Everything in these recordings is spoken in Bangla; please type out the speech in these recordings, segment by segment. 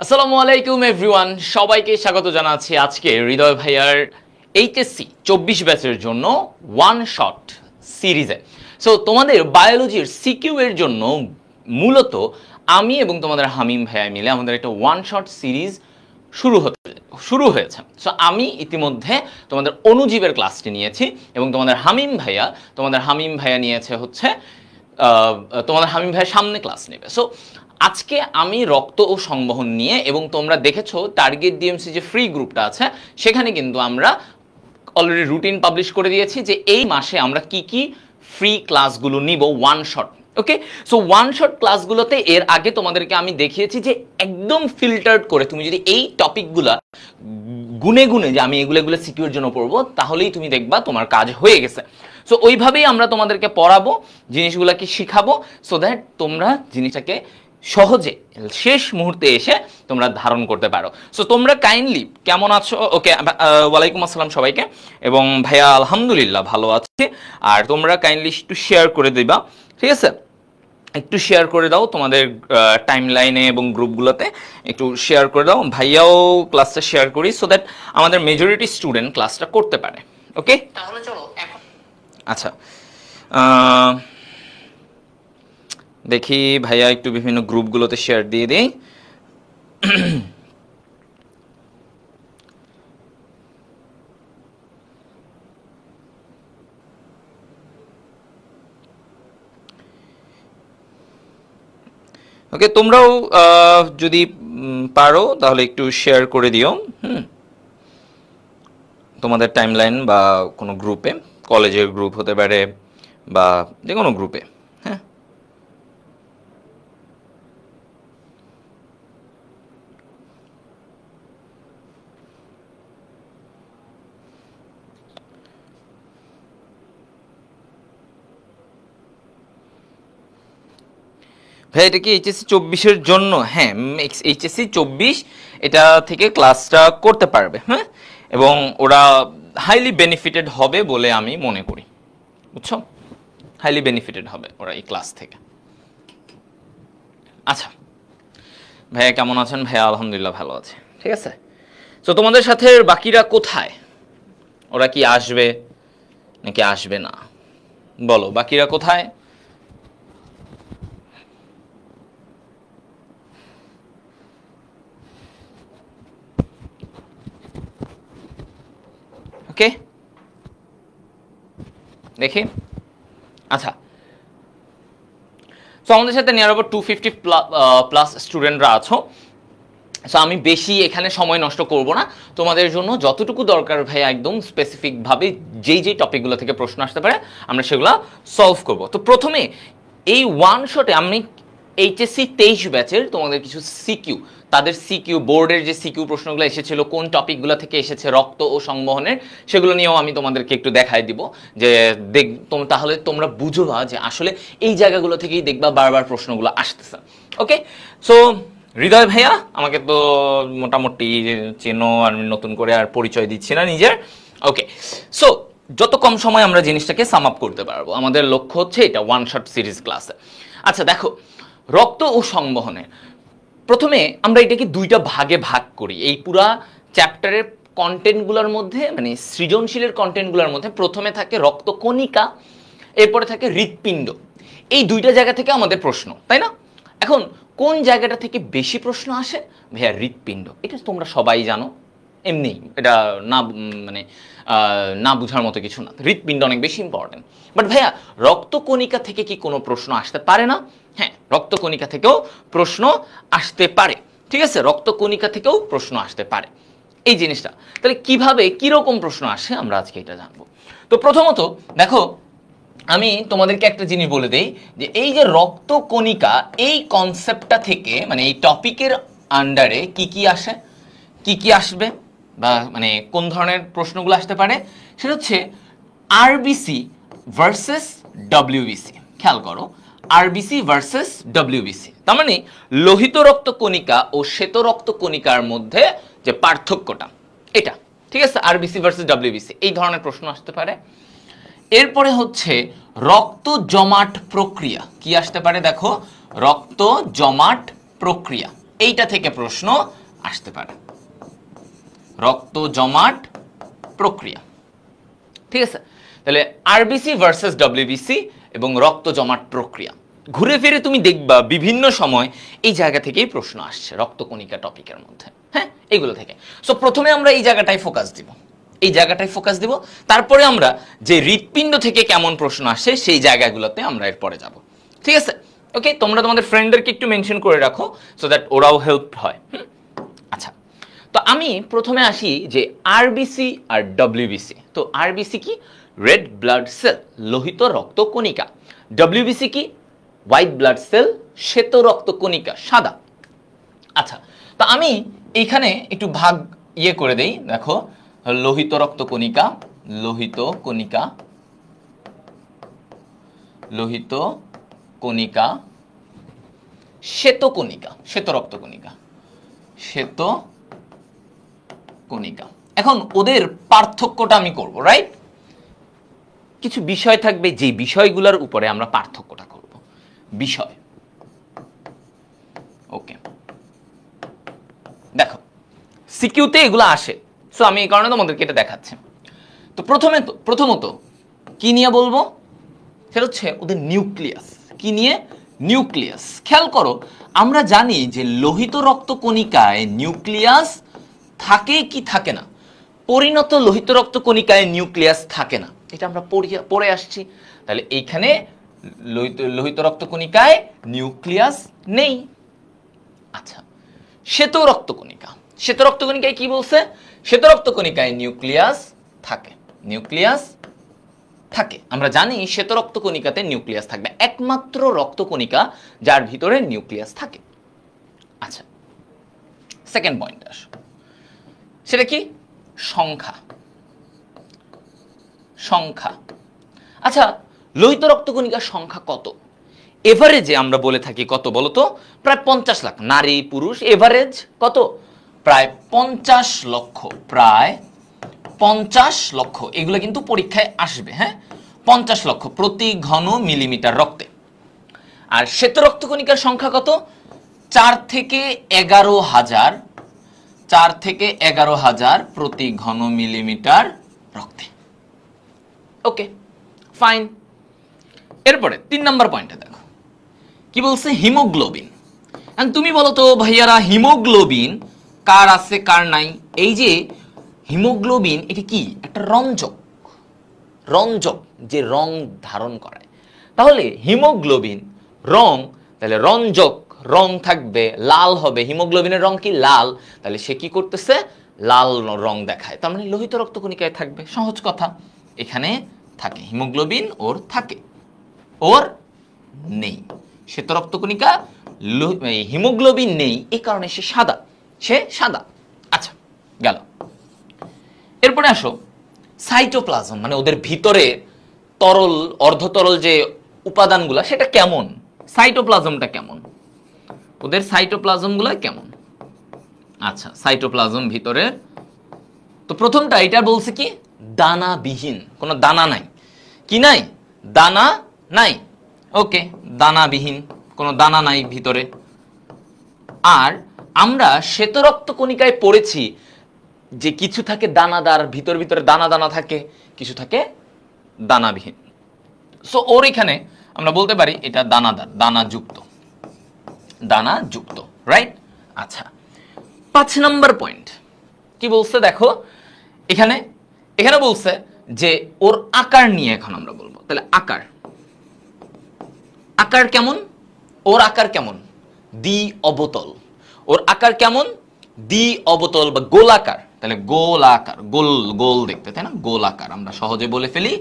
আসসালামু আলাইকুম এভরিওয়ান, সবাইকে স্বাগত জানাচ্ছি আজকে হৃদয় ভাইয়ার এইচএসসি 24 ব্যাচের জন্য ওয়ান শট সিরিজে। সো তোমাদের বায়োলজির সিকিউ এর জন্য মূলত আমি এবং তোমাদের হামিম ভাইয়া মিলে আমাদের একটা ওয়ান শট সিরিজ শুরু হয়েছে। সো আমি ইতিমধ্যে তোমাদের অণুজীবের ক্লাসটি নিয়েছি এবং তোমাদের হামিম ভাইয়া নিয়েছে হচ্ছে তোমাদের হামিম ভাইয়ের সামনে ক্লাস নেবে। সো আজকে আমি রক্ত ও সংবহন নিয়ে, এবং তোমরা দেখেছো টার্গেট ডিএমসি যে ফ্রি গ্রুপটা আছে সেখানে কিন্তু আমরা অলরেডি রুটিন পাবলিশ করে দিয়েছি যে এই মাসে আমরা কি কি ফ্রি ক্লাসগুলো নিব ওয়ান শট। ওকে, সো ওয়ান শট ক্লাসগুলোতে এর আগে তোমাদেরকে আমি দেখিয়েছি যে একদম ফিল্টার্ড করে তুমি যদি এই টপিকগুলা গুনে গুনে যে আমি এগুলো সিকিউর জন্য পড়বো তাহলেই তুমি দেখবা তোমার কাজ হয়ে গেছে। সো ওইভাবেই আমরা তোমাদেরকে পড়াবো, জিনিসগুলোকে শিখাবো, সো দ্যাট তোমরা জিনিসটাকে সহজে শেষ মুহূর্তে এসে তোমরা ধারণ করতে পারো। সো তোমরা কাইন্ডলি কেমন আছো? ওকে, ওয়ালাইকুম আসসালাম সবাইকে, এবং ভাইয়া আলহামদুলিল্লাহ ভালো আছে। আর তোমরা কাইন্ডলি একটু শেয়ার করে দিবা, ঠিক আছে? একটু শেয়ার করে দাও তোমাদের টাইম লাইনে এবং গ্রুপগুলোতে একটু শেয়ার করে দাও। ভাইয়াও ক্লাসটা শেয়ার করি সো দ্যাট আমাদের মেজরিটি স্টুডেন্ট ক্লাসটা করতে পারে। ওকে, তাহলে চলো এখন আচ্ছা দেখি ভাইয়া একটু বিভিন্ন গ্রুপগুলোতে শেয়ার দিয়ে দিই। ওকে, তোমরাও যদি পারো তাহলে একটু শেয়ার করে দিও তোমাদের টাইমলাইন বা কোনো গ্রুপে, কলেজের গ্রুপ হতে পারে বা যে কোনো গ্রুপে। হ্যাঁ, ভাই এটা কি এইচএসসি 24-এর জন্য? হ্যাঁ, এইচএসসি 24 এটা থেকে ক্লাসটা করতে পারবে। হ্যাঁ, এবং ওরা হাইলি বেনিফিটেড হবে বলে আমি মনে করি, বুঝছো? হাইলি বেনিফিটেড হবে ওরা এই ক্লাস থেকে। আচ্ছা ভাইয়া কেমন আছেন? ভাইয়া আলহামদুলিল্লাহ ভালো আছে, ঠিক আছে। তো তোমাদের সাথে বাকিরা কোথায়? ওরা কি আসবে নাকি আসবে না? বলো, বাকিরা কোথায়? ওকে, দেখি। আচ্ছা, সো আমাদের সাথে নিয়ার ওভার 250 প্লাস স্টুডেন্টরা আছো। সো আমি বেশি এখানে সময় নষ্ট করব না, তোমাদের জন্য যতটুকু দরকার ভাই একদম স্পেসিফিকভাবে যেই টপিকগুলো থেকে প্রশ্ন আসতে পারে আমরা সেগুলো সলভ করব। তো প্রথমে এই ওয়ান শটে আমি এইচএসসি 23 ব্যাচের তোমাদের কিছু সিকিউ, তাদের সিকিউ বোর্ডের যে সিকিউ প্রশ্নগুলো এসেছিল কোন টপিকগুলো থেকে এসেছে রক্ত ও সংবহনের, সেগুলো নিয়েও আমি তোমাদেরকে একটু দেখাই দিব যে তাহলে তোমরা বুঝবা যে আসলে এই জায়গাগুলো থেকেই দেখবা বারবার প্রশ্নগুলো আসতেছে। ওকে, সো হৃদয় ভাইয়া আমাকে তো মোটামুটি চেনো, আর নতুন করে আর পরিচয় দিচ্ছি না নিজের। ওকে, সো যত কম সময় আমরা জিনিসটাকে সাম আপ করতে পারবো, আমাদের লক্ষ্য হচ্ছে এটা ওয়ান শট সিরিজ ক্লাসে। আচ্ছা দেখো, রক্ত ও সংবহনে প্রথমে আমরা এটাকে দুইটা ভাগে ভাগ করি। এই পুরা চ্যাপ্টারের কন্টেন্টগুলোর মধ্যে, মানে সৃজনশীলের কন্টেন্টগুলোর মধ্যে প্রথমে থাকে রক্তকণিকা, এরপরে থাকে হৃৎপিণ্ড। এই দুইটা জায়গা থেকে আমাদের প্রশ্ন, তাই না? এখন কোন জায়গাটা থেকে বেশি প্রশ্ন আসে? ভাইয়া হৃৎপিণ্ড, এটা তোমরা সবাই জানো, এমনি এটা না মানে না বুঝার মতো কিছু না। হৃৎপিণ্ড অনেক বেশি ইম্পর্টেন্ট। বাট ভাইয়া রক্তকণিকা থেকে কি কোনো প্রশ্ন আসতে পারে না? হ্যাঁ, রক্তকণিকা থেকেও প্রশ্ন আসতে পারে, ঠিক আছে? রক্তকণিকা থেকেও প্রশ্ন আসতে পারে এই জিনিসটা। তাহলে কিভাবে কিরকম প্রশ্ন আসে আমরা আজকে এটা জানবো। তো প্রথমত দেখো, আমি তোমাদেরকে একটা জিনিস বলে দেই যে এই যে রক্তকণিকা, এই কনসেপ্টটা থেকে মানে এই টপিকের আন্ডারে কি কি আসে, কি কি আসবে, বা মানে কোন ধরনের প্রশ্নগুলো আসতে পারে, সেটা হচ্ছে আরবিসি ভার্সেস ডব্লিউবিসি। খেয়াল করো, আরবিসি ভার্সেস ডব্লিউবিসি, তার মানে লোহিত রক্তকণিকা ও শ্বেত রক্তকণিকার মধ্যে যে পার্থক্যটা, এটা, ঠিক আছে? আরবিসি ভার্সেস ডব্লিউবিসি, এই ধরনের প্রশ্ন আসতে পারে। এরপরে হচ্ছে রক্ত জমাট প্রক্রিয়া, কি আসতে পারে? দেখো, রক্ত জমাট প্রক্রিয়া, এইটা থেকে প্রশ্ন আসতে পারে, রক্ত জমাট প্রক্রিয়া। ঠিক আছে, তাহলে আরবিসি ভার্সেস ডব্লিউবিসি এবং রক্ত জমাট প্রক্রিয়া, ঘুরে ফিরে তুমি দেখবা বিভিন্ন সময় এই জায়গা থেকেই প্রশ্ন আসছে রক্তকণিকা টপিকের মধ্যে, হ্যাঁ, এগুলো থেকে। সো প্রথমে আমরা এই জায়গাটায় ফোকাস দিব, তারপরে আমরা যে হৃৎপিণ্ড থেকে কেমন প্রশ্ন আসে সেই জায়গাগুলোতে আমরা এরপরে যাব। ঠিক আছে, ওকে, তোমরা তোমাদের ফ্রেন্ডদেরকে একটু মেনশন করে রাখো সো দ্যাট ওরাও হেল্প হয়। আচ্ছা, তো আমি প্রথমে আসি যে আরবিসি আর ডব্লিউবিসি। তো আরবিসি কি? রেড ব্লাড সেল, লোহিত রক্ত কণিকা। ডব্লিউবিসি কি? হোয়াইট ব্লাড সেল, শ্বেত রক্ত কণিকা, সাদা। আচ্ছা, তো আমি এইখানে একটু ভাগ করে দেই, দেখো, লোহিত রক্ত কণিকা, লোহিত কণিকা, লোহিত কণিকা, শ্বেত কণিকা, শ্বেত রক্ত কণিকা, শ্বেত কণিকা। এখন ওদের পার্থক্যটা আমি করব, রাইট? কিছু বিষয় থাকবে যে বিষয়গুলোর উপরে আমরা পার্থক্যটা করব, বিষয়। ওকে, দেখো সিকিউতে এগুলো আসে, সো আমি এই কারণে তোমাদেরকে এটা দেখাচ্ছি। তো প্রথমত কি নিয়ে বলবো, সেটা হচ্ছে ওদের নিউক্লিয়াস। কি নিয়ে? নিউক্লিয়াস। খেয়াল করো, আমরা জানি যে লোহিত রক্ত কণিকায় নিউক্লিয়াস থাকে কি থাকে না? পরিণত লোহিত রক্ত কণিকায় নিউক্লিয়াস থাকে না, এটা আমরা পড়ে আসছি। তাহলে এইখানে লোহিত রক্ত কণিকায় নিউক্লিয়াস নেই। আচ্ছা, শ্বেত রক্ত কণিকা, শ্বেত রক্ত কণিকায় কি বলছে? শ্বেত রক্ত কণিকায় নিউক্লিয়াস থাকে, নিউক্লিয়াস থাকে। আমরা জানি শ্বেত রক্ত কণিকাতে নিউক্লিয়াস থাকবে, একমাত্র রক্ত কণিকা যার ভিতরে নিউক্লিয়াস থাকে। আচ্ছা, সেকেন্ড পয়েন্ট আসো, সেটা কি? সংখ্যা। সংখ্যা। আচ্ছা, লোহিত রক্ত কণিকার সংখ্যা কত? এভারেজে আমরা বলে থাকি কত বলতো? প্রায় 50 লাখ, নারী পুরুষ এভারেজ কত? প্রায় 50 লক্ষ, প্রায় 50 লক্ষ। এগুলো কিন্তু পরীক্ষায় আসবে, হ্যাঁ, 50 লক্ষ প্রতি ঘন মিলিমিটার রক্তে। আর শ্বেত রক্ত কণিকার সংখ্যা কত? 4 থেকে 11,000, 4 থেকে 11,000 প্রতি ঘন মিলিমিটার রক্তে। ওকে, ফাইন। এরপরে 3 নম্বর পয়েন্টে দেখো কি বলছে, হিমোগ্লোবিন। তুমি বলো তো ভাইয়ারা, হিমোগ্লোবিন কার আছে কার নাই? এই যে হিমোগ্লোবিন, এটা কি? একটা রঞ্জক, রঞ্জক যে রং ধারণ করায়। তাহলে হিমোগ্লোবিন রং, তাহলে রঞ্জক, রং থাকবে, লাল হবে। হিমোগ্লোবিনের রং কি? লাল। তাহলে সে কি করতেছে? লাল রং দেখায়, তার মানে লোহিত রক্ত কণিকায় থাকবে। সহজ কথা, এখানে থাকে হিমোগ্লোবিন, ওর থাকে, ওর নেই। শ্বেত রক্ত কণিকা, হিমোগ্লোবিন নেই, এই কারণে সে সাদা, সে সাদা। আচ্ছা, গেল। এরপরে আসো সাইটোপ্লাজম, মানে ওদের ভিতরে তরল, অর্ধতরল যে উপাদানগুলা, সেটা কেমন? সাইটোপ্লাজমটা কেমন? ওদের সাইটোপ্লাজমগুলো কেমন? আচ্ছা, সাইটোপ্লাজম ভিতরে, তো প্রথমটা এটা বলছে কি? দানাবিহীন, কোনো দানা নাই। কি নাই? দানা নাই। ওকে, দানাবিহীন, কোনো দানা নাই ভিতরে। আর আমরা শ্বেত রক্ত কণিকায় পড়েছি যে কিছু থাকে দানাদার, ভিতরে দানা দানা থাকে, কিছু থাকে দানাবিহীন। সো ওর এখানে আমরা বলতে পারি এটা দানাদার, দানাযুক্ত, দানাযুক্ত, রাইট? আচ্ছা, 5 নম্বর পয়েন্ট কি বলছে দেখো, এখানে বলছে যে ওর আকার নিয়ে এখন আমরা বলবো। তাহলে আকার কেমন? ওর আকার কেমন? দ্বি অবতল। ওর আকার কেমন? দ্বি অবতল বা গোলাকার। তাহলে গোলাকার, গোল গোল দেখতে, তাই না? গোলাকার, আমরা সহজে বলে ফেলি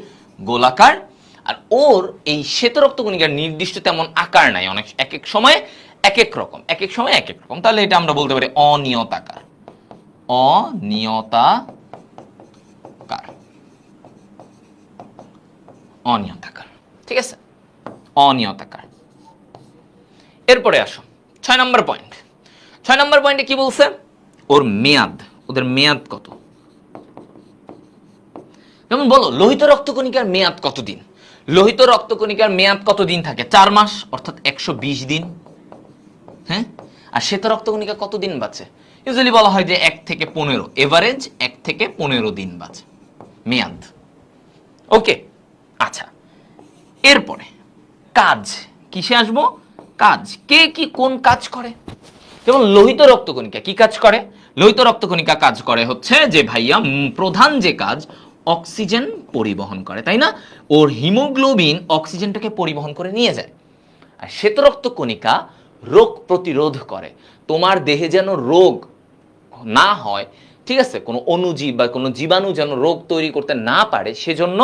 গোলাকার। আর ওর এই শ্বেত রক্ত কণিকার নির্দিষ্ট তেমন আকার নাই, অনেক এক এক সময় এক এক রকম, এক এক সময় এক এক রকম। তাহলে এটা আমরা বলতে পারি অনিয়তাকার, অনিয়তাকার, অনিয়তাকার। ঠিক আছে, অনিয়তাকার। এরপরে আসো 6 নম্বর পয়েন্ট। 6 নম্বর পয়েন্টে কি বলছে? ওর মেয়াদ, ওদের মেয়াদ কত? যেমন বলো, লোহিত রক্তকণিকার মেয়াদ কতদিন? লোহিত রক্তকণিকার মেয়াদ কতদিন থাকে? 4 মাস, অর্থাৎ 120 দিন। হ্যাঁ, আর শ্বেত রক্তকণিকা কতদিন বাঁচে? ইউজুয়ালি বলা হয় যে 1 থেকে 15, এভারেজ 1 থেকে 15 দিন বাঁচে মেয়াদ। ওকে, আচ্ছা এরপরে কাজ, কিসে আসবো? কাজ। কে কি কোন কাজ করে? যেমন লোহিত রক্তকণিকা কি কাজ করে? লোহিত রক্তকণিকা কাজ করে হচ্ছে যে ভাইয়া প্রধান যে কাজ অক্সিজেন পরিবহন করে, তাই না? ওর হিমোগ্লোবিন অক্সিজেনটাকে পরিবহন করে নিয়ে যায়। আর শ্বেত রক্তকণিকা রোগ প্রতিরোধ করে, তোমার দেহে যেন রোগ না হয়, ঠিক আছে, কোনো অণুজীব বা কোনো জীবাণু যেন রোগ তৈরি করতে না পারে, সেজন্য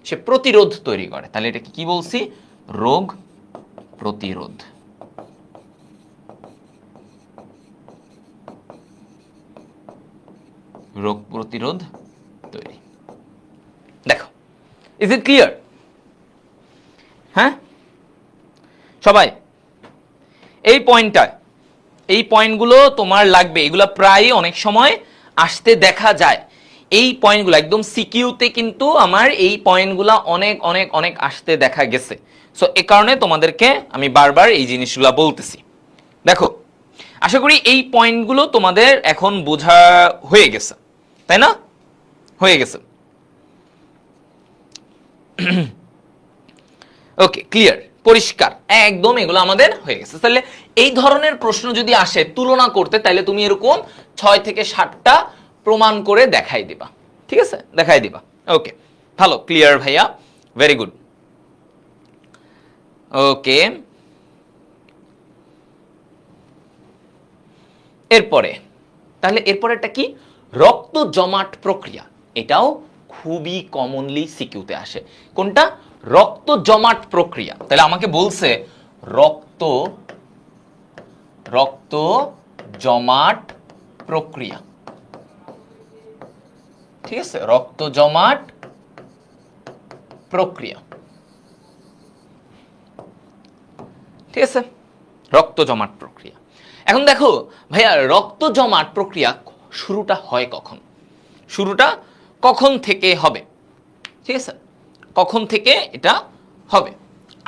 সে প্রতিরোধ তৈরি করে। তাহলে এটা কি বলছি? রোগ প্রতিরোধ। রোগ প্রতিরোধ তৈরি। দেখো, ইজ ইট ক্লিয়ার? হ্যাঁ সবাই, এই পয়েন্টগুলো তোমার লাগবে, এগুলো প্রায় অনেক সময় আসতে দেখা যায়। এই পয়েন্টগুলো একদম সিকিউতে কিন্তু আমার এই পয়েন্টগুলো অনেক অনেক অনেক আসতে দেখা গেছে। সো এ কারণে তোমাদেরকে আমি বারবার এই জিনিসগুলো বলতেছি। দেখো, আশা করি এই পয়েন্টগুলো তোমাদের এখন বোঝা হয়ে গেছে, তাই না? হয়ে গেছে। ওকে, ক্লিয়ার, পরিষ্কার একদম, এগুলো আমাদের হয়ে গেছে। তাহলে এই ধরনের প্রশ্ন যদি আসে তুলনা করতে, তাহলে তুমি এরকম 6 থেকে 7টা প্রমাণ করে দেখাই দিবা, ঠিক আছে? দেখাই দিবা। ওকে, ভালো, ক্লিয়ার ভাইয়া, ভেরি গুড। ওকে, এরপরে তাহলে এরপরেটা কি? রক্ত জমাট প্রক্রিয়া। এটাও খুবই কমনলি সিকিউতে আসে। কোনটা? রক্ত জমাট প্রক্রিয়া। তাহলে আমাকে বলছে রক্ত জমাট প্রক্রিয়া, ঠিক আছে? রক্ত জমাট প্রক্রিয়া, ঠিক আছে? রক্ত জমাট প্রক্রিয়া। এখন দেখো ভাইয়া, রক্ত জমাট প্রক্রিয়া শুরুটা হয় কখন? শুরুটা কখন থেকে হবে? ঠিক আছে, কখন থেকে এটা হবে?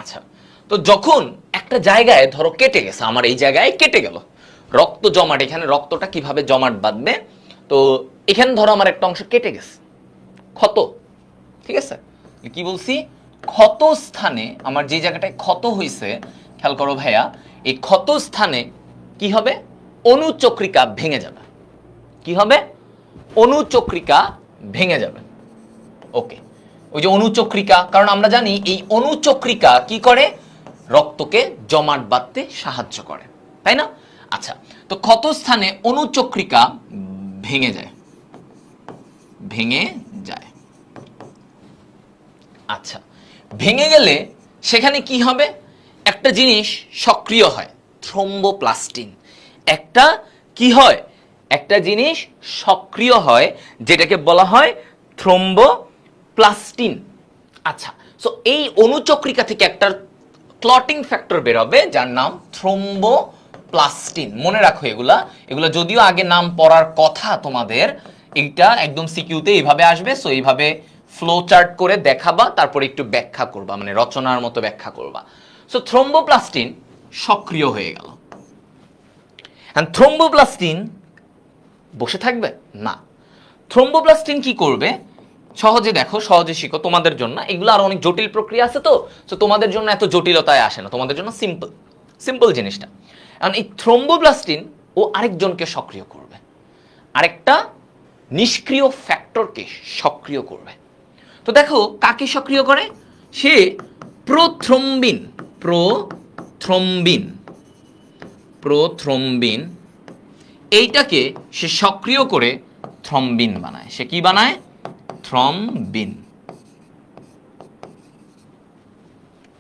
আচ্ছা, তো যখন একটা জায়গায় ধরো কেটে গেছে, আমার এই জায়গায় কেটে গেল, রক্ত জমাট, এখানে রক্তটা কিভাবে জমাট বাঁধবে? তো এখানে ধরো আমার একটা অংশ কেটে গেছে, ক্ষত, ঠিক আছে? কি বলছি? ক্ষত স্থানে, আমার যে জায়গাটায় ক্ষত হয়েছে, খেয়াল করো ভাইয়া, এই ক্ষত স্থানে কি হবে? অনুচক্রিকা ভেঙে যাবে। কি হবে? অনুচক্রিকা ভেঙে যাবে। ওকে, ওই যে অনুচক্রিকা, কারণ আমরা জানি এই অনুচক্রিকা কি করে? রক্তকে জমাট বাঁধতে সাহায্য করে, তাই না? আচ্ছা, তো ক্ষত স্থানে অনুচক্রিকা ভেঙে যায়, ভেঙে যায়। আচ্ছা, ভেঙে গেলে সেখানে কি হবে? একটা জিনিস সক্রিয় হয়, থ্রোম্বোপ্লাস্টিন। একটা কি হয়? একটা জিনিস সক্রিয় হয়, যেটাকে বলা হয় থ্রোম্বোপ্লাস্টিন। আচ্ছা, সো এই অনুচক্রিকা থেকে একটা ক্লটিং ফ্যাক্টর বের হবে, যার নাম থ্রোম্বোপ্লাস্টিন। মনে রাখো, এগুলা যদিও আগে নাম পড়ার কথা তোমাদের, এটা একদম সিকিউতে এইভাবে আসবে। সো এইভাবে ফ্লো চার্ট করে দেখাবা, তারপর একটু ব্যাখ্যা করবা, মানে রচনার মতো ব্যাখ্যা করবা। সো থ্রোম্বোপ্লাস্টিন সক্রিয় হয়ে গেল। থ্রোম্বোপ্লাস্টিন বসে থাকবে না। থ্রোম্বোপ্লাস্টিন কি করবে? সহজে দেখো, সহজে শিখো, তোমাদের জন্য এগুলো আর অনেক জটিল প্রক্রিয়া আছে, তো তোমাদের জন্য এত জটিলতায় আসে না, তোমাদের জন্য সিম্পল জিনিসটা। কারণ এই থ্রোম্বোপ্লাস্টিন ও আরেকজনকে সক্রিয় করবে, আরেকটা নিষ্ক্রিয় ফ্যাক্টরকে সক্রিয় করবে। তো দেখো কাকে সক্রিয় করে? সে প্রোথ্রম্বিন এইটাকে সে সক্রিয় করে থ্রম্বিন বানায়। সে কি বানায়? থ্রম্বিন।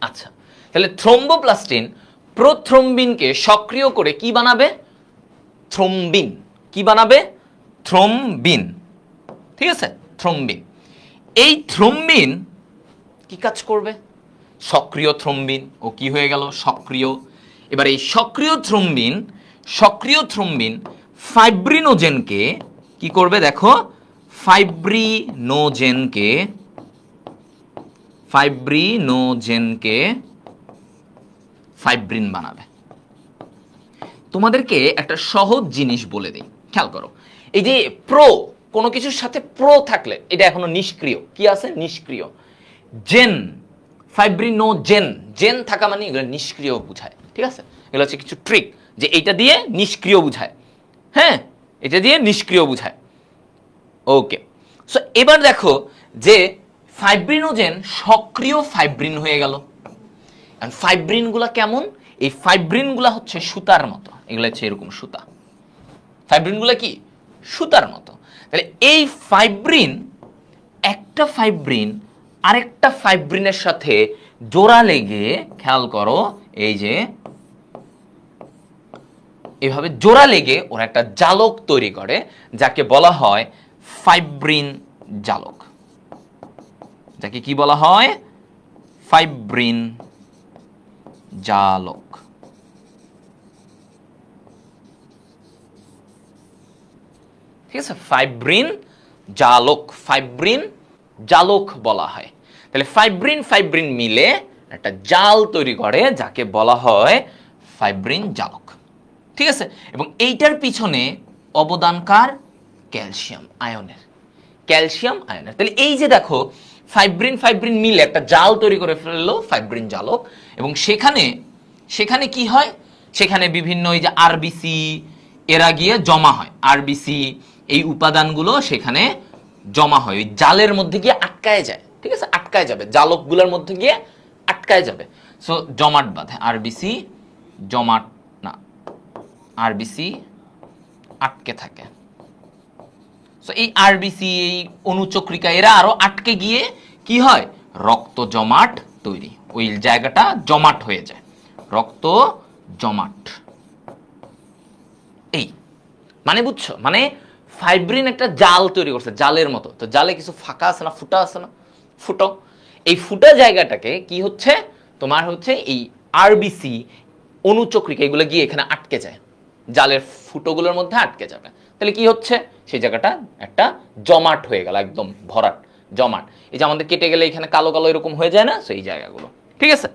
আচ্ছা, তাহলে থ্রোম্বোপ্লাস্টিন প্রোথ্রম্বিনকে সক্রিয় করে কি বানাবে? থ্রম্বিন। কি বানাবে? থ্রম্বিন, ঠিক আছে? থ্রম্বিন। এই থ্রম্বিন কি কাজ করবে? সক্রিয় থ্রম্বিন, ও কি হয়ে গেল? সক্রিয়। এবার এই সক্রিয় থ্রম্বিন ফাইব্রিনোজেনকে কি করবে? দেখো, ফাইব্রিনোজেনকে ফাইব্রিন বানাবে। তোমাদেরকে একটা সহজ জিনিস বলে দেই, খেয়াল করো। এই যে প্রো, কোনো কিছুর সাথে প্রো থাকলে এটা এখনো নিষ্ক্রিয়। কি আছে? নিষ্ক্রিয়। জেন, ফাইব্রিনোজেন, জেন থাকা মানে এগুলো নিষ্ক্রিয় বুঝায়। ঠিক আছে, এগুলো হচ্ছে কিছু ট্রিক, যে এইটা দিয়ে নিষ্ক্রিয় বুঝায়। হ্যাঁ, এটা দিয়ে নিষ্ক্রিয় বুঝায়। ওকে, সো এবার দেখো যে ফাইব্রিনোজেন সক্রিয় ফাইব্রিন হয়ে গেল। ফাইব্রিন গুলা কেমন? এই ফাইব্রিন গুলা হচ্ছে সুতার মতো, এগুলো হচ্ছে এরকম সুতা। ফাইব্রিন গুলা কি? সুতার মতো। তাহলে এই ফাইব্রিন, একটা ফাইব্রিন আরেকটা ফাইব্রিনের সাথে জোড়া লেগে, খেয়াল করো, এই যে এভাবে জোড়া লেগে ওরা একটা জালক তৈরি করে, যাকে বলা হয় ফাইব্রিন জালক। যাকে কি বলা হয়? ফাইব্রিন জালক। ঠিক আছে, ফাইব্রিন জালক, ফাইব্রিন জালক বলা হয়। তাহলে ফাইব্রিন ফাইব্রিন মিলে একটা জাল তৈরি করে, যাকে বলা হয় ফাইব্রিন জালক। ঠিক আছে, এবং এইটার পিছনে অবদানকার ক্যালসিয়াম আয়নের, ক্যালসিয়াম আয়নের। তাহলে এই যে দেখো, ফাইব্রিন ফাইব্রিন মিলে একটা জাল তৈরি করে ফেললো, ফাইব্রিন জালক। এবং সেখানে সেখানে কি হয়? সেখানে বিভিন্ন এই যে আরবিসি এরা গিয়ে জমা হয়। আরবিসি এই উপাদানগুলো সেখানে জমা হয়, ওই জালের মধ্যে গিয়ে আটকায় যায়। ঠিক আছে, আটকায় যাবে, জালকগুলোর মধ্যে গিয়ে আটকায় যাবে। সো জমাট বাঁধে, আরবিসি জমাট না, আরবিসি আটকে থাকে। সো এই আরবিসি, এই অনুচক্রিকা, এরা আরো আটকে গিয়ে কি হয়? রক্ত জমাট তৈরি, ওই জায়গাটা জমাট হয়ে যায়, রক্ত জমাট। এই মানে বুঝছো? মানে ফাইব্রিন একটা জাল তৈরি করছে, জালের মতো। তো জালে কিছু ফাঁকা আছে না, ফুটা আছে না, ফুটো। এই ফুটা জায়গাটাকে কি হচ্ছে? তোমার হচ্ছে এই আরবিসি অনুচক্রিকা, এগুলো গিয়ে এখানে আটকে যায়, জালের ফুটোগুলোর মধ্যে আটকে যাবে। তাহলে কি হচ্ছে? সেই জায়গাটা একটা জমাট হয়ে গেল, একদম ভরাট, জমাট। এই যে আমাদের কেটে গেলে এখানে কালো কালো এরকম হয়ে যায় না, সেই জায়গাগুলো। ঠিক আছে,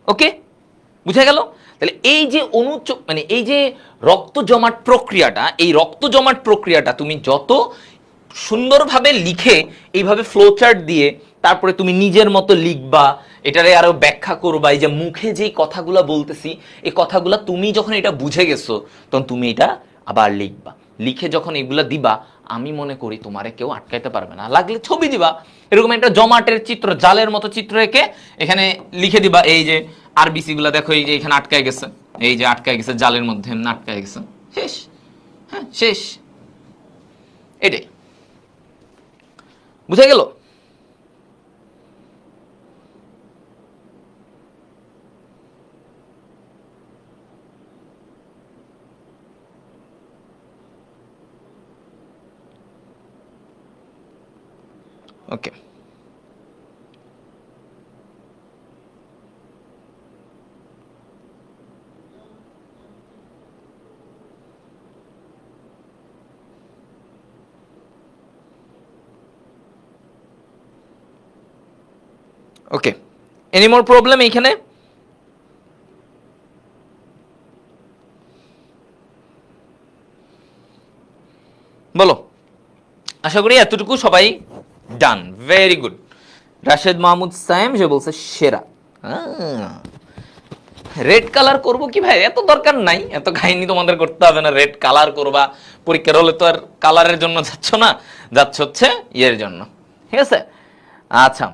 ওকে, বুঝা গেল? তাহলে এই যে মানে এই যে রক্ত জমাট প্রক্রিয়াটা, এই রক্ত জমাট প্রক্রিয়াটা তুমি যত সুন্দরভাবে লিখে, এইভাবে ফ্লোচার্ট দিয়ে তারপরে তুমি নিজের মতো লিখবা, এটারে আরো ব্যাখ্যা করবা। এই যে মুখে যেই কথাগুলো বলতেছি, এই কথাগুলো তুমি যখন এটা বুঝে গেছো, তখন তুমি এটা আবার লিখবা। লিখে যখন এগুলা দিবা, আমি মনে করি তোমারে কেউ আটকাইতে পারবে না। লাগলে ছবি দিবা, এরকম একটা জমাটের চিত্র, জালের মতো চিত্র এঁকে এখানে লিখে দিবা। এই যে আরবিসি গুলা দেখো, এই যে এখানে আটকায় গেছে, এই যে আটকায় গেছে জালের মধ্যে, আটকায় গেছে, শেষ। হ্যাঁ, শেষ। এটাই বুঝে গেল? ওকে, ওকে, এনি মোর প্রবলেম এইখানে? বলো, আশা করি এতটুকু সবাই done. Very good. Rashed Mahmud Saim সে বলছে সেরা। রেড কালার করবো কি ভাই? এত দরকার নাই, এত কাহিনী তোমাদের করতে হবে না। রেড কালার করবা পরীক্ষার হলে তো আর কালারের জন্য যাচ্ছ না, যাচ্ছ হচ্ছে ইয়ের জন্য। ঠিক আছে, আচ্ছা,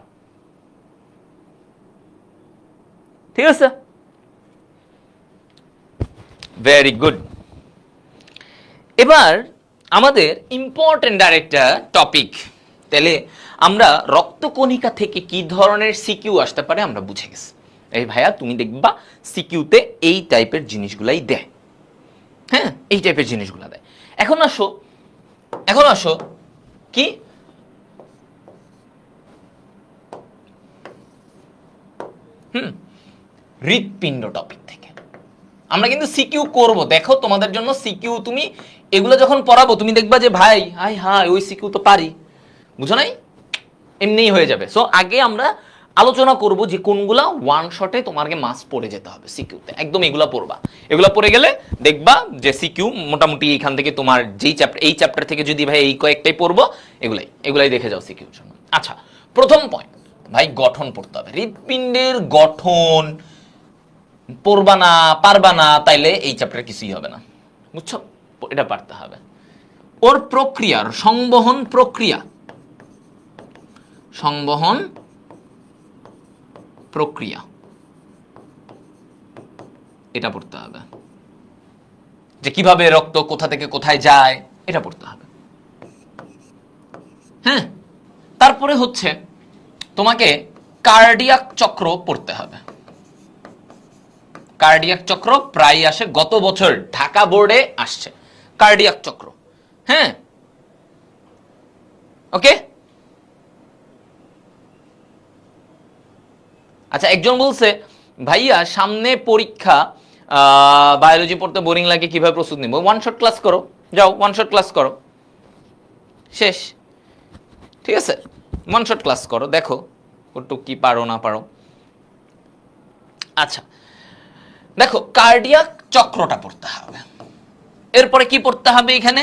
ঠিক আছে, ভেরি গুড। এবার আমাদের ইম্পর্টেন্ট আরেকটা টপিক। তাহলে আমরা রক্তকণিকা থেকে কি ধরনের সিকিউ আসতে পারে আমরা বুঝে গেছি। এই ভাইয়া তুমি দেখবা সিকিউতে এই টাইপের জিনিসগুলাই দেয়। হ্যাঁ, এই টাইপের জিনিসগুলা দেয়। এখন আসো কি হৃৎপিণ্ড টপিক থেকে আমরা কিন্তু সিকিউ করব। দেখো তোমাদের জন্য সিকিউ, তুমি এগুলো যখন পড়াবো তুমি দেখবা যে ভাই হাই হাই ওই সিকিউ তো পারি, বুঝো নাই? এমনিই হয়ে যাবে। সো আগে আমরা আলোচনা করব যে কোনগুলা ওয়ান শটে তোমাকে মাস পড়ে যেতে হবে সিকিউতে, একদম এগুলা পড়বা। এগুলা পড়ে গেলে দেখবা যে সিকিউ মোটামুটি এখান থেকে তোমার যেই চ্যাপ্টার, এই চ্যাপ্টার থেকে যদি ভাই এই কয়েকটাই পড়বো, এগুলাই দেখে যাও সিকিউর জন্য। আচ্ছা, প্রথম পয়েন্ট ভাই, গঠন পড়তে হবে। হৃৎপিণ্ডের গঠন পড়বা না, পারবা না, তাইলে এই চ্যাপ্টার কিছুই হবে না, বুঝছো? এটা পারতে হবে। ওর প্রক্রিয়ার সংবহন প্রক্রিয়া, সংবহন প্রক্রিয়া এটা পড়তে হবে, যে কিভাবে রক্ত কোথা থেকে কোথায় যায় এটা পড়তে হবে। হ্যাঁ, তারপরে হচ্ছে তোমাকে কার্ডিয়াক চক্র পড়তে হবে। কার্ডিয়াক চক্র প্রায় আসে, গত বছর ঢাকা বোর্ডে আসছে কার্ডিয়াক চক্র। হ্যাঁ, ওকে। আচ্ছা, একজন বলছে ভাইয়া সামনে পরীক্ষা, বায়োলজি পড়তে বোরিং লাগে, কিভাবে প্রস্তুত নিব? ওয়ান শট ক্লাস করো, যাও ওয়ান শট ক্লাস করো, শেষ। ঠিক আছে, ওয়ান শট ক্লাস করো, দেখো একটু কি পারো না পারো। আচ্ছা দেখো, কার্ডিয়াক চক্রটা পড়তে হবে। এরপরে কি পড়তে হবে এখানে?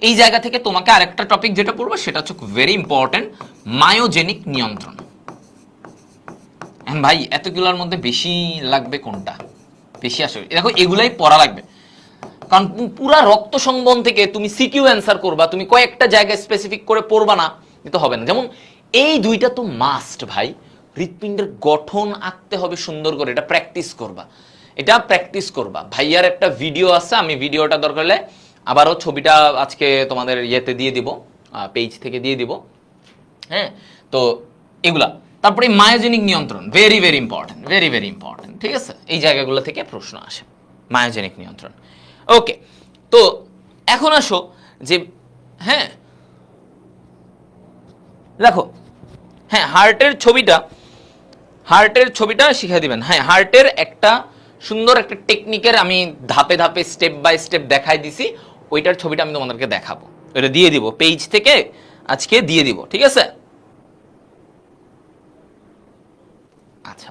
এই জায়গা থেকে তোমাকে আরেকটা টপিক যেটা পড়বো সেটা হচ্ছে ভেরি ইম্পর্টেন্ট, মায়োজেনিক নিয়ন্ত্রণ। ভাই এতগুলোর মধ্যে বেশি লাগবে কোনটা? বেশি আসবে দেখো, এগুলাই পড়া লাগবে, কারণ পুরা রক্ত সংবহন থেকে তুমি সিকিউ অ্যান্সার করবা, তুমি কয়েকটা জায়গায় স্পেসিফিক করে পড়বা না, কিন্তু হবে না। যেমন এই দুইটা তো মাস্ট ভাই, হৃৎপিণ্ডের গঠন আঁকতে হবে সুন্দর করে, এটা প্র্যাকটিস করবা, এটা প্র্যাকটিস করবা। ভাইয়ার একটা ভিডিও আছে, আমি ভিডিওটা দরকার হলে আবারও ছবিটা আজকে তোমাদের ইয়েতে দিয়ে দিব, পেজ থেকে দিয়ে দিব। হ্যাঁ, তো এগুলা। তারপরে মায়োজেনিক নিয়ন্ত্রণ very very important, very very important. ঠিক আছে, এই জায়গাগুলো থেকে প্রশ্ন আসে, মায়োজেনিক নিয়ন্ত্রণ। ওকে, তো এখন আসো যে, হ্যাঁ দেখো, হ্যাঁ হার্টের ছবিটা শিখিয়ে দিবেন। হ্যাঁ, হার্টের একটা সুন্দর একটা টেকনিকের আমি ধাপে ধাপে স্টেপ বাই স্টেপ দেখাই দিছি, ওইটার ছবিটা আমি তোমাদেরকে দেখাবো, ওইটা দিয়ে দিব পেজ থেকে, আজকে দিয়ে দিব। ঠিক আছে, আচ্ছা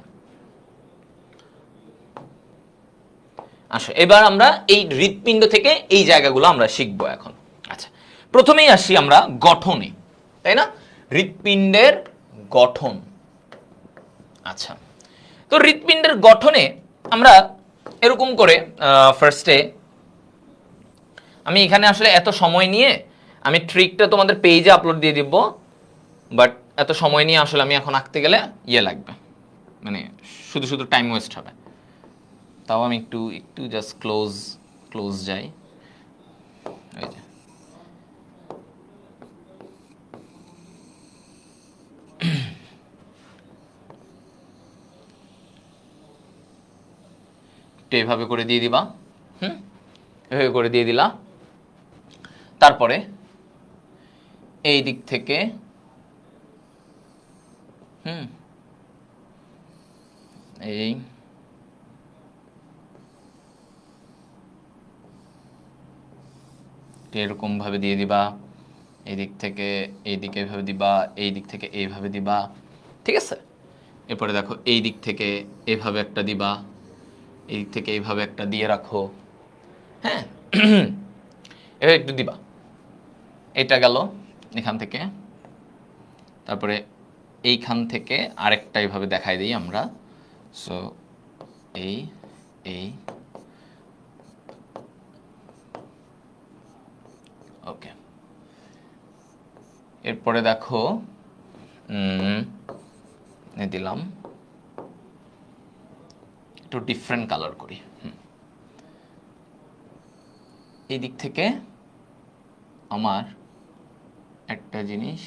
আসো এবার আমরা এই হৃৎপিণ্ড থেকে এই জায়গাগুলো আমরা শিখবো এখন। আচ্ছা, প্রথমেই আসি আমরা গঠনে, তাই না? হৃৎপিণ্ডের গঠন। আচ্ছা, তো হৃৎপিণ্ডের গঠনে আমরা এরকম করে ফার্স্টে, আমি এখানে আসলে এত সময় নিয়ে আমি ট্রিকটা তোমাদের পেজে আপলোড দিয়ে দিব, বাট এত সময় নিয়ে আসলে আমি এখন আঁকতে গেলে ইয়ে লাগবে, মানে শুধু শুধু টাইম ওয়েস্ট হবে। তাও আমি একটু একটু জাস্ট ক্লোজ যাই, ওই যে একটু এভাবে করে দিয়ে দিবা। এভাবে করে দিয়ে দিলা, তারপরে এই দিক থেকে এই এরকম ভাবে দিয়ে দিবা, এই দিক থেকে এই দিকে এইভাবে দিবা, এই দিক থেকে এইভাবে দিবা। ঠিক আছে, এরপরে দেখো এই দিক থেকে এইভাবে একটা দিবা, এই দিক থেকে এইভাবে একটা দিয়ে রাখো। হ্যাঁ, এভাবে একটু দিবা। এটা গেল এখান থেকে, তারপরে এইখান থেকে আরেকটা এইভাবে দেখাই দিই আমরা। সো এই এই ওকে, এরপরে দেখো দিলাম, একটু ডিফারেন্ট কালার করি। এই দিক থেকে আমার একটা জিনিস,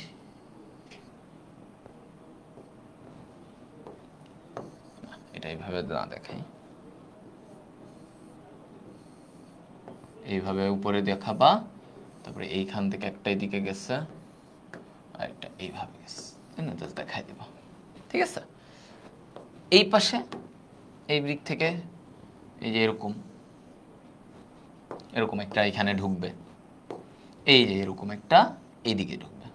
এটা এইভাবে না দেখাই, এইভাবে উপরে দেখাবা, তারপরে এইখান থেকে একটা এদিকে গেছে আর একটা এইভাবে গেছে, জাস্ট দেখাই দিব। ঠিক আছে, এই পাশে এই দিক থেকে এই যে এরকম এরকম একটা এখানে ঢুকবে, এই যে এরকম একটা এইদিকে ঢুকবে।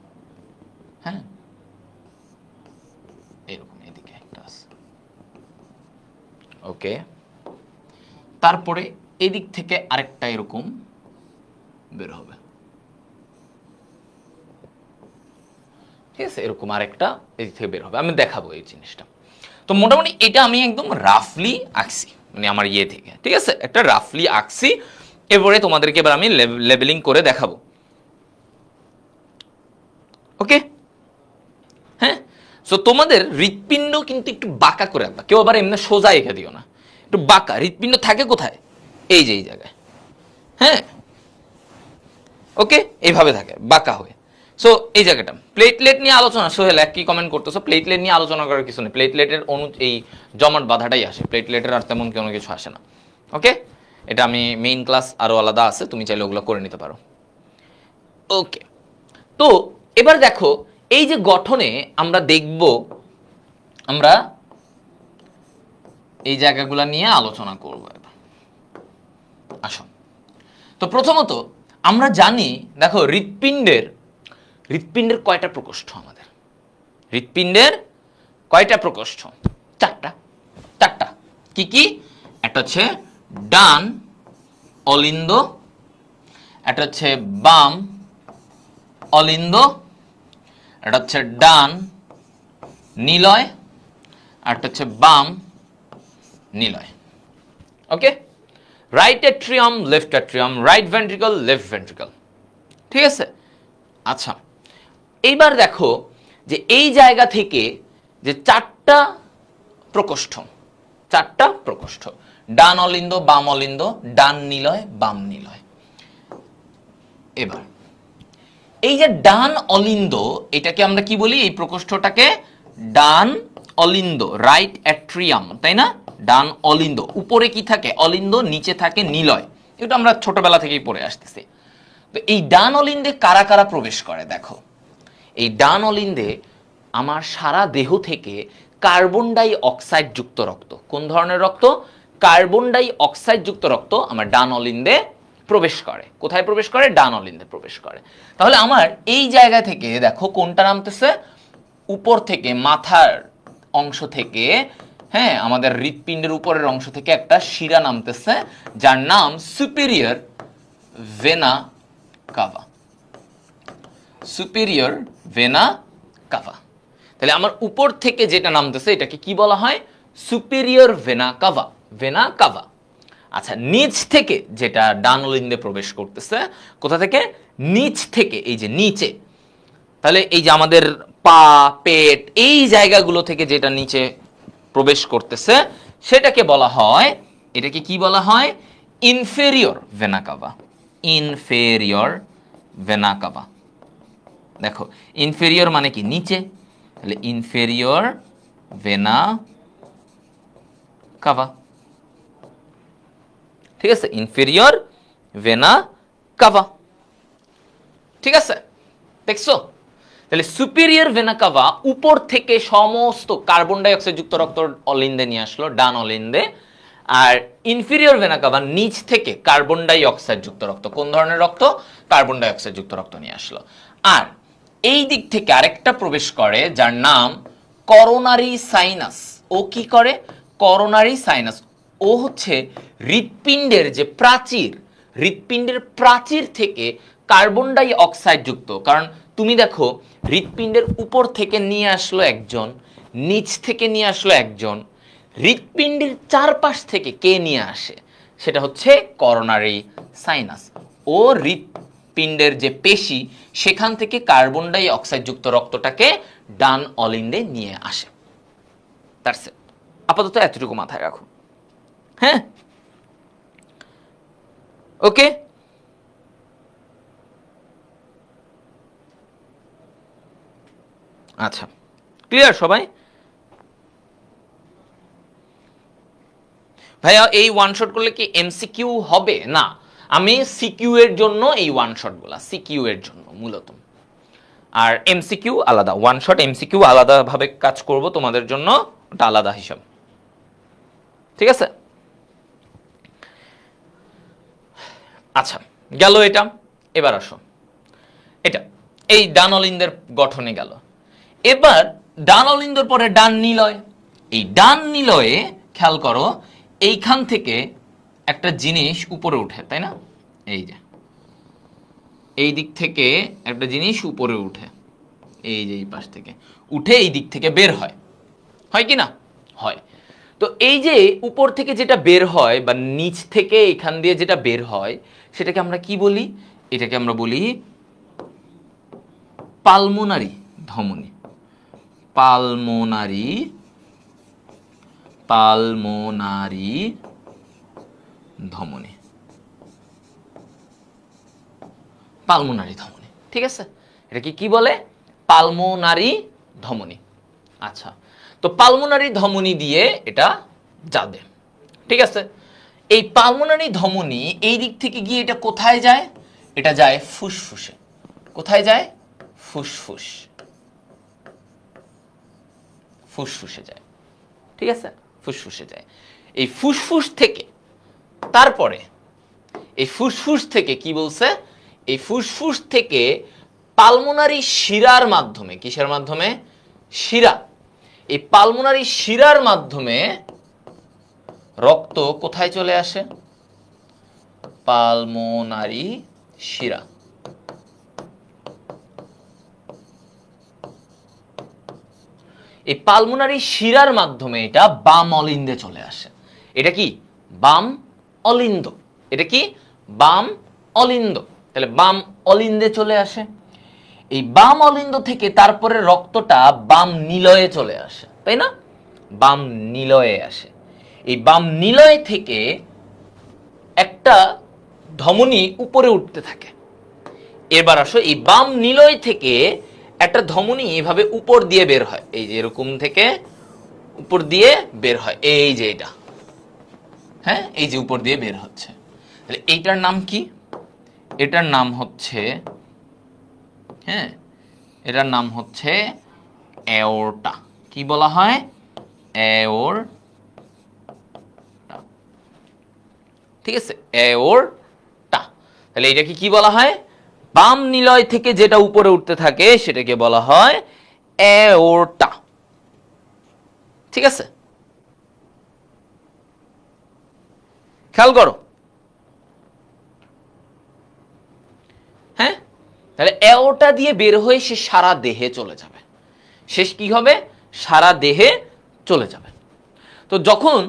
হ্যাঁ, এরকম ওকে, তারপরে এদিক থেকে আরেকটা এরকম বের হবে, ঠিক আছে, এরকম আরেকটা এদিক থেকে বের হবে, আমি দেখাবো এই জিনিসটা। তো মোটামুটি এটা আমি একদম রাফলি আঁকছি, মানে আমার ইয়ে থেকে, ঠিক আছে, একটা রাফলি আঁকছি। এরপরে তোমাদেরকে এবার আমি লেবেলিং করে দেখাবো। ওকে, হ্যাঁ। সো তোমাদের হৃৎপিণ্ড কিন্তু একটু বাঁকা করে রাখবা, কেউ আবার এমনি সোজা এঁকে দিও না, একটু বাঁকা। হৃৎপিণ্ড থাকে কোথায়? এই যে এই জায়গায়, হ্যাঁ, ওকে, এইভাবে থাকে বাঁকা হয়ে। সো এই জায়গাটা প্লেটলেট নিয়ে আলোচনা, সোহেল এক কি কমেন্ট করতেছো, প্লেটলেট নিয়ে আলোচনা করার কিছু নেই, প্লেটলেটের এই জমাট বাঁধাটাই আসে, প্লেটলেটের আর তেমন কোনো কিছু আসে না। ওকে, এটা আমি মেইন ক্লাস আরো আলাদা আছে, তুমি চাইলে ওগুলো করে নিতে পারো। ওকে, তো এবার দেখো এই যে গঠনে আমরা দেখব, আমরা এই জায়গাগুলো নিয়ে আলোচনা করব এবার। আসো, তো প্রথমত আমরা জানি, দেখো হৃৎপিণ্ডের কয়টা প্রকোষ্ঠ? আমাদের হৃৎপিণ্ডের কয়টা প্রকোষ্ঠ? চারটা। কি কি? একটা হচ্ছে ডান অলিন্দ, একটা হচ্ছে বাম অলিন্দ, এটা হচ্ছে ডান নিলয়, আর একটা হচ্ছে বাম নিলয়। Okay, right atrium, left atrium, right ventricle, left ventricle, ঠিক আছে। আচ্ছা, এইবার দেখো যে এই জায়গা থেকে যে চারটা প্রকোষ্ঠ, ডান অলিন্দ, বাম অলিন্দ, ডান নিলয়, বাম নিলয়। এবার এই যে ডান অলিন্দ, এটাকে আমরা কি বলি? এই প্রকোষ্ঠটাকে ডান অলিন্দ, রাইট অ্যাট্রিয়াম, তাই না? ডান অলিন্দ, উপরে কি থাকে? অলিন্দ, নিচে থাকে নিলয়। এটা আমরা ছোটবেলা থেকেই পড়ে আসতেছি। তো এই ডান অলিন্দে কারা কারা প্রবেশ করে? দেখো, এই ডান অলিন্দে আমার সারা দেহ থেকে কার্বন ডাই অক্সাইড যুক্ত রক্ত, কোন ধরনের রক্ত? কার্বন ডাই অক্সাইড যুক্ত রক্ত আমার ডান অলিন্দে প্রবেশ করে। কোথায় প্রবেশ করে? ডান অলিন্দে প্রবেশ করে। তাহলে আমার এই জায়গা থেকে দেখো কোনটা নামতেছে? উপর থেকে, মাথার অংশ থেকে, হ্যাঁ, আমাদের হৃৎপিণ্ডের উপরের অংশ থেকে একটা শিরা নামতেছে, যার নাম superior vena CAVA. Superior vena CAVA. তাহলে আমার উপর থেকে যেটা নামতেছে এটাকে কি বলা হয়? Superior vena CAVA, vena CAVA. আচ্ছা, নিচ থেকে যেটা ডান অলিন্দে প্রবেশ করতেছে, কোথা থেকে? নিচ থেকে, এই যে নিচে। তাহলে এই যে আমাদের পা, পেট, এই জায়গাগুলো থেকে যেটা নিচে প্রবেশ করতেছে সেটাকে বলা হয়, এটাকে কি বলা হয়? Inferior vena CAVA. Inferior vena CAVA. দেখো, ইনফেরিয়র মানে কি? নিচে। তাহলে ইনফেরিয়র ভেনা কাভা, ঠিক আছে, ইনফেরিয়র ভেনা কাভা, ঠিক আছে, দেখছো? তাহলে সুপিরিয়র ভেনা কাভা উপর থেকে সমস্ত কার্বন ডাই অক্সাইড যুক্ত রক্ত অলিন্দে নিয়ে আসলো, ডান অলিন্দে। আর ইনফেরিয়র ভেনা কাভা নিচ থেকে কার্বন ডাই অক্সাইড যুক্ত রক্ত, কোন ধরনের রক্ত? কার্বন ডাই অক্সাইড যুক্ত রক্ত নিয়ে আসলো। আর এই দিক থেকে আরেকটা প্রবেশ করে যার নাম করোনারি সাইনাস। ও কি করে? Coronary sinus. ও হচ্ছে হৃৎপিণ্ডের যে প্রাচীর, হৃৎপিণ্ডের প্রাচীর থেকে কার্বন ডাই অক্সাইড যুক্ত, কারণ তুমি দেখো হৃৎপিণ্ডের উপর থেকে নিয়ে আসলো একজন, নিচ থেকে নিয়ে আসলো একজন, হৃৎপিণ্ডের চারপাশ থেকে কে নিয়ে আসে? সেটা হচ্ছে করোনারি সাইনাস। ও হৃৎপিণ্ডের যে পেশি, সেখান থেকে কার্বন ডাই অক্সাইড যুক্ত রক্তটাকে ডান অলিন্দে নিয়ে আসে। That's it. আপাতত এতটুকু মাথায় রাখো, হ্যাঁ, ওকে। আচ্ছা, ক্লিয়ার সবাই? ভাইয়া এই ওয়ান শট করলে কি এমসিকিউ হবে? না, আমি সিকিউ এর জন্য এই ওয়ান শট গুলা, সিকিউ এর জন্য মূলত। আর এমসিকিউ আলাদা, ওয়ান শট এমসিকিউ আলাদা ভাবে কাজ করব তোমাদের জন্য, ওটা আলাদা হিসাব, ঠিক আছে? আচ্ছা, গেল এটা। এবার আসো, এটা এই ডান অলিন্দের গঠনে গেল। এবার ডান অলিন্দর পরে ডান নিলয়। এই ডান নিলয়ে খেয়াল করো, এইখান থেকে একটা জিনিস উপরে উঠে, তাই না? এই যে এই দিক থেকে একটা জিনিস উপরে উঠে, এই যে এই পাশ থেকে উঠে এই দিক থেকে বের হয়, হয় কি না? হয়। তো এই যে উপর থেকে যেটা বের হয় বা নিচ থেকে এখান দিয়ে যেটা বের হয় সেটাকে আমরা কি বলি? এটাকে আমরা বলি পালমোনারি ধমনী। পালমোনারি পালমোনারি ধমনী, পালমোনারি ধমনী। ঠিক আছে, এটাকে কি বলে? পালমোনারি ধমনী। আচ্ছা, তো পালমোনারি ধমনী দিয়ে এটা যাবে। ঠিক আছে, এই পালমোনারি ধমনী এই দিক থেকে গিয়ে এটা কোথায় যায়? এটা যায় ফুসফুসে। কোথায় যায়? ফুসফুস, ফুসফুসে যায়। ঠিক আছে, ফুসফুসে যায়। এই ফুসফুস থেকে তারপরে এই ফুসফুস থেকে কি বলছে? এই ফুসফুস থেকে পালমোনারি শিরার মাধ্যমে, কিসের মাধ্যমে? শিরা। এই পালমোনারি শিরার মাধ্যমে রক্ত কোথায় চলে আসে? পালমোনারি শিরা। এই পালমোনারি শিরার মাধ্যমে এটা বাম অলিন্দে চলে আসে। এটা কি? বাম অলিন্দ। এটা কি? বাম অলিন্দ। তাহলে বাম অলিন্দে চলে আসে। এই বাম অলিন্দ থেকে তারপরে রক্তটা বাম নিলয়ে চলে আসে, তাই না? বাম নিলয়ে আসে। এই বাম নিলয় থেকে একটা ধমনী উপরে উঠতে থাকে। এবার আসো, এই বাম নিলয় থেকে একটা ধমনী এভাবে উপর দিয়ে বের হয়, এই যে এরকম থেকে উপর দিয়ে বের হয়, এই যে এটা, হ্যাঁ, এই যে উপর দিয়ে বের হচ্ছে। তাহলে এইটার নাম কি? এটার নাম হচ্ছে, হ্যাঁ, এটার নাম হচ্ছে অ্যাওর্টা। কি বলা হয়? অ্যাওর্টা। ঠিক আছে, অ্যাওর্টা। তাহলে এটাকে কি বলা হয়? বাম নিলয় থেকে যেটা উপরে উঠতে থাকে সেটাকে বলা হয় অ্যাওর্টা। ঠিক আছে, খেয়াল করো। হ্যাঁ, তাহলে অ্যাওর্টা দিয়ে বের হয়ে সে সারা দেহে চলে যাবে। শেষ কি হবে? সারা দেহে চলে যাবে। তো যখন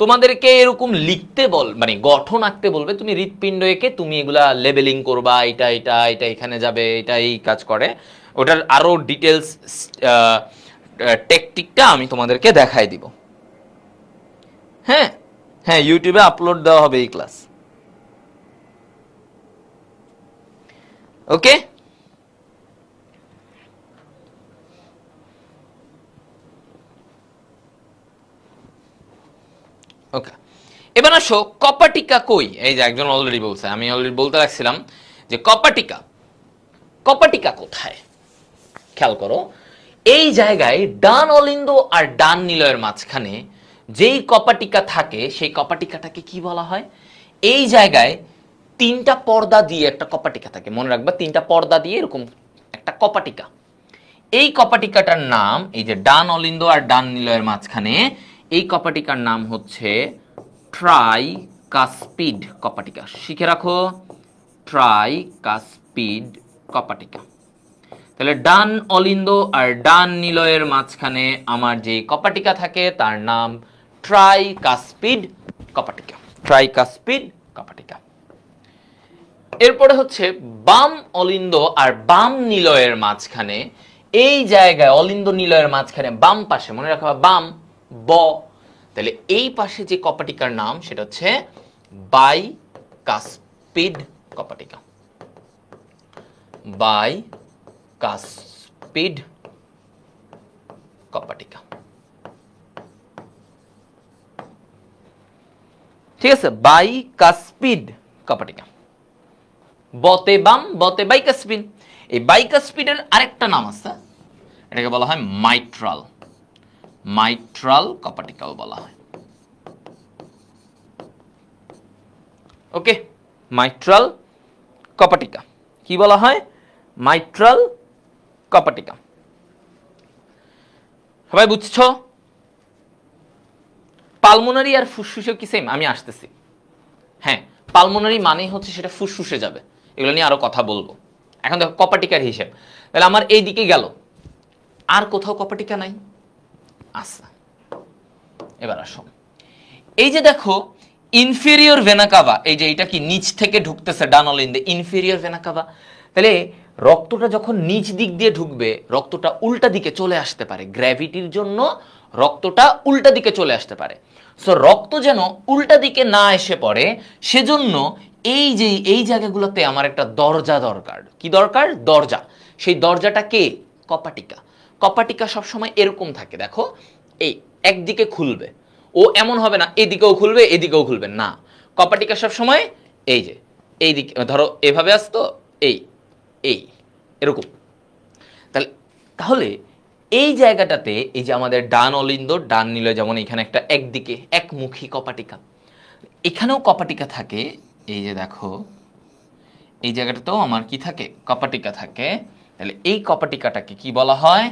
তোমাদেরকে এরকম লিখতে মানে গঠন আঁকতে বলবে, তুমি হৃৎপিণ্ড এঁকে তুমি এগুলা লেবেলিং করবা, এটা এটা এটা এখানে যাবে, এটা এই কাজ করে। ওটার আরো ডিটেলস টেকটিকটা আমি তোমাদেরকে দেখাই দিব। হ্যাঁ হ্যাঁ, ইউটিউবে আপলোড দেওয়া হবে এই ক্লাস। ওকে, ওকে। এবার আসো, কপাটিকা কই? এই যে একজন অলরেডি বলছে, আমি অলরেডি বলতে রাখছিলাম যে কপাটিকা, কপাটিকা কোথায়? খেয়াল করো, এই জায়গায় ডান অলিন্দ আর ডান নিলয়ের মাঝখানে যেই কপাটিকা থাকে সেই কপাটিকাটাকে কি বলা হয়? এই জায়গায় তিনটা পর্দা দিয়ে একটা কপাটিকা থাকে, মনে রাখবা, তিনটা পর্দা দিয়ে এরকম একটা কপাটিকা। এই কপাটিকাটার নাম, এই যে ডান অলিন্দ আর ডান নিলয়ের মাঝখানে এই কপাটিকার নাম হচ্ছে ট্রাইকাসপিড কপাটিকা। শিখে রাখো, ট্রাইকাসপিড কপাটিকা। তাহলে ডান অলিন্দ আর ডান নিলয়ের মাঝখানে আমার যে কপাটিকা থাকে তার নাম ট্রাইকাসপিড কপাটিকা। ট্রাইকাসপিড কপাটিকা। এরপরে হচ্ছে বাম অলিন্দ আর বাম নিলয়ের মাঝখানে, এই জায়গায় অলিন্দ নিলয়ের মাঝখানে বাম পাশে, মনে রাখবা, বাম ব, তাহলে এই পাশে যে কপাটিকার নাম সেটা হচ্ছে বাইকাসপিড কপাটিকা। বাইকাসপিড কপাটিকা। ঠিক আছে, বাইকাসপিড কপাটিকা। বতে বাম, বতে বাইকাসপিড। এই বাইকাসপিডের আরেকটা নাম আছে, এটাকে বলা হয় মাইট্রাল। মাইট্রাল কপাটিকাও বলা হয়। ওকে, মাইট্রাল কপাটিকা কি বলা হয়? মাইট্রাল কপাটিকা। সবাই বুঝছো? পালমোনারি আর ফুসফুসেও কি সেম? আমি আসতেছি। হ্যাঁ, পালমোনারি মানেই হচ্ছে সেটা ফুসফুসে যাবে, এগুলো নিয়ে আরো কথা বলবো। এখন দেখো কপাটিকার হিসেব, তাহলে আমার এই দিকে গেল, আর কোথাও কপাটিকা নাই। আচ্ছা, এবার আসো, এই যে দেখো ইনফেরিয়র ভেনা কাভা, এই যে এটা কি নিচ থেকে ঢুকতেছে ডান অলিন্দে, ইনফেরিয়র ভেনা কাভা। তাহলে রক্তটা যখন নিচ দিক দিয়ে ঢুকবে, রক্তটা উল্টা দিকে চলে আসতে পারে, গ্র্যাভিটির জন্য রক্তটা উল্টা দিকে চলে আসতে পারে। সো রক্ত যেন উল্টা দিকে না এসে পড়ে, সেজন্য এই যে এই জায়গাগুলোতে আমার একটা দরজা দরকার। কি দরকার? দরজা। সেই দরজাটা কে? কপাটিকা। কপাটিকা সবসময় এরকম থাকে, দেখো এই একদিকে খুলবে, ও এমন হবে না এদিকেও খুলবে এদিকেও খুলবে না, কপাটিকা সবসময় এই যে এই দিকে, ধরো এভাবে আসতো, এই এই এরকম। তাহলে তাহলে এই জায়গাটাতে এই যে আমাদের ডান অলিন্দ ডান নিলয়, যেমন এখানে একটা একদিকে একমুখী কপাটিকা, এখানেও কপাটিকা থাকে। এই যে দেখো এই জায়গাটাতেও আমার কি থাকে? কপাটিকা থাকে। তাহলে এই কপাটিকাটাকে কি বলা হয়?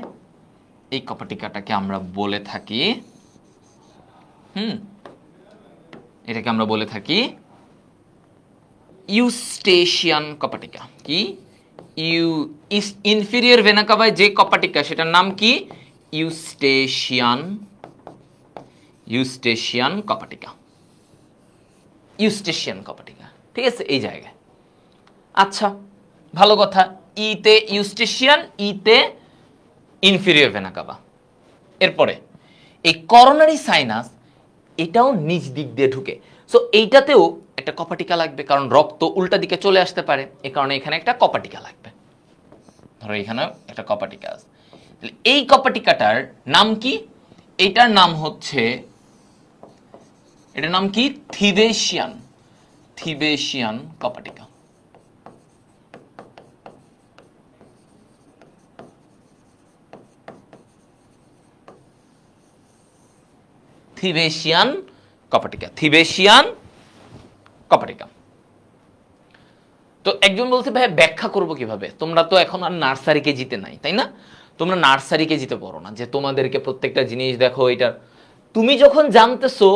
এই কপাটিকাটাকে আমরা বলে থাকি এটাকে আমরা বলে থাকি ইউস্টেশিয়ান কপাটিকা। কি? ইনফেরিয়র ভেনা কাভায় যে কপাটিকা, সেটার নাম কি? ইউস্টেশিয়ান কপাটিকা। ইউস্টেশিয়ান কপাটিকা, ঠিক আছে, এই জায়গায়। আচ্ছা, ভালো কথা। ইতে ইউস্টেশিয়ান, ইতে ইনফেরিয়র ভেনা কাভা। এরপরে এই করোনারি সাইনাস, এটাও নিচ দিক দিয়ে ঢুকে। সো এইটাতেও একটা কপাটিকা লাগবে, কারণ রক্ত উল্টা দিকে চলে আসতে পারে, এ কারণে এখানে একটা কপাটিকা লাগবে। ধরো এখানেও একটা কপাটিকা আছে। এই কপাটিকাটার নাম কি? এটার নাম হচ্ছে, এটার নাম কি? থিবেশিয়ান কপাটিকা। থিবেশিয়ান কপাটিকা, থিবেশিয়ান কপাটিকা। তো একজন বলছে ভাই ব্যাখ্যা করব কিভাবে? তোমরা তো এখন আর নার্সারিকে জিতে নাই, তাই না? তোমরা নার্সারিকে জিতে পারো না যে তোমাদেরকে প্রত্যেকটা জিনিস দেখো এটা। তুমি যখন জানতেছো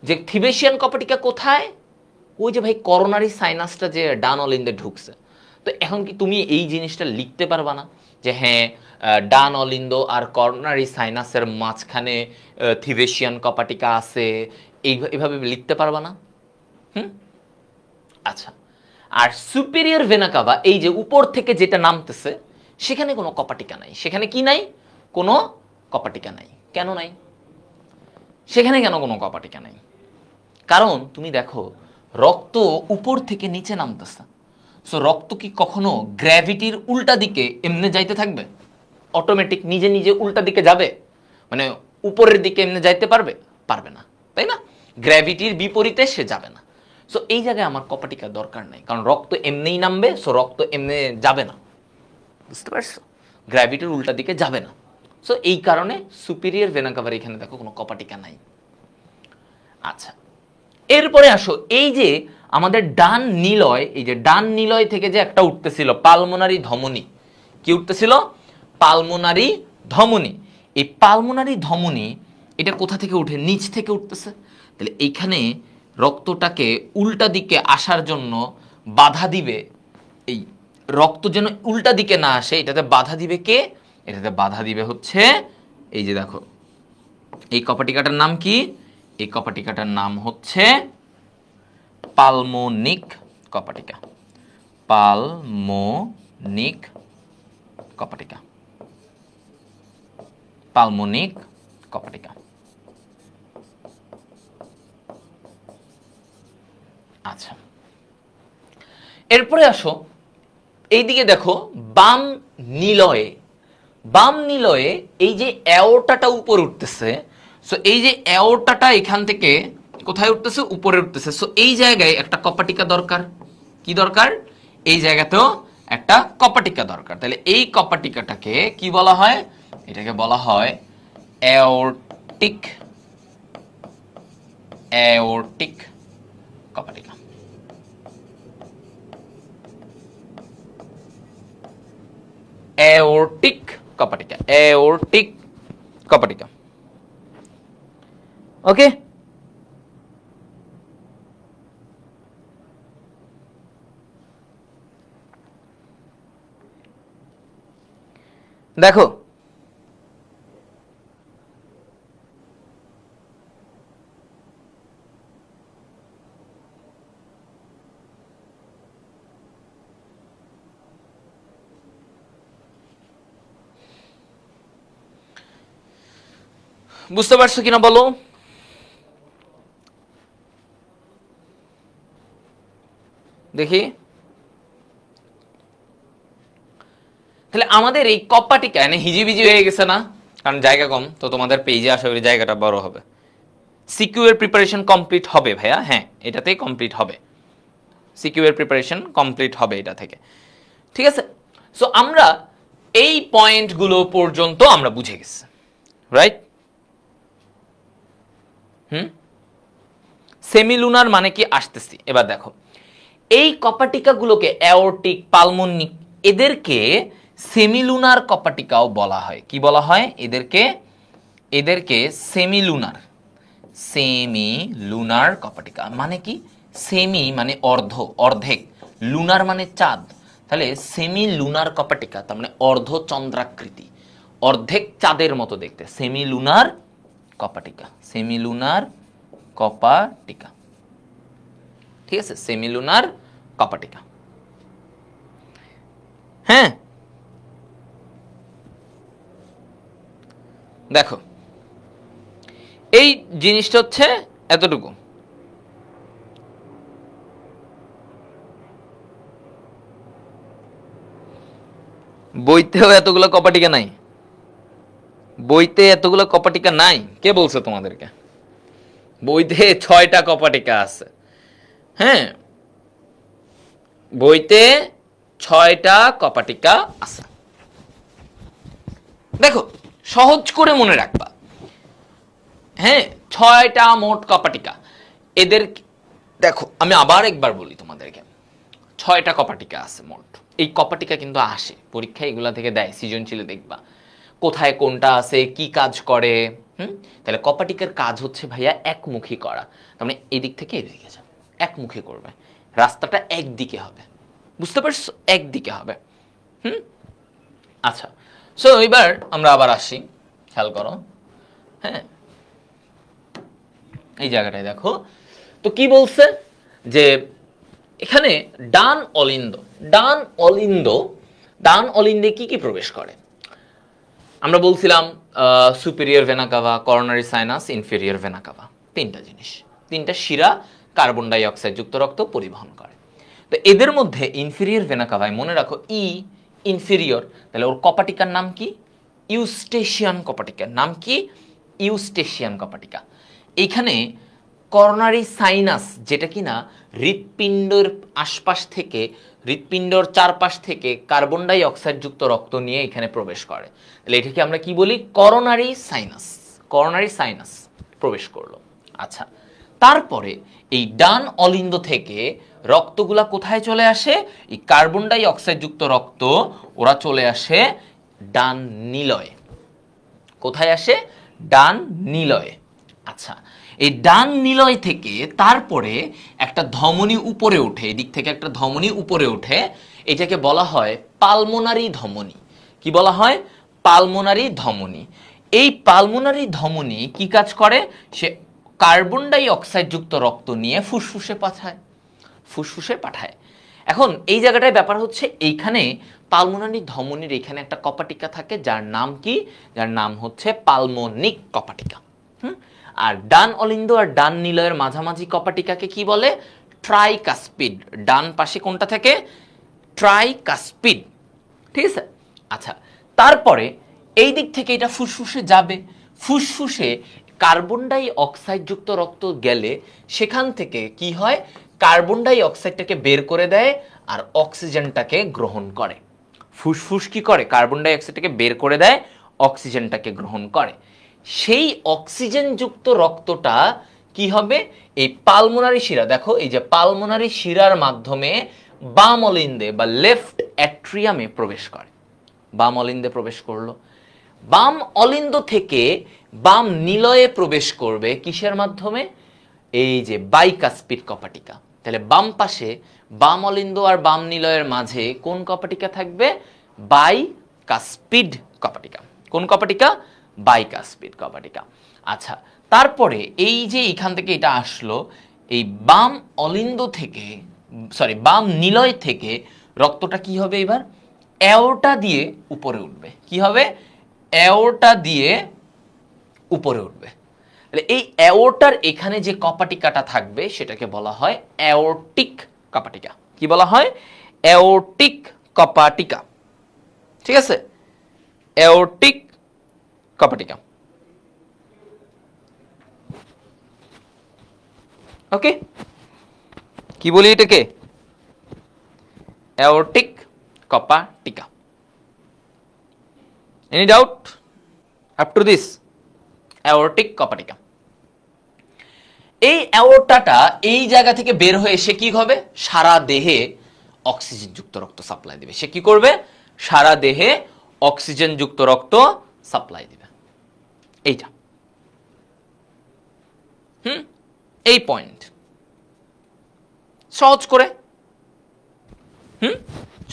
যে থিবেশিয়ান কপাটিকা কোথায়, ওই যে ভাই করোনারি সাইনাসটা যে ডান অলিন্দে ঢুকছে, তো এখন কি তুমি এই জিনিসটা লিখতে পারবা না যে হ্যাঁ ডান অলিন্দ আর করোনারি সাইনাসের মাঝখানে থিবেশিয়ান কপাটিকা আছে, এইভাবে লিখতে পারবা না? আচ্ছা, আর সুপিরিয়র ভেনা কাভা, এই যে উপর থেকে যেটা নামতেছে, সেখানে কোনো কপাটিকা নাই। সেখানে কি নাই? কোনো কপাটিকা নাই। কেন নাই? সেখানে কেন কোনো কপাটিকা নাই? কারণ তুমি দেখো রক্ত উপর থেকে নিচে নামতেছে। সো রক্ত কি কখনো গ্র্যাভিটির উল্টা দিকে এমনি যাইতে থাকবে? অটোমেটিক নিজে নিজে উল্টা দিকে যাবে? মানে উপরের দিকে এমনি যাইতে পারবে? পারবে না, তাই না? গ্র্যাভিটির বিপরীতে সে যাবে না। সো এই জায়গায় আমার কপাটিকা দরকার নাই, কারণ রক্ত এমনিই নামবে। সো রক্ত এমনি যাবে না, বুঝতে পারছো? গ্র্যাভিটির উল্টা দিকে যাবে না। সো এই কারণে সুপিরিয়র ভেনা কাভার এখানে দেখো কোনো কপাটিকা নাই। আচ্ছা, এরপরে আসো, এই যে আমাদের ডান নিলয়, এই যে ডান নিলয় থেকে যে একটা উঠতেছিল পালমোনারি ধমনী, কি উঠতেছিল? পালমোনারি ধমনী। এই পালমোনারি ধমনী এটা কোথা থেকে উঠে? নিচ থেকে উঠতেছে। তাহলে এইখানে রক্তটাকে উল্টা দিকে আসার জন্য বাধা দিবে, এই রক্ত যেন উল্টা দিকে না আসে, এটাতে বাধা দিবে কে? এটাতে বাধা দিবে হচ্ছে এই যে দেখো এই কপাটিকাটার নাম কি? এই কপাটিকাটার নাম হচ্ছে পালমোনিক কপাটিকা। পালমোনিক কপাটিকা। পালমোনিক কপাটিকা। আচ্ছা, এরপরে আসো এইদিকে দেখো বাম নিলয়ে, বাম নিলয়ে এই যে অ্যাওর্টাটা উপরে উঠতেছে। সো এই যে অ্যাওর্টাটা এখান থেকে কোথায় উঠতেছে? উপরে উঠতেছে। সো এই জায়গায় একটা কপাটিকা দরকার। কি দরকার? এই জায়গাতেও একটা কপাটিকা দরকার। তাহলে এই কপাটিকাটাকে কি বলা হয়? এটাকে বলা হয় অ্যাওর্টিক, অ্যাওর্টিক কপাটিকা। অ্যাওর্টিক কপাটিকা, অ্যাওর্টিক কপাটিকা। ওকে, দেখো বুঝতে পারছো কিনা বলো? দেখি তাহলে আমাদের এই কপাটিকা এনে হিজিবিজি হয়ে গেছে না, কারণ জায়গা কম, তো তোমাদের পেজে আশা করি জায়গাটা বড় হবে। সিকিউ এর প্রিপারেশন কমপ্লিট হবে ভাইয়া, হ্যাঁ এটাতেই কমপ্লিট হবে, সিকিউ এর প্রিপারেশন কমপ্লিট হবে এটা থেকে, ঠিক আছে? সো আমরা এই পয়েন্টগুলো পর্যন্ত আমরা বুঝে গেছি, রাইট? সেমিলুনার মানে কি আসতেছি এবার দেখো। এই কপাটিকাগুলোকে অ্যাওর্টিক, পালমোনিক, এদেরকে সেমিলুনার কপাটিকাও বলা হয়। কি বলা হয় এদেরকে? এদেরকে সেমিলুনার, সেমিলুনার কপাটিকা। মানে কি? সেমি মানে অর্ধ, অর্ধেক, লুনার মানে চাঁদ, তাহলে সেমিলুনার কপাটিকা তার মানে অর্ধচন্দ্রাকৃতি, অর্ধেক চাঁদের মতো দেখতে, সেমিলুনার কপাটিকা, সেমিলুনার কপাটিকা, ঠিক আছে? সেমিলুনার কপাটিকা। হ্যাঁ দেখো এই জিনিসটা হচ্ছে এতটুকু, বইতেও এতগুলো কপাটিকা নাই, বইতে এতগুলো কপাটিকা নাই। কে বলছে তোমাদেরকে? বইতে 6টা কপাটিকা আছে, হ্যাঁ বইতে 6টা কপাটিকা আছে। দেখো সহজ করে মনে রাখবা, হ্যাঁ 6টা মোট কপাটিকা। এদের দেখো আমি আবার একবার বলি তোমাদেরকে, 6টা কপাটিকা আছে মোট। এই কপাটিকা কিন্তু আসে পরীক্ষায়, এগুলা থেকে দেয়, সৃজনশীলে দেখবা কোথায় কোনটা আছে, কি কাজ করে। তাহলে কপাটিকার কাজ হচ্ছে ভাইয়া একমুখী করা, তার মানে এদিক থেকে এদিকে যাবে, একমুখী করবে, রাস্তাটা একদিকে হবে, বুঝতে পারছো? একদিকে হবে। আচ্ছা, সো এবার আমরা আবার আসি, খেয়াল করো, হ্যাঁ এই জায়গাটায় দেখো তো কি বলছে যে এখানে ডান অলিন্দ, ডান অলিন্দ, ডান অলিন্দে কি কি প্রবেশ করে? আমরা বলছিলাম superior vena CAVA, coronary sinus, inferior vena CAVA, তিনটা জিনিস, তিনটা শিরা কার্বন ডাই অক্সাইড যুক্ত রক্ত পরিবহন করে। তো এদের মধ্যে ইনফেরিয়র ভেনা কাভায় মনে রাখো ই ইনফেরিয়র, তাহলে ওর কপাটিকার নাম কি? ইউস্টেশিয়ান কপাটিকার নাম কি? ইউস্টেশিয়ান কপাটিকা। এইখানে করোনারি সাইনাস, যেটা কিনা হৃৎপিণ্ডের আশপাশ থেকে, হৃৎপিণ্ডর চারপাশ থেকে কার্বন ডাই অক্সাইড যুক্ত রক্ত নিয়ে এখানে প্রবেশ করে, তাহলে এটাকে আমরা কি বলি? করোনারি সাইনাস, করোনারি সাইনাস প্রবেশ করলো। আচ্ছা, তারপরে এই ডান অলিন্দ থেকে রক্তগুলা কোথায় চলে আসে? এই কার্বন ডাই অক্সাইড যুক্ত রক্ত ওরা চলে আসে ডান নিলয়ে। কোথায় আসে? ডান নিলয়ে। আচ্ছা, এই ডান নিলয় থেকে তারপরে একটা ধমনী উপরে ওঠে, এদিক থেকে একটা ধমনী উপরে ওঠে, এটাকে বলা হয় পালমোনারি ধমনী। কি বলা হয়? পালমোনারি ধমনী। এই পালমোনারি ধমনী কি কাজ করে? সে কার্বন ডাই অক্সাইড যুক্ত রক্ত নিয়ে ফুসফুসে পাঠায়, ফুসফুসে পাঠায়। এখন এই জায়গাটায় ব্যাপার হচ্ছে, এইখানে পালমোনারি ধমনীর এখানে একটা কপাটিকা থাকে, যার নাম কি? যার নাম হচ্ছে পালমোনিক কপাটিকা। আর ডান অলিন্দ আর ডান নিলয়ের মাঝামাঝি কপাটিকাকে কি বলে? ট্রাইকাসপিড। ডান পাশে কোনটা থাকে? ট্রাইকাসপিড, ঠিক আছে? আচ্ছা, তারপরে এই দিক থেকে এটা ফুসফুসে যাবে, ফুসফুসে কার্বন ডাই অক্সাইড যুক্ত রক্ত গেলে সেখান থেকে কি হয়? কার্বন ডাই অক্সাইডটাকে বের করে দেয় আর অক্সিজেনটাকে গ্রহণ করে। ফুসফুস কি করে? কার্বন ডাই অক্সাইডটাকে বের করে দেয়, অক্সিজেনটাকে গ্রহণ করে। সেই অক্সিজেন যুক্ত রক্তটা কি হবে? এই পালমোনারি শিরা, দেখো এই যে পালমোনারি শিরার মাধ্যমে বাম অলিন্দে বা লেফট অ্যাট্রিয়ামে প্রবেশ করে। বাম অলিন্দে প্রবেশ করলো, বাম অলিন্দ থেকে বাম নিলয়ে প্রবেশ করবে কিসের মাধ্যমে? এই যে বাইকাসপিড কপাটিকা। তাহলে বাম পাশে বাম অলিন্দ আর বাম নিলয়ের মাঝে কোন কপাটিকা থাকবে? By cuspid কপাটিকা। কোন কপাটিকা? বাইকাস্পিড কপাটিকা। আচ্ছা, তারপরে এই যে এখান থেকে এটা আসলো, এই বাম অলিন্দ থেকে, সরি বাম নিলয় থেকে রক্তটা কি হবে এবার? অ্যাওর্টা দিয়ে উপরে উঠবে। কি হবে? অ্যাওর্টা দিয়ে উপরে উঠবে। এই অ্যাওর্টার এখানে যে কপাটিকাটা থাকবে সেটাকে বলা হয় অ্যাওর্টিক কপাটিকা। কি বলা হয়? অ্যাওর্টিক কপাটিকা। ঠিক আছে, অ্যাওর্টিক কপাটিকা। ওকে, কি বলি এটাকে? অ্যাওর্টিক কপাটিকা। Any doubt up to this? Aortic কপাটিকা। এই অ্যাওর্টাটা এই জায়গা থেকে বের হয়ে সে কি হবে? সারা দেহে অক্সিজেন যুক্ত রক্ত সাপ্লাই দিবে। সে কি করবে? সারা দেহে অক্সিজেন যুক্ত রক্ত সাপ্লাই দিবে। এইটা এই পয়েন্ট সহজ করে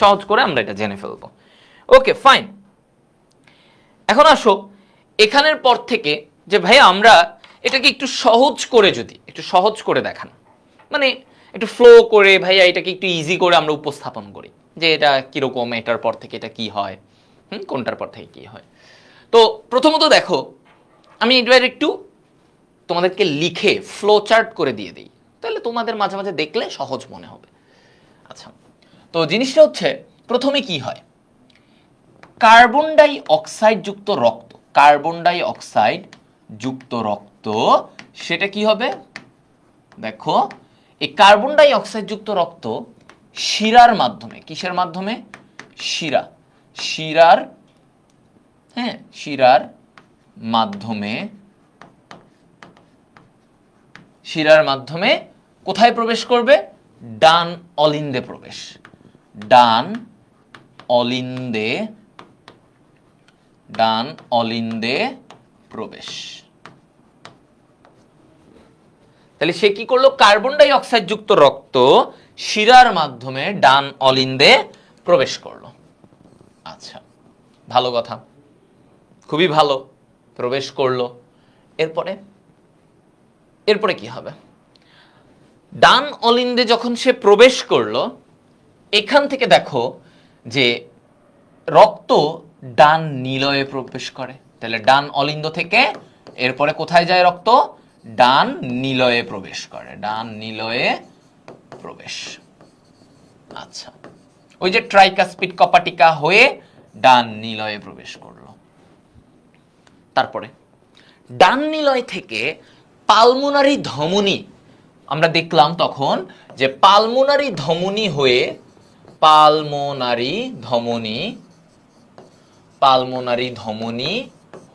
সহজ করে আমরা এটা জেনে ফেলবো। Okay fine. এখন আসো এখানের পর থেকে যে ভাই আমরা এটাকে একটু সহজ করে, যদি একটু সহজ করে দেখান, মানে একটু ফ্লো করে ভাইয়া এটাকে একটু ইজি করে আমরা উপস্থাপন করি যে এটা কিরকম, এটার পর থেকে এটা কি হয়, কোনটার পর থেকে কি হয়। তো প্রথমত দেখো, আমি এবার একটু তোমাদেরকে লিখে ফ্লো চার্ট করে দিয়ে দিই, তাহলে তোমাদের মাঝে মাঝে দেখলে সহজ মনে হবে। আচ্ছা, তো জিনিসটা হচ্ছে প্রথমে কি হয়? কার্বন ডাই অক্সাইড যুক্ত রক্ত, কার্বন ডাই অক্সাইড যুক্ত রক্ত, সেটা কি হবে? দেখো, এই কার্বন ডাই অক্সাইড যুক্ত রক্ত শিরার মাধ্যমে, কিসের মাধ্যমে? শিরা, শিরার, হ্যাঁ শিরার মাধ্যমে, শিরার মাধ্যমে কোথায় প্রবেশ করবে? ডান অলিন্দে প্রবেশ, ডান অলিন্দে, ডান অলিন্দে প্রবেশ। তাহলে সে কি করলো? কার্বন ডাই অক্সাইড যুক্ত রক্ত শিরার মাধ্যমে ডান অলিন্দে প্রবেশ করলো। আচ্ছা, ভালো কথা, খুবই ভালো, প্রবেশ করলো। এরপরে এরপরে কি হবে? ডান অলিন্দে যখন সে প্রবেশ করলো, এখান থেকে দেখো যে রক্ত ডান নিলয়ে প্রবেশ করে। তাহলে ডান অলিন্দ থেকে এরপরে কোথায় যায় রক্ত? ডান নিলয়ে প্রবেশ করে, ডান নিলয়ে প্রবেশ। আচ্ছা, ওই যে ট্রাইকাস্পিড কপাটিকা হয়ে ডান নিলয়ে প্রবেশ করলো। তারপরে ডান নিলয় থেকে পালমোনারি ধমনী, আমরা দেখলাম তখন যে পালমোনারি ধমনী হয়ে, পালমোনারি ধমনী, পালমোনারি ধমনী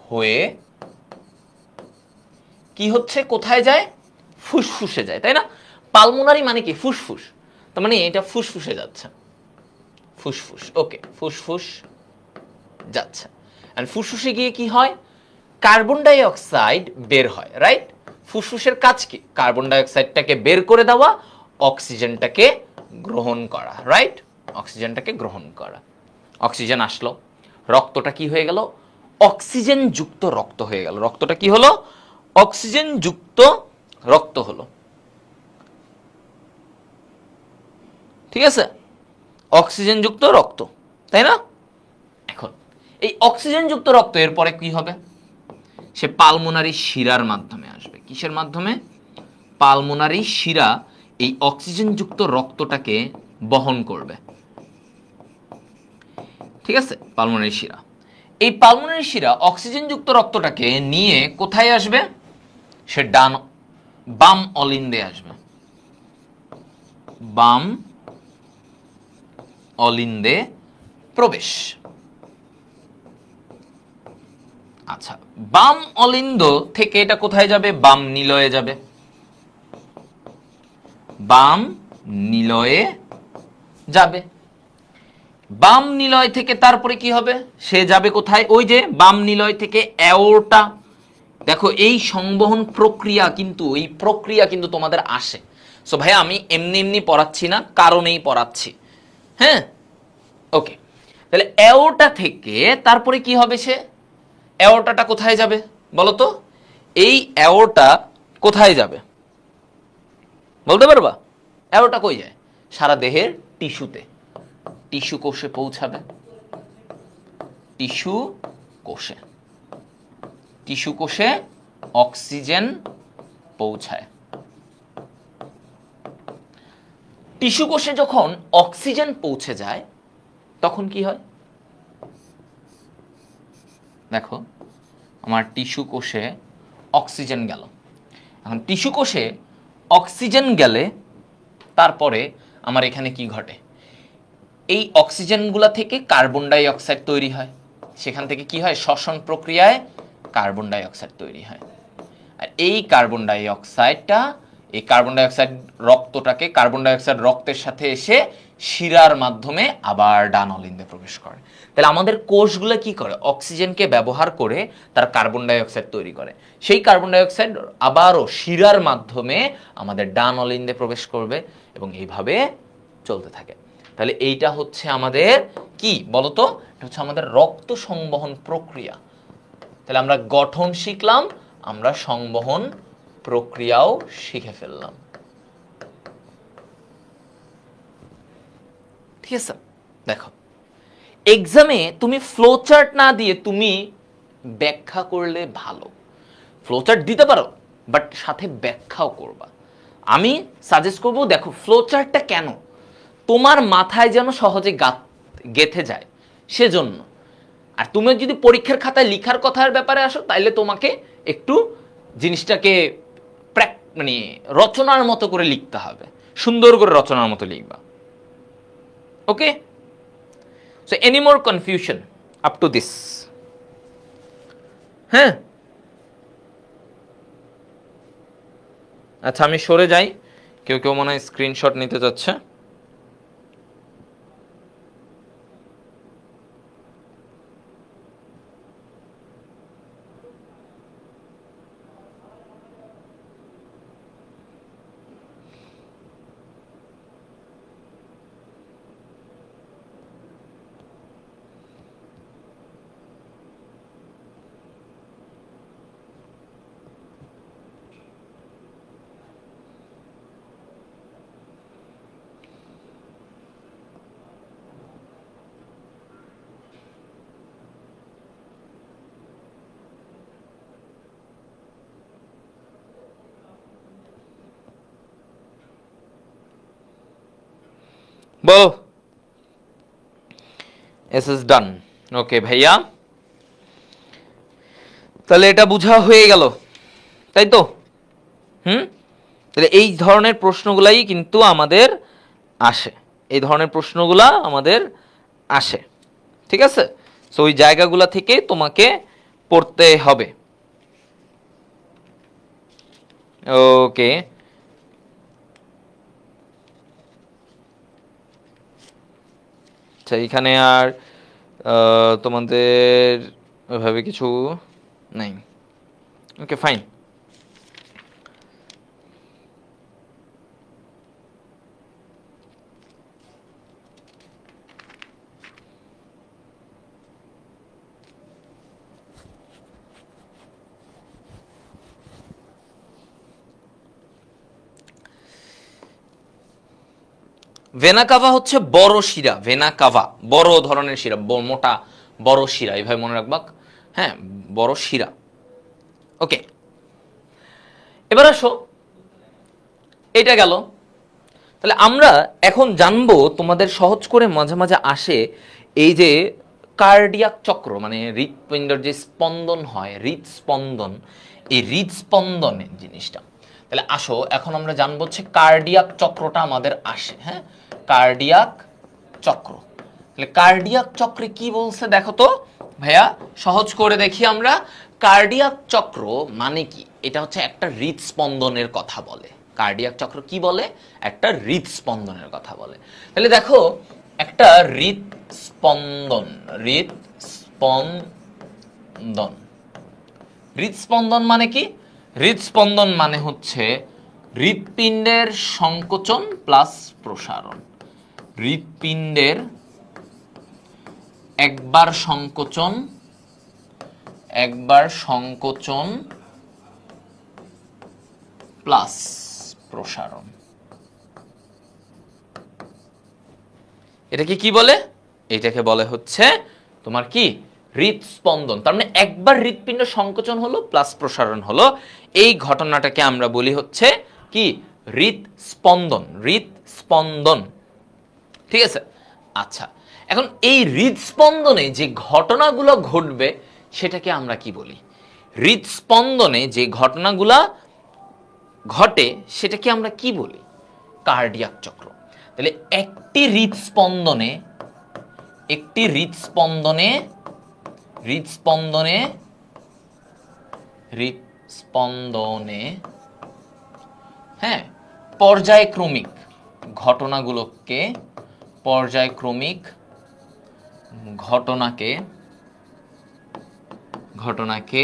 হয়ে কি হচ্ছে? কোথায় যায়? ফুসফুসে যায়, তাই না? পালমোনারি মানে কি? ফুসফুস। তার মানে এটা ফুসফুসে যাচ্ছে, ফুসফুস। ওকে, ফুসফুস যাচ্ছে। আর ফুসফুসে গিয়ে কি হয়? কার্বন ডাই অক্সাইড বের হয়, রাইট? ফুসফুসের কাজ কি? কার্বন ডাই অক্সাইডটাকে বের করে দেওয়া, অক্সিজেনটাকে গ্রহণ করা, রাইট? অক্সিজেনটাকে গ্রহণ করা। অক্সিজেন আসলো, রক্তটা কি হয়ে গেল? অক্সিজেন যুক্ত রক্ত হয়ে গেল। রক্তটা কি হলো? অক্সিজেন যুক্ত রক্ত হলো। ঠিক আছে, অক্সিজেন যুক্ত রক্ত, তাই না? এখন এই অক্সিজেন যুক্ত রক্ত এরপরে কি হবে? সে পালমোনারি শিরার মাধ্যমে আসবে। কিসের মাধ্যমে? পালমোনারি শিরা এই অক্সিজেন যুক্ত রক্তটাকে বহন করবে। ঠিক আছে, পালমোনারি শিরা, এই পালমোনারি শিরা অক্সিজেন যুক্ত রক্তটাকে নিয়ে কোথায় আসবে? সে ডান, বাম অলিন্দে আসবে, বাম অলিন্দে প্রবেশ। আচ্ছা, বাম অলিন্দ থেকে এটা কোথায় যাবে? বাম নিলয়ে যাবে, বাম নিলয়ে যাবে। বাম নিলয় থেকে তারপরে কি হবে? সে যাবে কোথায়? ওই যে বাম নিলয় থেকে অ্যাওর্টা। দেখো এই সংবহন প্রক্রিয়া কিন্তু, এই প্রক্রিয়া কিন্তু তোমাদের আসে। সো ভাইয়া আমি এমনি এমনি পড়াচ্ছি না, কারণেই পড়াচ্ছি। হ্যাঁ, ওকে। তাহলে অ্যাওর্টা থেকে তারপরে কি হবে, সে অ্যাওর্টাটা কোথায় যাবে বলো তো? এই অ্যাওর্টা কোথায় যাবে বলতে পারবা? অ্যাওর্টা কই যায়? সারা দেহের টিস্যুতে, টিস্যু কোষে পৌঁছাবে, টিস্যু কোষে, টিস্যু কোষে অক্সিজেন পৌঁছায়। টিস্যু কোষে যখন অক্সিজেন পৌঁছে যায় তখন কি হয় দেখো, আমার টিস্যু কোষে অক্সিজেন গেল। এখন টিস্যু কোষে অক্সিজেন গেলে তারপরে আমার এখানে কি ঘটে, এই অক্সিজেনগুলা থেকে কার্বন ডাই অক্সাইড তৈরি হয়, সেখান থেকে কি হয়, শ্বসন প্রক্রিয়ায় কার্বন ডাই অক্সাইড তৈরি হয়। আর এই কার্বন ডাই অক্সাইডটা, এই carbon die oxide রক্তটাকে, carbon die oxide রক্তের সাথে এসে শিরার মাধ্যমে আবার ডানলিন্দে প্রবেশ করে। তাহলে আমাদের কোষগুলো কি করে, অক্সিজেনকে ব্যবহার করে তার কার্বন ডাই অক্সাইড তৈরি করে, সেই কার্বন ডাই অক্সাইড আবারও শিরার মাধ্যমে আমাদের ডানলিন্দে প্রবেশ করবে এবং এইভাবে চলতে থাকে। তাহলে এইটা হচ্ছে আমাদের কি বলতো, এটা হচ্ছে আমাদের রক্ত সংবহন প্রক্রিয়া। তাহলে আমরা গঠন শিখলাম, আমরা সংবহন প্রক্রিয়াও শিখে ফেললাম। ঠিক আছে, দেখো এক্সামে তুমি ফ্লোচার্ট না দিয়ে তুমি ব্যাখ্যা করলে ভালো। ফ্লোচার্ট দিতে পারো বাট সাথে ব্যাখ্যাও করবা। আমি সাজেস্ট করব, দেখো ফ্লোচার্টটা কেন, তোমার মাথায় যেন সহজে গেথে যায় সেজন্য। আর তুমি যদি পরীক্ষার খাতায় লিখার কথার ব্যাপারে আসো তাইলে তোমাকে একটু জিনিসটাকে মানে রচনার মতো করে লিখতে হবে, সুন্দর করে রচনার মতো লিখবা। Okay, so any more confusion up to this? হ্যাঁ, আচ্ছা আমি সরে যাই, কেউ কেউ মনে হয় স্ক্রিনশট নিতে যাচ্ছে। বলো, এস ইজ ডান। ওকে ভাইয়া, তাহলে এটা বোঝা হয়ে গেল, তাই তো? তাহলে এই ধরনের প্রশ্নগুলাই কিন্তু আমাদের আসে, এই ধরনের প্রশ্নগুলা আমাদের আসে। ঠিক আছে, সো ওই জায়গাগুলা থেকে তোমাকে পড়তে হবে। ওকে, আচ্ছা এখানে আর তোমাদের ওইভাবে কিছু নাই। Okay fine. ভেনা কাভা হচ্ছে বড় শিরা, ভেনা কাভা বড় ধরনের শিরা, মোটা বড় শিরা, এইভাবে মনে রাখবা। হ্যাঁ, বড় শিরা। ওকে, এবার আসো, এটা গেল। তাহলে আমরা এখন জানবো, তোমাদের সহজ করে মাঝে মাঝে আসে এই যে কার্ডিয়াক চক্র, মানে হৃৎপিণ্ডের যে স্পন্দন হয়, হৃদস্পন্দন, এই হৃদস্পন্দনের জিনিসটা। তাহলে আসো এখন আমরা জানবো হচ্ছে কার্ডিয়াক চক্রটা আমাদের আসে। হ্যাঁ, কার্ডিয়াক চক্র। তাহলে কার্ডিয়াক চক্রে কি বলছে দেখো তো ভাইয়া, সহজ করে দেখি আমরা। কার্ডিয়াক চক্র মানে কি, এটা হচ্ছে একটা হৃদস্পন্দনের কথা বলে। কার্ডিয়াক চক্র কি বলে, একটা হৃদস্পন্দনের কথা বলে। তাহলে দেখো একটা হৃদস্পন্দন, হৃদস্পন্দন, হৃদস্পন্দন মানে কি, হৃদস্পন্দন মানে হচ্ছে হৃৎপিণ্ডের সংকোচন প্লাস প্রসারণ, হৃৎপিণ্ডের একবার সংকোচন, একবার সংকোচন প্লাস প্রসারণ। এটাকে কি বলে? এটাকে বলে হচ্ছে তোমার কি হৃদস্পন্দন। তার মানে একবার হৃৎপিণ্ড সংকোচন হলো প্লাস প্রসারণ হলো, এই ঘটনাটাকে আমরা বলি হচ্ছে কি হৃদস্পন্দন, হৃদস্পন্দন। ঠিক আছে? আচ্ছা, এখন এই হৃদস্পন্দনে যে ঘটনাগুলো ঘটবে সেটাকে আমরা কি বলি? হৃদস্পন্দনে যে ঘটনাগুলা ঘটে সেটাকে আমরা কি বলি? কার্ডিয়াক চক্র। তাহলে একটি হৃদস্পন্দনে, একটি হৃদস্পন্দনে, হৃদস্পন্দনে, হৃদস্পন্দনে হ্যাঁ পর্যায়ক্রমিক ঘটনাগুলোকে, পর্যায়ক্রমিক ঘটনাকে, ঘটনাকে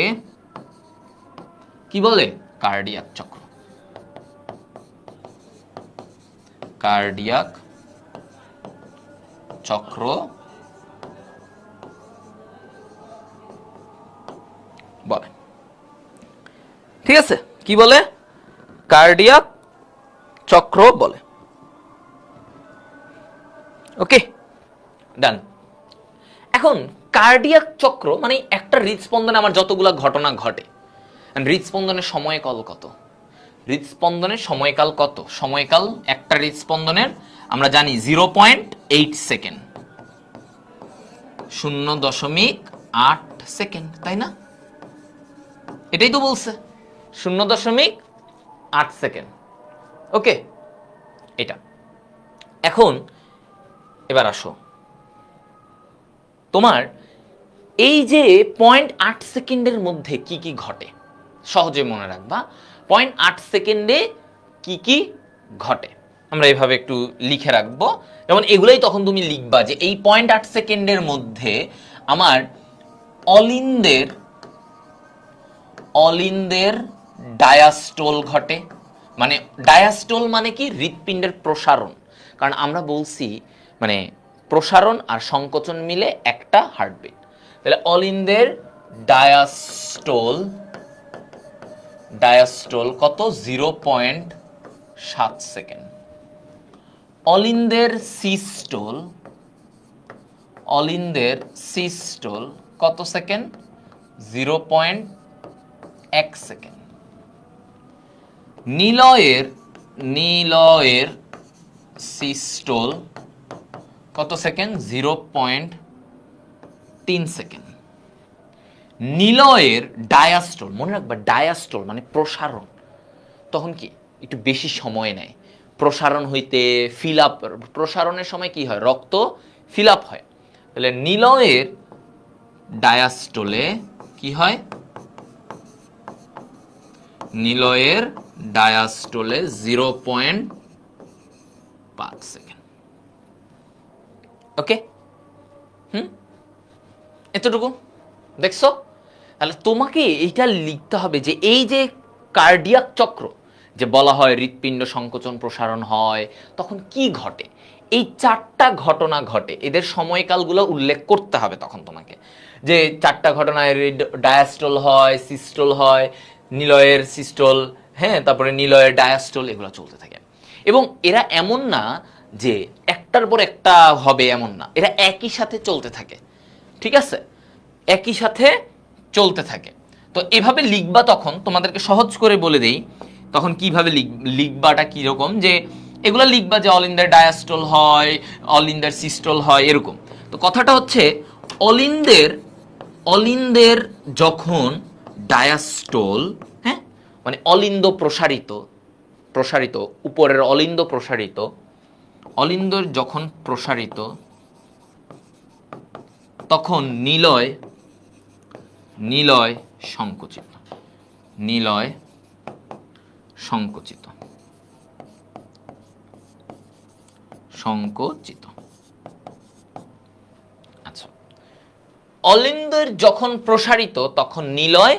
কি বলে? কার্ডিয়াক চক্র, কার্ডিয়াক চক্র বলে। ঠিক আছে? কি বলে? কার্ডিয়াক চক্র বলে। ওকে, ডান। এখন কার্ডিয়াক চক্র মানে একটা হৃদস্পন্দনে আমার যতগুলা ঘটনা ঘটে, হৃদস্পন্দনের সময়কাল কত? হৃদস্পন্দনের সময়কাল কত? সময়কাল একটা হৃদস্পন্দনের আমরা জানি 0.8 সেকেন্ড, 0.8 সেকেন্ড, তাই না? এটাই তো বলছে 0.8 সেকেন্ড। ওকে, এটা। এখন এবার আসো, তোমার এই যে 0.8 সেকেন্ডের মধ্যে কি কি ঘটে সহজে মনে রাখবা। 0.8 সেকেন্ডে কি কি ঘটে আমরা এভাবে একটু লিখে রাখবো, যেমন এগুলাই তখন তুমি লিখবা যে এই 0.8 সেকেন্ডের মধ্যে আমার অলিন্দের, অলিন্দের ডায়াস্টোল ঘটে। মানে ডায়াস্টোল মানে কি? হৃৎপিণ্ডের প্রসারণ। কারণ আমরা বলছি মানে প্রসারণ আর সংকোচন মিলে একটা হার্টবিট। তাহলে অলিন্দের ডায়াস্টোল, ডায়াস্টোল কত? 0.7 সেকেন্ড। অলিন্দের সিস্টোল, অলিন্দের সিস্টোল কত সেকেন্ড? 0.1 সেকেন্ড। নিলয়ের, নিলয়ের সিস্টোল কত সেকেন্ড? 0.3 সেকেন্ড। নিলয়ের ডায়াস্টোল, মনে রাখবা ডায়াস্টোল মানে প্রসারণ, তখন কি একটু বেশি সময় নেয় প্রসারণ হইতে, ফিল আপ। প্রসারণের সময় কি হয়? রক্ত ফিল আপ হয়। তাহলে নিলয়ের ডায়াস্টোলে কি হয়? নিলয়ের ডায়াস্টোলে 0.5 সেকেন্ড। ওকে, এতটুকু দেখছো? তাহলে তোমাকে এইটা লিখতে হবে যে এই যে কার্ডিয়াক চক্র যে বলা হয় হৃৎপিণ্ড সংকোচন প্রসারণ হয়, তখন কি ঘটে? এই 4টা ঘটনা ঘটে, এদের সময়কালগুলো উল্লেখ করতে হবে তখন তোমাকে, যে 4টা ঘটনায় ডায়াস্টোল হয়, সিস্টোল হয়, নিলয়ের সিস্টোল, হ্যাঁ, তারপরে নিলয়ের ডায়াস্টোল, এগুলো চলতে থাকে। এবং এরা এমন না যে একটার পর একটা হবে, এমন না, এরা একই সাথে চলতে থাকে। ঠিক আছে? একই সাথে চলতে থাকে। তো এভাবে লিখবা, তখন তোমাদেরকে সহজ করে বলে দেই তখন কিভাবে লিখবাটা কিরকম, যে এগুলো লিখবা যে অলিন্দের ডায়াস্টোল হয়, অলিন্দের সিস্টোল হয়, এরকম। তো কথাটা হচ্ছে অলিন্দের, অলিন্দের যখন ডায়াস্টোল, হ্যাঁ, মানে অলিন্দ প্রসারিত, প্রসারিত উপরের অলিন্দ প্রসারিত, অলিন্দর যখন প্রসারিত তখন নিলয়, নিলয় সংকুচিত, নিলয় সংকুচিত, সংকুচিত। আচ্ছা, অলিন্দের যখন প্রসারিত তখন নিলয়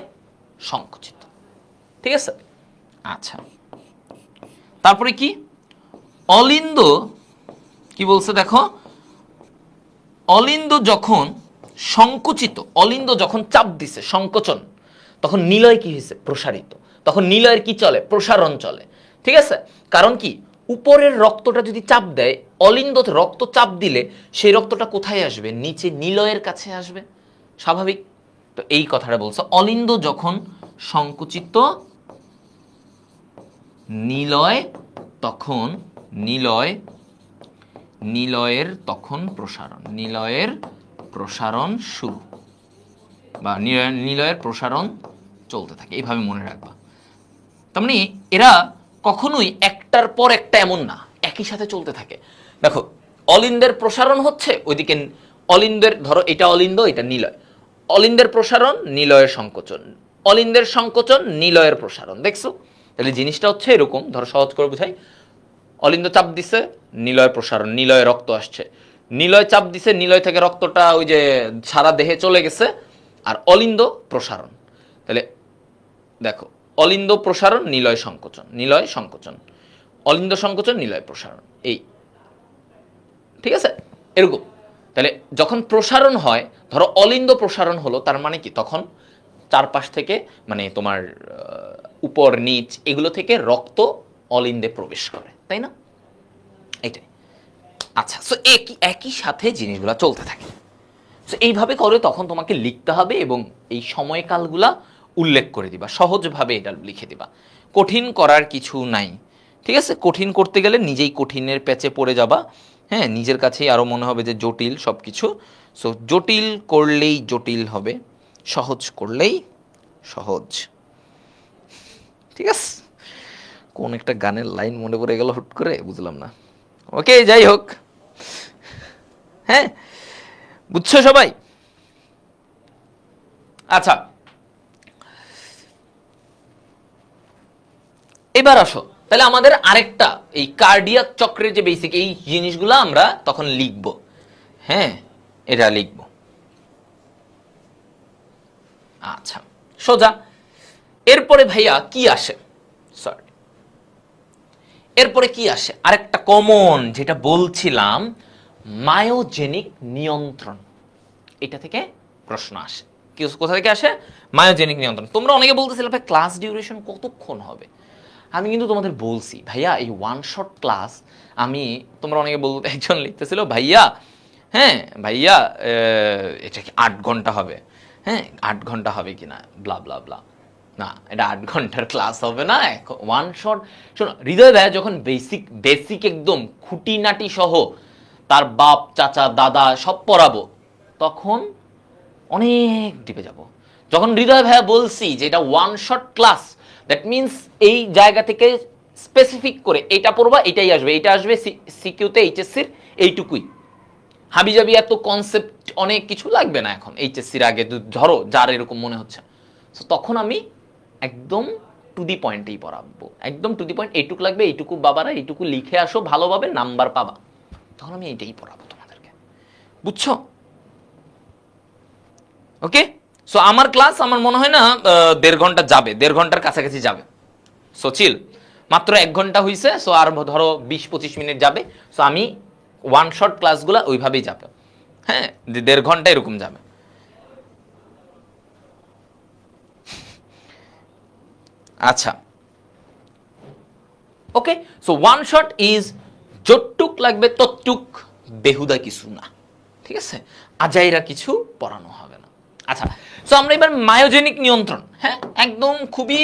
সংকুচিত। ঠিক আছে? আচ্ছা, তারপরে কি? অলিন্দ কি বলছে দেখো, অলিন্দ যখন সংকুচিত, অলিন্দ যখন চাপ দিছে সংকোচন, তখন নিলয় কি হয়েছে? প্রসারিত। তখন নিলয়ের কি চলে? প্রসারণ চলে। ঠিক আছে? কারণ কি, উপরের রক্তটা যদি চাপ দেয়, অলিন্দতে রক্ত চাপ দিলে সেই রক্তটা কোথায় আসবে? নিচে নিলয়ের কাছে আসবে, স্বাভাবিক। তো এই কথাটা বলছে, অলিন্দ যখন সংকুচিত নিলয় তখন নিলয়ের প্রসারণ, নিলয়ের প্রসারণ শুরু, বা নিলয়ের প্রসারণ চলতে থাকে, এইভাবে মনে রাখবা। তার মানে এরা কখনোই একটার পর একটা এমন না, একই সাথে চলতে থাকে। দেখো, অলিন্দের প্রসারণ হচ্ছে, ওইদিকে অলিন্দের, ধরো এটা অলিন্দ, এটা নিলয়, অলিন্দের প্রসারণ, নিলয়ের সংকোচন, অলিন্দের সংকোচন, নিলয়ের প্রসারণ। দেখছো? তাহলে জিনিসটা হচ্ছে এরকম, ধরো সহজ করে বুঝাই, অলিন্দ চাপ দিছে, নিলয় প্রসারণ, নিলয়ে রক্ত আসছে, নিলয় চাপ দিছে, নিলয় থেকে রক্তটা ওই যে সারা দেহে চলে গেছে, আর অলিন্দ প্রসারণ। তাহলে দেখো, অলিন্দ প্রসারণ, নিলয় সংকোচন, নিলয় সংকোচন, অলিন্দ সংকোচন, নিলয় প্রসারণ, এই, ঠিক আছে? এরকম। তাহলে যখন প্রসারণ হয়, ধরো অলিন্দ প্রসারণ হলো, তার মানে কি, তখন চারপাশ থেকে, মানে তোমার উপর নিচ এগুলো থেকে রক্ত অলিন্দে প্রবেশ করে, তাই না? এটাই। আচ্ছা, সো একই সাথে জিনিসগুলো চলতে থাকে। সো এইভাবে করে তখন তোমাকে লিখতে হবে এবং এই সময়কালগুলা উল্লেখ করে দিবা, সহজভাবে এটা লিখে দিবা, কঠিন করার কিছু নাই। ঠিক আছে? কঠিন করতে গেলে নিজেই কঠিনের প্যাচে পড়ে যাবা, হ্যাঁ, নিজের কাছেই আরো মনে হবে যে জটিল সব কিছু। সো জটিল করলেই জটিল হবে, সহজ করলেই সহজ। ঠিক আছে? কোন একটা গানের লাইন মনে পড়ে গেল হুট করে, বুঝলাম না। ওকে, যাই হোক, হ্যাঁ, বুঝছো সবাই? আচ্ছা, এবার আসো, তাহলে আমাদের আরেকটা, এই কার্ডিয়াক চক্রের যে বেসিক এই জিনিসগুলো আমরা তখন লিখব। হ্যাঁ, এটা লিখব। আচ্ছা, সোজা। এরপরে ভাইয়া কি আসে? সরি, এরপরে কি আসে? আরেকটা কমন, যেটা বলছিলাম, মায়োজেনিক নিয়ন্ত্রণ। এটা থেকে প্রশ্ন আসে। কোথা থেকে আসে? মায়োজেনিক নিয়ন্ত্রণ। তোমরা অনেকে বলতেছিলে ভাই ক্লাস ডিউরেশন কতক্ষণ হবে? আমি কিন্তু তোমাদের বলছি ভাইয়া, এই ওয়ান শট ক্লাস, আমি, তোমরা অনেকে বলতে, একজন লিখতেছিল ভাইয়া, হ্যাঁ ভাইয়া, এটা কি 8 ঘন্টা হবে? হ্যাঁ, 8 ঘন্টা হবে কিনা, ব্লা ব্লা ব্লা। না, এটা 8 ঘন্টার ক্লাস হবে না, ওয়ান শট। শোনো, হৃদয় ভাইয়া যখন বেসিক একদম খুঁটিনাটি সহ তার বাপ, চাচা, দাদা সব পড়াবো, তখন অনেক ডিপে যাব। যখন হৃদয় ভাইয়া বলছি যে এটা one shot class, that means এই জায়গা থেকে স্পেসিফিক করে এটা পড়বা, এটাই আসবে, এটা আসবে সিকিউতে, এইচএসসির এইটুকুই, হাবিজাবি এত কনসেপ্ট অনেক কিছু লাগবে না এখন এইচএসসির আগে, ধরো যার এরকম মনে হচ্ছে। সো তখন আমি একদম টু দি পয়েন্টেই পড়াবো, একদম টু দি পয়েন্ট, এইটুকু লাগবে, এইটুকু বাবারা, এইটুকু লিখে আসো, ভালোভাবে নাম্বার পাবা, তখন আমি এইটাই পড়াবো তোমাদেরকে, বুঝছো? ওকে, সো আমার ক্লাস, আমার মনে হয় না 1.5 ঘন্টা যাবে, 1.5 ঘন্টার কাছাকাছি যাবে। সো চিল, মাত্র 1 ঘন্টা হয়েছে, সো আর ধরো 20-25 মিনিট যাবে। সো আমি ওয়ান শট ক্লাসগুলো ওইভাবেই যাবে, হ্যাঁ, 1.5 ঘন্টা এরকম যাবে। আচ্ছা, ওকে, সো ওয়ান শট ইজ যতটুক লাগবে ততটুক, বেহুদা কিছু না, ঠিক আছে? আজাইরা কিছু পড়ানো হবে না। আচ্ছা, সো আমরা এবার মায়োজেনিক নিয়ন্ত্রণ, হ্যাঁ, একদম খুবই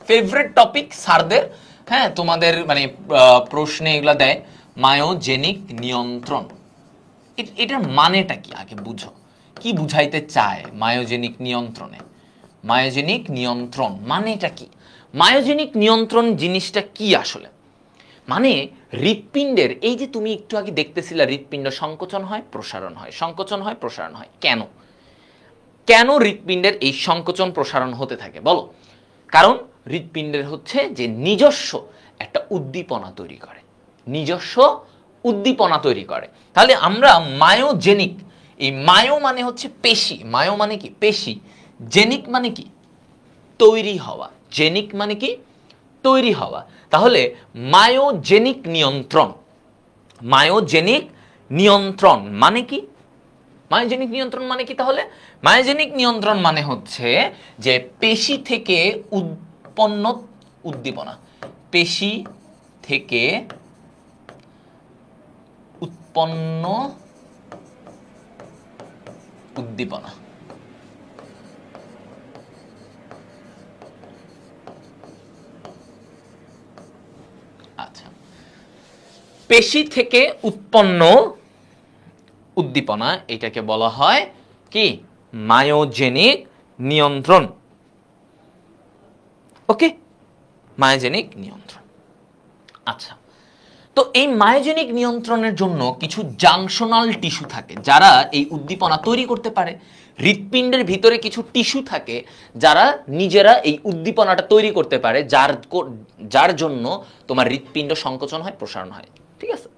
ফেভারিট টপিক স্যারদের, হ্যাঁ, তোমাদের মানে প্রশ্নে এগুলা দেয়, মায়োজেনিক নিয়ন্ত্রণ। এটার মানেটা কি আগে বুঝো, কি বুঝাইতে চায় মায়োজেনিক নিয়ন্ত্রণে? মায়োজেনিক নিয়ন্ত্রণ মানেটা কি? মায়োজেনিক নিয়ন্ত্রণ জিনিসটা কি আসলে? মানে হৃৎপিণ্ডের, এই যে তুমি একটু আগে দেখতেছিলে, হৃৎপিণ্ড সংকোচন হয়, প্রসারণ হয়, সংকোচন হয়, প্রসারণ হয়, কেন? কেন হৃৎপিণ্ডের এই সংকোচন প্রসারণ হতে থাকে বলো? কারণ হৃৎপিণ্ডের হচ্ছে যে নিজস্ব একটা উদ্দীপনা তৈরি করে, নিজস্ব উদ্দীপনা তৈরি করে। তাহলে আমরা মায়োজেনিক, এই মায়ো মানে হচ্ছে পেশি, মায়ো মানে কি? পেশি। জেনিক মানে কি? তৈরি হওয়া। জেনিক মানে কি? তৈরি হওয়া। তাহলে মায়োজেনিক নিয়ন্ত্রণ, মায়োজেনিক নিয়ন্ত্রণ মানে কি? মায়োজেনিক নিয়ন্ত্রণ মানে কি তাহলে? মায়োজেনিক নিয়ন্ত্রণ মানে হচ্ছে যে পেশি থেকে উৎপন্ন উদ্দীপনা, পেশি থেকে উৎপন্ন উদ্দীপনা। আচ্ছা, পেশি থেকে উৎপন্ন উদ্দীপনা, এটাকে বলা হয় কি? মায়োজেনিক নিয়ন্ত্রণ। ওকে, মায়োজেনিক নিয়ন্ত্রণ। আচ্ছা, তো এই মায়োজেনিক নিয়ন্ত্রণের জন্য কিছু জাংশনাল টিস্যু থাকে যারা এই উদ্দীপনা তৈরি করতে পারে। হৃৎপিণ্ডের ভিতরে কিছু টিস্যু থাকে যারা নিজেরা এই উদ্দীপনাটা তৈরি করতে পারে, যার জন্য তোমার হৃৎপিণ্ড সংকোচন হয়, প্রসারণ হয়। ঠিক আছে,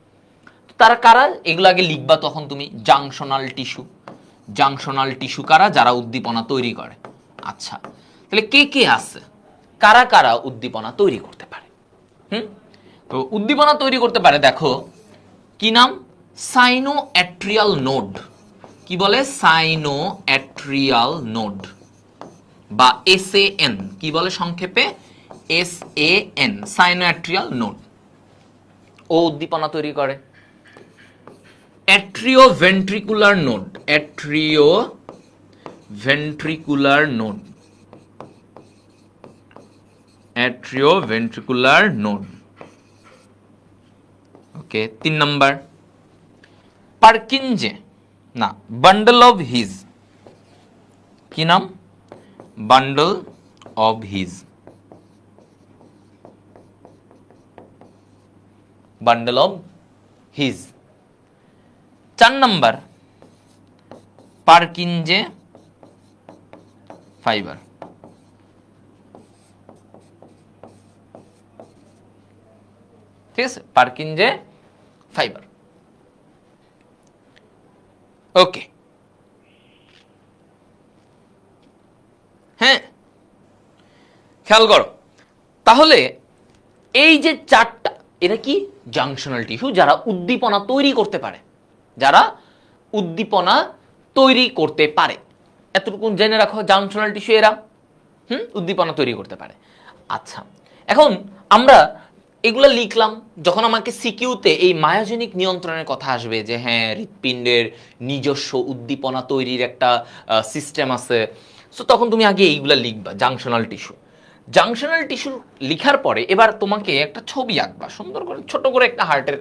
তারা কারা? এগুলো আগে লিখবা তখন তুমি। জাংশনাল টিস্যু, জাংশনাল টিস্যু কারা? যারা উদ্দীপনা তৈরি করে। আচ্ছা, তাহলে কে কে আছে, কারা কারা উদ্দীপনা তৈরি করতে পারে? তো উদ্দীপনা তৈরি করতে পারে, দেখো কি নাম? Sinoatrial node. কি বলে? সাইনোঅ্যাট্রিয়াল নোড বা এসএএন। কি বলে সংক্ষেপে? এসএএন, সাইনোঅ্যাট্রিয়াল নোড। ও উদ্দীপনা তৈরি করে। Atrioventricular node, atrioventricular node, atrioventricular node. Okay, 3 number Purkinje না, বান্ডল অফ হিজ। কি নাম? Bundle of His, bundle of His. 4 number Purkinje fibre. ঠিক আছে, পার্কিনজে ফাইবার। ওকে, হ্যাঁ, খেয়াল করো তাহলে এই যে 4টা, এরা কি? জাংশনাল টিস্যু যারা উদ্দীপনা তৈরি করতে পারে, যারা উদ্দীপনা তৈরি করতে পারে। এতটুকু জেনে রাখো, জাংশনাল টিস্যু এরা উদ্দীপনা তৈরি করতে পারে। আচ্ছা, এখন আমরা এগুলা লিখলাম। যখন আমাকে সিকিউতে এই মায়োজেনিক নিয়ন্ত্রণের কথা আসবে, যে হ্যাঁ হৃৎপিণ্ডের নিজস্ব উদ্দীপনা তৈরির একটা সিস্টেম আছে, সো তখন তুমি আগে এইগুলা লিখবা, জাংশনাল টিস্যু। জাংশনাল টিস্যু লিখার পরে এবার তোমাকে একটা ছবি আঁকবা, সুন্দর করে ছোট করে একটা হার্টের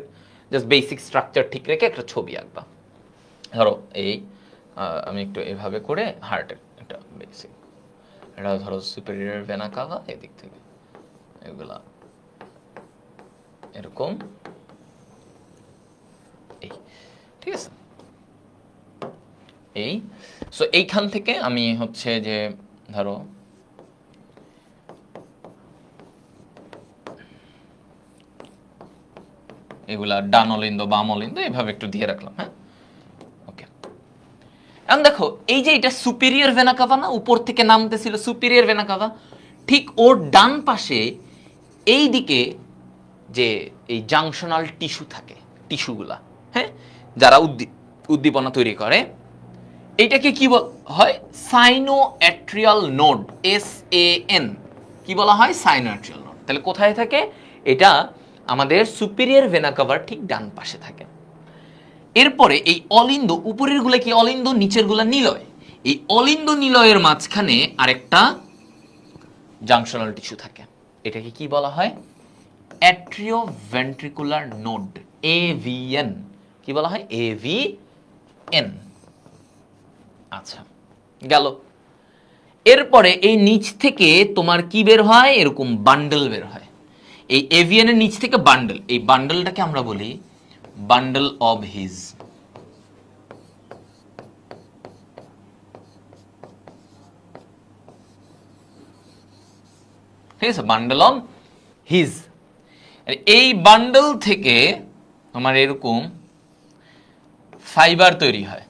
জাস্ট বেসিক স্ট্রাকচার ঠিক রেখে একটা ছবি আঁকবা। ধরো এই আমি একটু এভাবে করে হার্টের একটা বেসিক, এটা ধরো সুপিরিয়র ভেনা কাভা, এদিক থেকে এগুলা এরকম, এই, ঠিক আছে। এই সো এইখান থেকে আমি হচ্ছে যে ধরো এগুলা ডান অলিন্দ বাম অলিন্দ এইভাবে একটু দিয়ে রাখলাম। হ্যাঁ, ওকে। এখন দেখো এই যে এটা সুপিরিয়র ভেনা কাভা না, উপর থেকে নামতেছিল সুপিরিয়র ভেনা কাভা, ঠিক ওর ডান পাশে এই দিকে যে এই জাংশনাল টিস্যু থাকে, টিস্যুগুলা, হ্যাঁ, যারা উদ্দীপনা তৈরি করে, এইটাকে কি হয়? Sinoatrial node, এসএএন। কি বলা হয়? Sinoatrial node. তাহলে কোথায় থাকে এটা? আমাদের সুপিরিয়র ভেনা কাভার ঠিক ডান পাশে থাকে। এরপরে এই অলিন্দ, উপরের গুলা কি অলিন্দ, নিচের গুলা নিলয়। এই অলিন্দ নিলয়ের মাঝখানে আরেকটা জাংশনাল টিস্যু থাকে, এটাকে কি বলা হয়? Atrioventricular node, AVN. কি বলা হয়? এভিএন। আচ্ছা, গেল। এরপরে এই নিচ থেকে তোমার কি বের হয়? এরকম বান্ডল বের হয়। এই এভিএন এর নিচ থেকে বান্ডল, এই বান্ডলটাকে আমরা বলি বান্ডল অব হিজ। ঠিক আছে, বান্ডল অব হিজ। এই বান্ডল থেকে তোমার এরকম ফাইবার তৈরি হয়।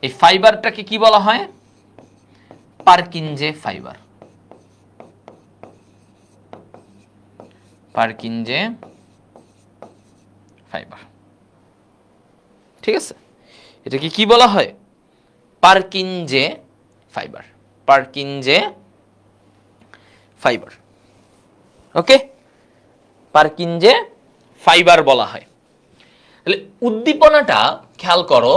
এই ফাইবারটাকে কি বলা হয়? পার্কিনজে ফাইবার, পার্কিনজে ফাইবার। ঠিক আছে, এটাকে কি বলা হয়? পারকিনজে ফাইবার, পারকিনজে ফাইবার। ওকে, পারকিনজে ফাইবার বলা হয়। তাহলে উদ্দীপনাটা খেয়াল করো,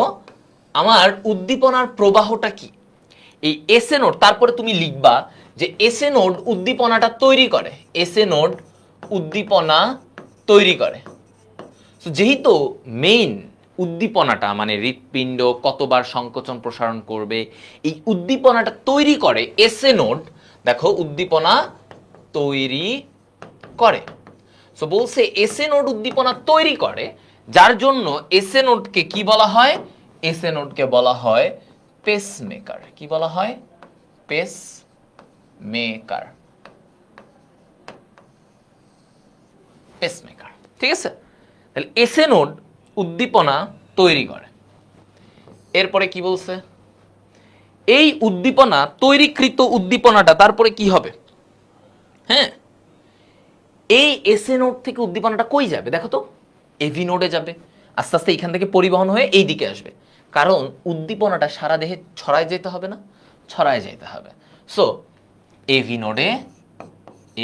আমার উদ্দীপনার প্রবাহটা কি? এই এসএ নোড, তারপরে তুমি লিখবা যে এসএ নোড উদ্দীপনাটা তৈরি করে, এসএ নোড উদ্দীপনা তৈরি করে। তো যেহেতু মেইন উদ্দীপনাটা মানে হৃৎপিণ্ড কতবার সংকোচন প্রসারণ করবে, এই উদ্দীপনাটা তৈরি করে এসএ নোড। দেখো উদ্দীপনা তৈরি করে, সো বলছে এসএ নোড উদ্দীপনা তৈরি করে, যার জন্য এসএ নোডকে কি বলা হয়? এসএ নোডকে বলা হয় পেসমেকার। কি বলা হয়? Pacemaker, pacemaker. ঠিক আছে, তাহলে এসএ নোড উদ্দীপনা তৈরি করে। এরপরে কি বলছে? এই উদ্দীপনা তৈরিকৃত উদ্দীপনাটা তারপরে কি হবে? হ্যাঁ, এই এসএ নোড থেকে উদ্দীপনাটা কই যাবে? দেখো তো, এভি নোডে যাবে, আস্তে আস্তে এখান থেকে পরিবহন হয়ে এই দিকে আসবে, কারণ উদ্দীপনাটা সারা দেহে ছড়ায় যেতে হবে না? ছড়ায় যেতে হবে। সো এভি নোডে,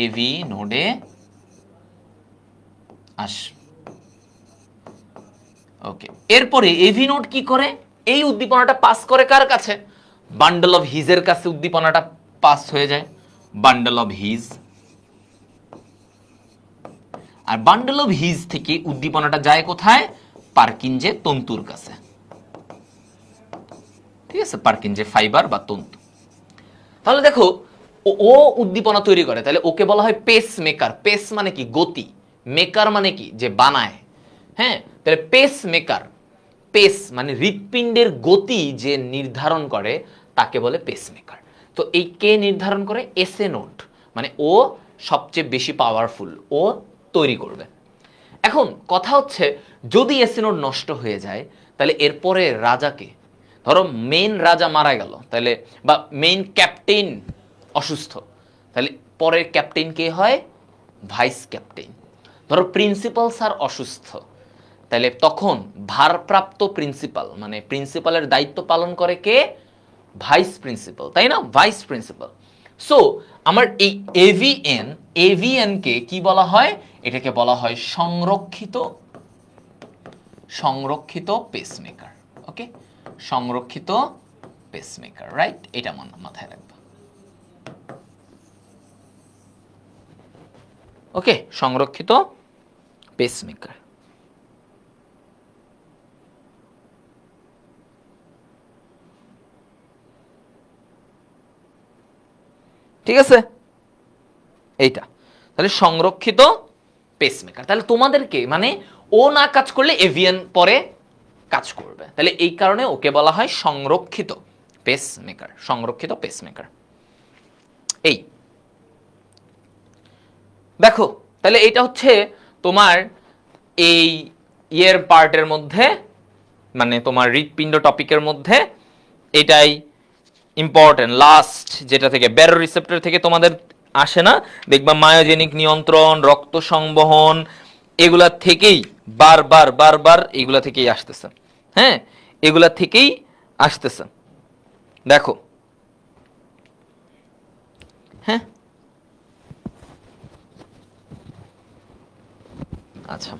এভি নোডে আস। ওকে, এরপরে এভি নোড কি করে? এই উদ্দীপনাটা পাস করে কার কাছে? বান্ডল অফ হিজের কাছে উদ্দীপনাটা পাস হয়ে যায়, বান্ডল অফ হিজ। আর বান্ডল অফ হিজ থেকে উদ্দীপনাটা যায় কোথায়? পারকিনজে তন্তুর কাছে। ঠিক আছে, পারকিনজে ফাইবার বা তন্তু। তাহলে দেখো, ও উদ্দীপনা তৈরি করে, তাহলে ওকে বলা হয় পেস মেকার। পেস মানে কি? গতি। মেকার মানে কি? যে বানায়। হ্যাঁ, তাহলে পেস মেকার, পেস মানে হৃৎপিণ্ডের গতি যে নির্ধারণ করে তাকে বলে পেস মেকার। তো এই কে নির্ধারণ করে? এসএ নোড, মানে ও সবচেয়ে বেশি পাওয়ারফুল, ও তৈরি করবে। এখন কথা হচ্ছে, যদি এসএ নোড নষ্ট হয়ে যায় তাহলে এরপরে রাজাকে, ধরো মেইন রাজা মারা গেল, তাহলে বা মেইন ক্যাপ্টেন অসুস্থ, তাহলে পরের ক্যাপ্টেন কে হয়? Vice captain. ধরো প্রিন্সিপাল স্যার অসুস্থ, তাহলে তখন ভারপ্রাপ্ত প্রিন্সিপাল, মানে প্রিন্সিপালের দায়িত্ব পালন করে কে? ভাইস প্রিন্সিপাল, তাই না? Vice principal. সো আমার এই এভিএন, এভিএন কে কি বলা হয়? এটাকে বলা হয় সংরক্ষিত, সংরক্ষিত পেসমেকার। ওকে, সংরক্ষিত পেসমেকার, রাইট? এটা মাথায় রাখবা। ওকে, সংরক্ষিত পেসমেকার। ঠিক আছে, এইটা তাহলে সংরক্ষিত পেসমেকার। তাহলে তোমাদেরকে মানে ও না কাজ করলে এভিএন পরে কাজ করবে, তাহলে এই কারণে ওকে বলা হয় সংরক্ষিত পেসমেকার, সংরক্ষিত পেসমেকার। এই দেখো, তাহলে এটা হচ্ছে তোমার এই ইয়ের পার্টের মধ্যে, মানে তোমার হৃৎপিণ্ড টপিকের মধ্যে এটাই ইম্পর্টেন্ট। লাস্ট যেটা থেকে ব্যারো রিসেপ্টর থেকে তোমাদের আসে না, দেখবা মায়োজেনিক নিয়ন্ত্রণ, রক্ত সংবহন, এগুলা থেকেই বারবার বারবার এগুলা থেকেই আসতেছে। হ্যাঁ, এগুলা থেকেই আসতেছে। দেখো, হ্যাঁ আচ্ছা,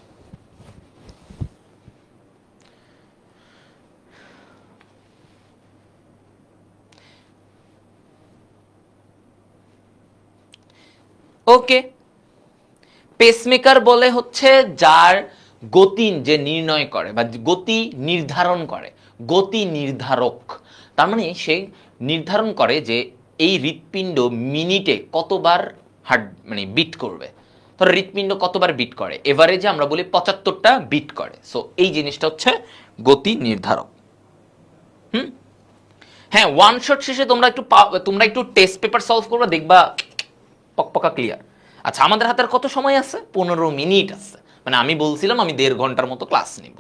ওকে। পেসমেকার বলে হচ্ছে যার গতি যে নির্ণয় করে বা গতি নির্ধারণ করে, গতি নির্ধারক। তার মানে সে নির্ধারণ করে যে এই হৃৎপিণ্ড মিনিটে কতবার হার্ট মানে বিট করবে। ধরো হৃৎপিণ্ড কতবার বিট করে, এভারেজে আমরা বলি 75টা বিট করে। সো এই জিনিসটা হচ্ছে গতি নির্ধারক। হ্যাঁ, ওয়ান শট শেষে তোমরা একটু টেস্ট পেপার সলভ করবে, দেখবা পকপকা ক্লিয়ার। আচ্ছা, আমাদের হাতের কত সময় আছে? 15 মিনিট আছে। মানে আমি বলছিলাম আমি 1.5 ঘন্টার মতো ক্লাস নিব,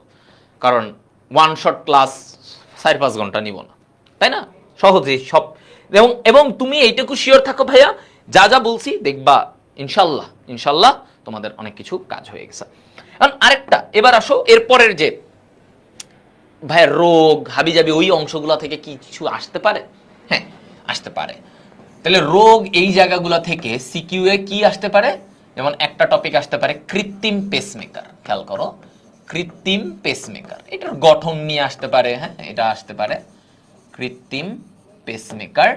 কারণ ওয়ান শট ক্লাস 4-5 ঘন্টা নিব না, তাই না? সহজেই সব। এবং তুমি এইটুকু শিওর থাকো ভাইয়া, যা যা বলছি দেখবা ইনশাল্লাহ ইনশাল্লাহ তোমাদের অনেক কিছু কাজ হয়ে গেছে। এখন আরেকটা, এবার আসো এরপরের যে ভাই রোগ হাবিজাবি ওই অংশগুলো থেকে কি কিছু আসতে পারে? হ্যাঁ, আসতে পারে। তাহলে রোগ এই জায়গাগুলো থেকে সিকিউ এ কি আসতে পারে? যেমন একটা টপিক আসতে পারে কৃত্রিম পেসমেকার। খেয়াল করো, কৃত্রিম পেসমেকার, এটার গঠন নিয়ে আসতে পারে। হ্যাঁ, এটা আসতে পারে কৃত্রিম পেসমেকার।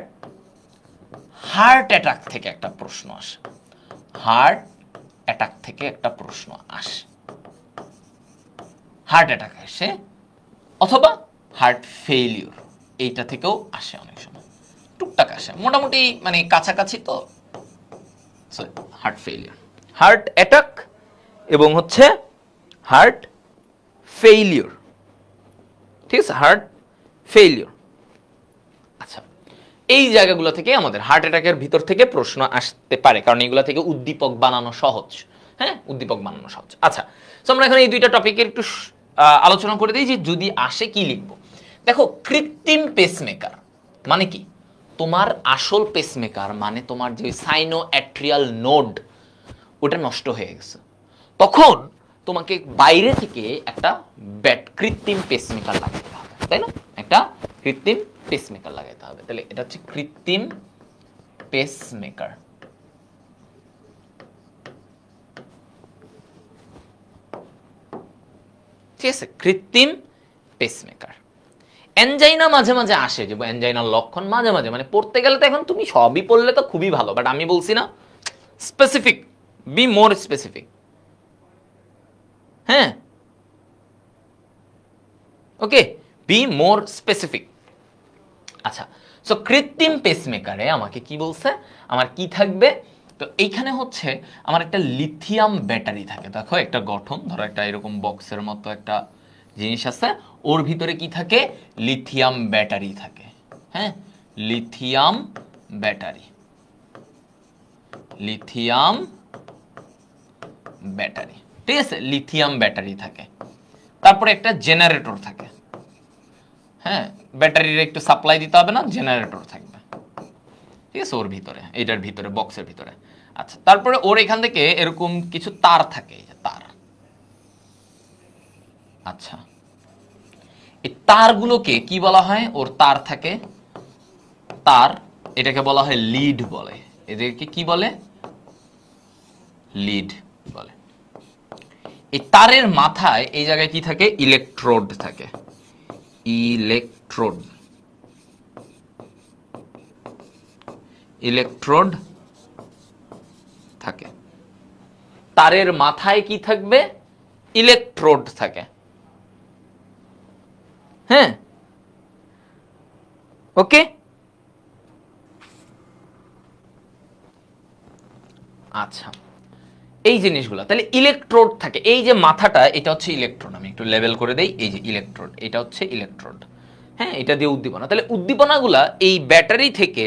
হার্ট অ্যাটাক থেকে একটা প্রশ্ন আসে, হার্ট অ্যাটাক থেকে একটা প্রশ্ন আসে, হার্ট অ্যাটাক আসে, অথবা হার্ট ফেইলিউর, এইটা থেকেও আসে, অনেক সময় টুকটাক আসে, মোটামুটি মানে কাছাকাছি। তো হার্ট ফেইলিউর, হার্ট অ্যাটাক এবং হচ্ছে হার্ট ফেইলিউর, ঠিক আছে, হার্ট ফেইলিউর। আচ্ছা, এই জায়গাগুলো থেকে আমাদের হার্ট অ্যাটাকের ভিতর থেকে প্রশ্ন আসতে পারে, কারণ এগুলো থেকে উদ্দীপক বানানো সহজ। হ্যাঁ, উদ্দীপক বানানো সহজ। আচ্ছা, তো আমরা এখন এই দুইটা টপিকের একটু আলোচনা করে দিই যে যদি আসে কি লিখবো। দেখো, কৃত্রিম পেসমেকার মানে কি? তোমার আসল পেসমেকার মানে তোমার যে সাইনো অ্যাট্রিয়াল নোড ওটা নষ্ট হয়ে গেছে, তখন তোমাকে বাইরে থেকে একটা কৃত্রিম পেসমেকার লাগাতে হবে, তাই না? একটা কৃত্রিম পেসমেকার লাগাতে হবে। তাহলে এটা হচ্ছে কৃত্রিম পেসমেকার। ঠিক আছে, কৃত্রিম পেসমেকার। অ্যানজাইনা মাঝে মাঝে আসে, যে অ্যানজাইনার লক্ষণ মাঝে মাঝে, মানে পড়তে গেলে তো এখন তুমি সবই পড়লে তো খুবই ভালো, বাট আমি বলছি না, স্পেসিফিক, বি মোর স্পেসিফিক। হ্যাঁ, ওকে, বি মোর স্পেসিফিক। আচ্ছা, সো কৃত্রিম পেসমেকারে আমাকে কি বলছে, আমার কি থাকবে? তো এইখানে হচ্ছে আমার একটা লিথিয়াম ব্যাটারি থাকে। দেখো একটা গঠন, ধরো একটা এরকম বক্সের মতো একটা জিনিস আছে, ওর ভিতরে কি থাকে? লিথিয়াম ব্যাটারি থাকে। হ্যাঁ, লিথিয়াম ব্যাটারি, লিথিয়াম ব্যাটারি, ঠিক আছে, লিথিয়াম ব্যাটারি থাকে। তারপরে একটা জেনারেটর থাকে। হ্যাঁ, ব্যাটারির একটু সাপ্লাই দিতে হবে না, জেনারেটর থাকবে, ঠিক আছে, ওর ভিতরে, এইটার ভিতরে, বক্সের ভিতরে। আচ্ছা, তারপরে ওর এখান থেকে এরকম কিছু তার থাকে, এই যে তার। আচ্ছা, এই তারগুলোকে কি বলা হয়? ওর তার থাকে, তার, এটাকে বলা হয় লিড বলে। এদেরকে কি বলে? লিড বলে। এই তারের মাথায় এই জায়গায় কি থাকে? ইলেকট্রোড থাকে, ইলেকট্রোড, ইলেকট্রোড থাকে। তারের মাথায় কি থাকবে? ইলেকট্রোড থাকে। হ্যাঁ, ওকে। আচ্ছা, এই জিনিসগুলো তাহলে ইলেকট্রোড থাকে। এই যে মাথাটা, এটা হচ্ছে ইলেকট্রোড, আমি একটু লেবেল করে দেই, এই যে ইলেকট্রোড, এটা হচ্ছে ইলেকট্রোড। হ্যাঁ, এটা দিয়ে উদ্দীপনা। তাহলে উদ্দীপনাগুলা এই ব্যাটারি থেকে,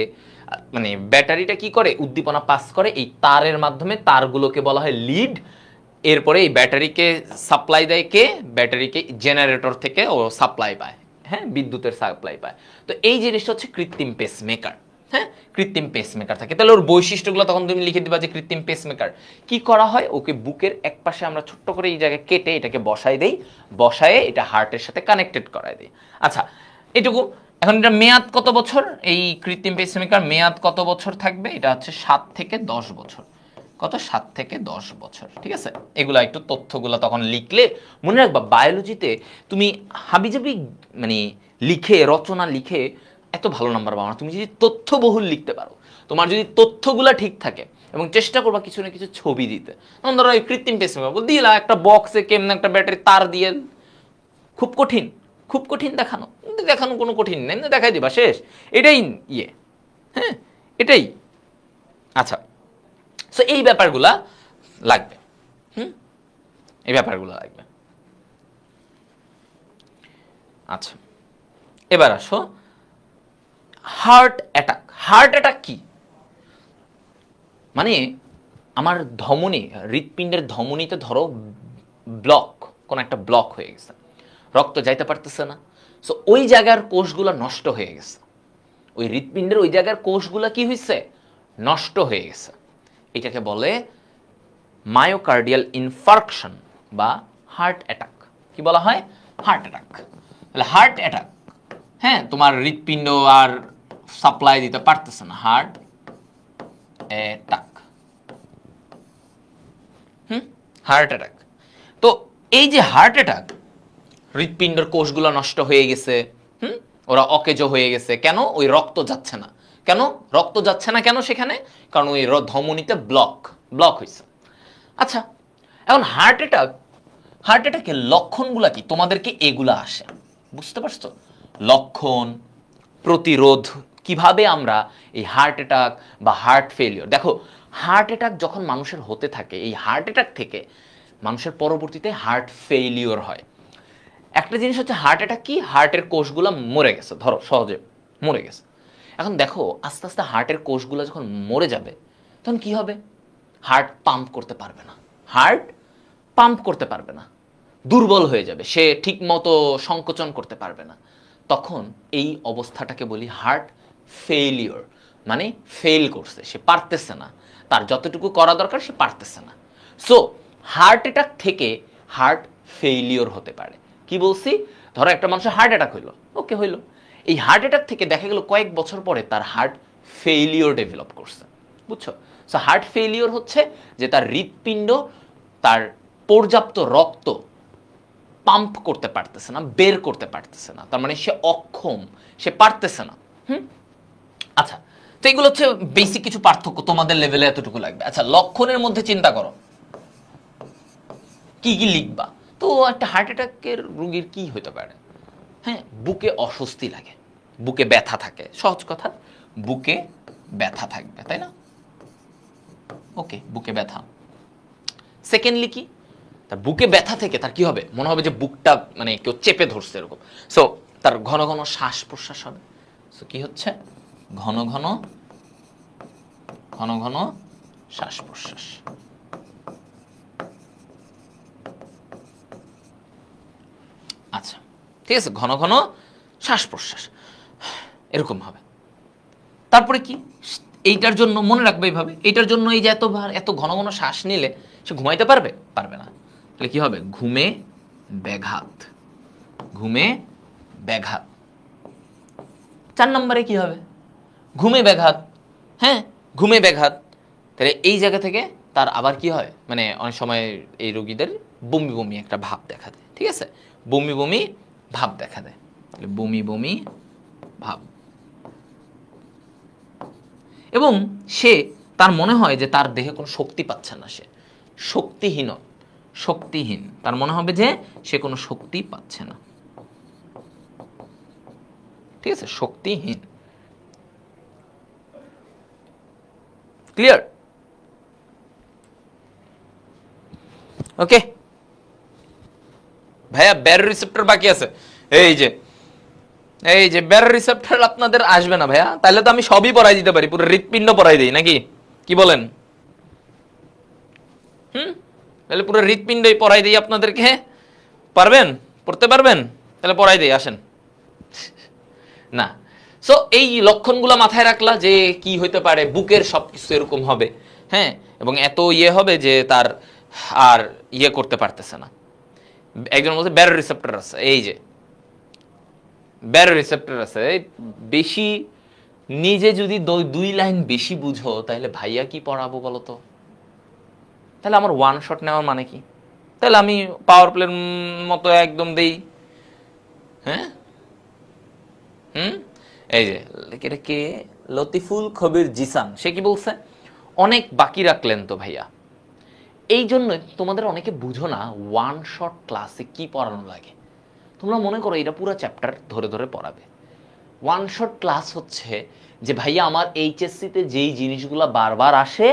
মানে ব্যাটারিটা কি করে? উদ্দীপনা পাস করে এই তারের মাধ্যমে, তারগুলোকে বলা হয় লিড। এরপরে এই ব্যাটারিকে সাপ্লাই দেয় কে? ব্যাটারিকে জেনারেটর থেকে ও সাপ্লাই পায়, হ্যাঁ, বিদ্যুতের সাপ্লাই পায়। তো এই জিনিসটা হচ্ছে কৃত্রিম পেসমেকার। হ্যাঁ, কৃত্রিম পেসমেকার থাকে। তাহলে ওর বৈশিষ্ট্যগুলো তখন তুমি লিখে দিবা যে কৃত্রিম পেসমেকার কি করা হয়? ওকে বুকের এক পাশে আমরা ছোট্ট করে এই জায়গায় কেটে এটাকে বসাই দেই, বসায়ে এটা হার্টের সাথে কানেক্টেড করাই দিই। আচ্ছা, এটুকু। এখন এটা মেয়াদ কত বছর? এই কৃত্রিম পেসমেকার মেয়াদ কত বছর থাকবে? এটা হচ্ছে 7 থেকে 10 বছর। কত? 7 থেকে 10 বছর, ঠিক আছে। এগুলা একটু তথ্যগুলো তখন লিখলে মনে রাখবা, বায়োলজিতে তুমি হাবিজাবি মানে লিখে, রচনা লিখে এত ভালো নাম্বার পাও না। তুমি যদি তথ্যবহুল লিখতে পারো, তোমার যদি তথ্যগুলা ঠিক থাকে, এবং চেষ্টা করবা কিছু না কিছু ছবি দিতে। যেমন ধরো এই কৃত্রিম পেসমেকার দিলা, একটা বক্সে কেমন একটা ব্যাটারি তার দিয়ে, খুব কঠিন, খুব কঠিন দেখানো? দেখানো কোনো কঠিন নেই, দেখাই দিবা, শেষ। এটাই ইয়ে, হ্যাঁ, এটাই। আচ্ছা, সো এই ব্যাপারগুলা লাগবে, এই ব্যাপারগুলো লাগবে। আচ্ছা, এবার আসো হার্ট অ্যাটাক। হার্ট অ্যাটাক কি? মানে আমার ধমনী, হৃৎপিণ্ডের ধমনীতে ধরো ব্লক, কোন একটা ব্লক হয়ে গেছে, রক্ত যাইতে পারতেছে না। সো ওই জায়গার কোষগুলো নষ্ট হয়ে গেছে, ওই হৃৎপিণ্ডের ওই জায়গার কোষগুলো কি হয়েছে? নষ্ট হয়ে গেছে। এটাকে বলে মায়োকার্ডিয়াল ইনফার্কশন বা হার্ট অ্যাটাক। কি বলা হয়? Heart attack. তাহলে হার্ট অ্যাটাক, হ্যাঁ, তোমার হৃৎপিণ্ড আর সাপ্লাই দিতে পারতেছে না, হার্ট অ্যাটাক। Heart attack. তো এই যে হার্ট অ্যাটাক, হৃৎপিণ্ডের কোষগুলো নষ্ট হয়ে গেছে, ওরা অকেজো হয়ে গেছে, কেন? ওই রক্ত যাচ্ছে না। কেন রক্ত যাচ্ছে না? কেন সেখানে? কারণ ওই ধমনীতে ব্লক হয়েছে। আচ্ছা, এখন হার্ট অ্যাটাকের লক্ষণগুলা কি? তোমাদেরকে এগুলা আসে, বুঝতে পারছো? লক্ষণ, প্রতিরোধ, কিভাবে আমরা এই হার্ট অ্যাটাক বা হার্ট ফেলিওর, দেখো হার্ট অ্যাটাক যখন মানুষের হতে থাকে, এই হার্ট অ্যাটাক থেকে মানুষের পরবর্তীতে হার্ট ফেলিওর হয়। একটা জিনিস হচ্ছে হার্ট অ্যাটাক কি, হার্টের কোষগুলো মরে গেছে, ধরো সহজে মরে গেছে। এখন দেখো আস্তে আস্তে হার্টের কোষগুলো যখন মরে যাবে তখন কি হবে? হার্ট পাম্প করতে পারবে না, দুর্বল হয়ে যাবে, সে ঠিক মতো সংকোচন করতে পারবে না। তখন এই অবস্থাটাকে বলি হার্ট ফেলিওর, মানে ফেল করছে, সে পারতেছে না, তার যতটুকু করা দরকার সে পারতেছে না। সো হার্ট অ্যাটাক থেকে হার্ট ফেলিওর হতে পারে। কি বলছি? ধরো একটা মানুষের হার্ট অ্যাটাক হইলো, ওকে হইলো, এই হার্ট অ্যাটাক থেকে দেখা গেল কয়েক বছর পরে তার হার্ট ফেলিওর ডেভেলপ করছে, বুঝছো? সো হার্ট ফেলিওর হচ্ছে যে তার হৃৎপিণ্ড তার পর্যাপ্ত রক্ত পাম্প করতে পারতেছে না, বের করতে পারতেছে না, তার মানে সে অক্ষম, সে পারতেছে না। আচ্ছা, তো এগুলো হচ্ছে বেসিক কিছু পার্থক্য, তোমাদের লেভেলে এতটুকু লাগবে। আচ্ছা, লক্ষণের মধ্যে চিন্তা করো কি কি লিখবা। তো একটা হার্ট অ্যাটাকের রোগীর কি হতে পারে? হ্যাঁ, বুকে অস্বস্তি লাগে, বুকে ব্যথা থাকে, সহজ কথা, বুকে ব্যথা থাকবে, তাই না? ওকে, বুকে ব্যথা। সেকেন্ডলি কি, তার বুকে ব্যথা থেকে তার কি হবে? মনে হবে যে বুকটা মানে কেউ চেপে ধরছে এরকম। সো তার ঘন ঘন শ্বাস প্রশ্বাস হবে। সো কি হচ্ছে? ঘন ঘন শ্বাস প্রশ্বাস। আচ্ছা, ঠিক আছে, ঘন ঘন শ্বাস প্রশ্বাস এরকম হবে। তারপরে কি, এইটার জন্য মনে রাখবে এইভাবে, এইটার জন্য এই যে এত ঘন ঘন শ্বাস নিলে সে ঘুমাইতে পারবে না। তাহলে কি হবে? ঘুমে ব্যাঘাত। 4 নম্বরে কি হবে? ঘুমে ব্যাঘাত। হ্যাঁ, ঘুমে ব্যাঘাত। তাহলে এই জায়গা থেকে তার আবার কি হয়, মানে অনেক সময় এই রোগীদের বমি বমি একটা ভাব দেখা দেয়, ঠিক আছে? বমি বমি ভাব দেখা দেয়, বমি বমি ভাব, এবং সে তার মনে হয় যে তার দেহে কোনো শক্তি পাচ্ছে না, সে শক্তিহীন, তার মনে হবে যে সে কোনো শক্তি পাচ্ছে না, ঠিক আছে? শক্তিহীন। ক্লিয়ার? ওকে ভাইয়া, ব্যারো রিসেপ্টর বাকি আছে। এই যে ব্যারো রিসেপ্টর আপনাদের আসবে না ভাইয়া, তাহলে তো আমি সবই পড়াই দিতে পারি, পুরো হৃৎপিণ্ড পড়াই দিই নাকি, কি বলেন? তাহলে পুরো হৃৎপিণ্ডই পড়াই দিই আপনাদেরকে, পারবেন? পড়তে পারবেন? তাহলে পড়াই দিই, আসেন। না, সো এই লক্ষণগুলো মাথায় রাখলা যে কি হইতে পারে, বুকের সবকিছু এরকম হবে, হ্যাঁ, এবং এত হবে যে তার আর করতে পারতেছে না। একজনের মধ্যে ব্যারো রিসেপ্টর আছে, এই যে ব্যারো রিসেপ্টর আছে বেশি। নিজে যদি 2 লাইন বেশি বুঝো তাহলে ভাইয়া কি পড়াবো বলো তো? তাহলে আমার ওয়ান শট নেওয়ার মানে কি? তাহলে আমি পাওয়ার প্লের মতো একদম দেই, হ্যাঁ। এই যে এটা কে? লতিফুল খবির জিসান, সে কি বলছে? অনেক বাকি রাখলেন তো ভাইয়া। এই জন্য তোমাদের অনেকে বুঝো না ওয়ান শট ক্লাসে কি পড়ানো লাগে। তোমরা মনে করো এটা পুরো চ্যাপ্টার ধরে ধরে পড়াবে। ওয়ান শট ক্লাস হচ্ছে যে ভাইয়া আমার এইচএসসিতে যেই জিনিসগুলো বারবার আসে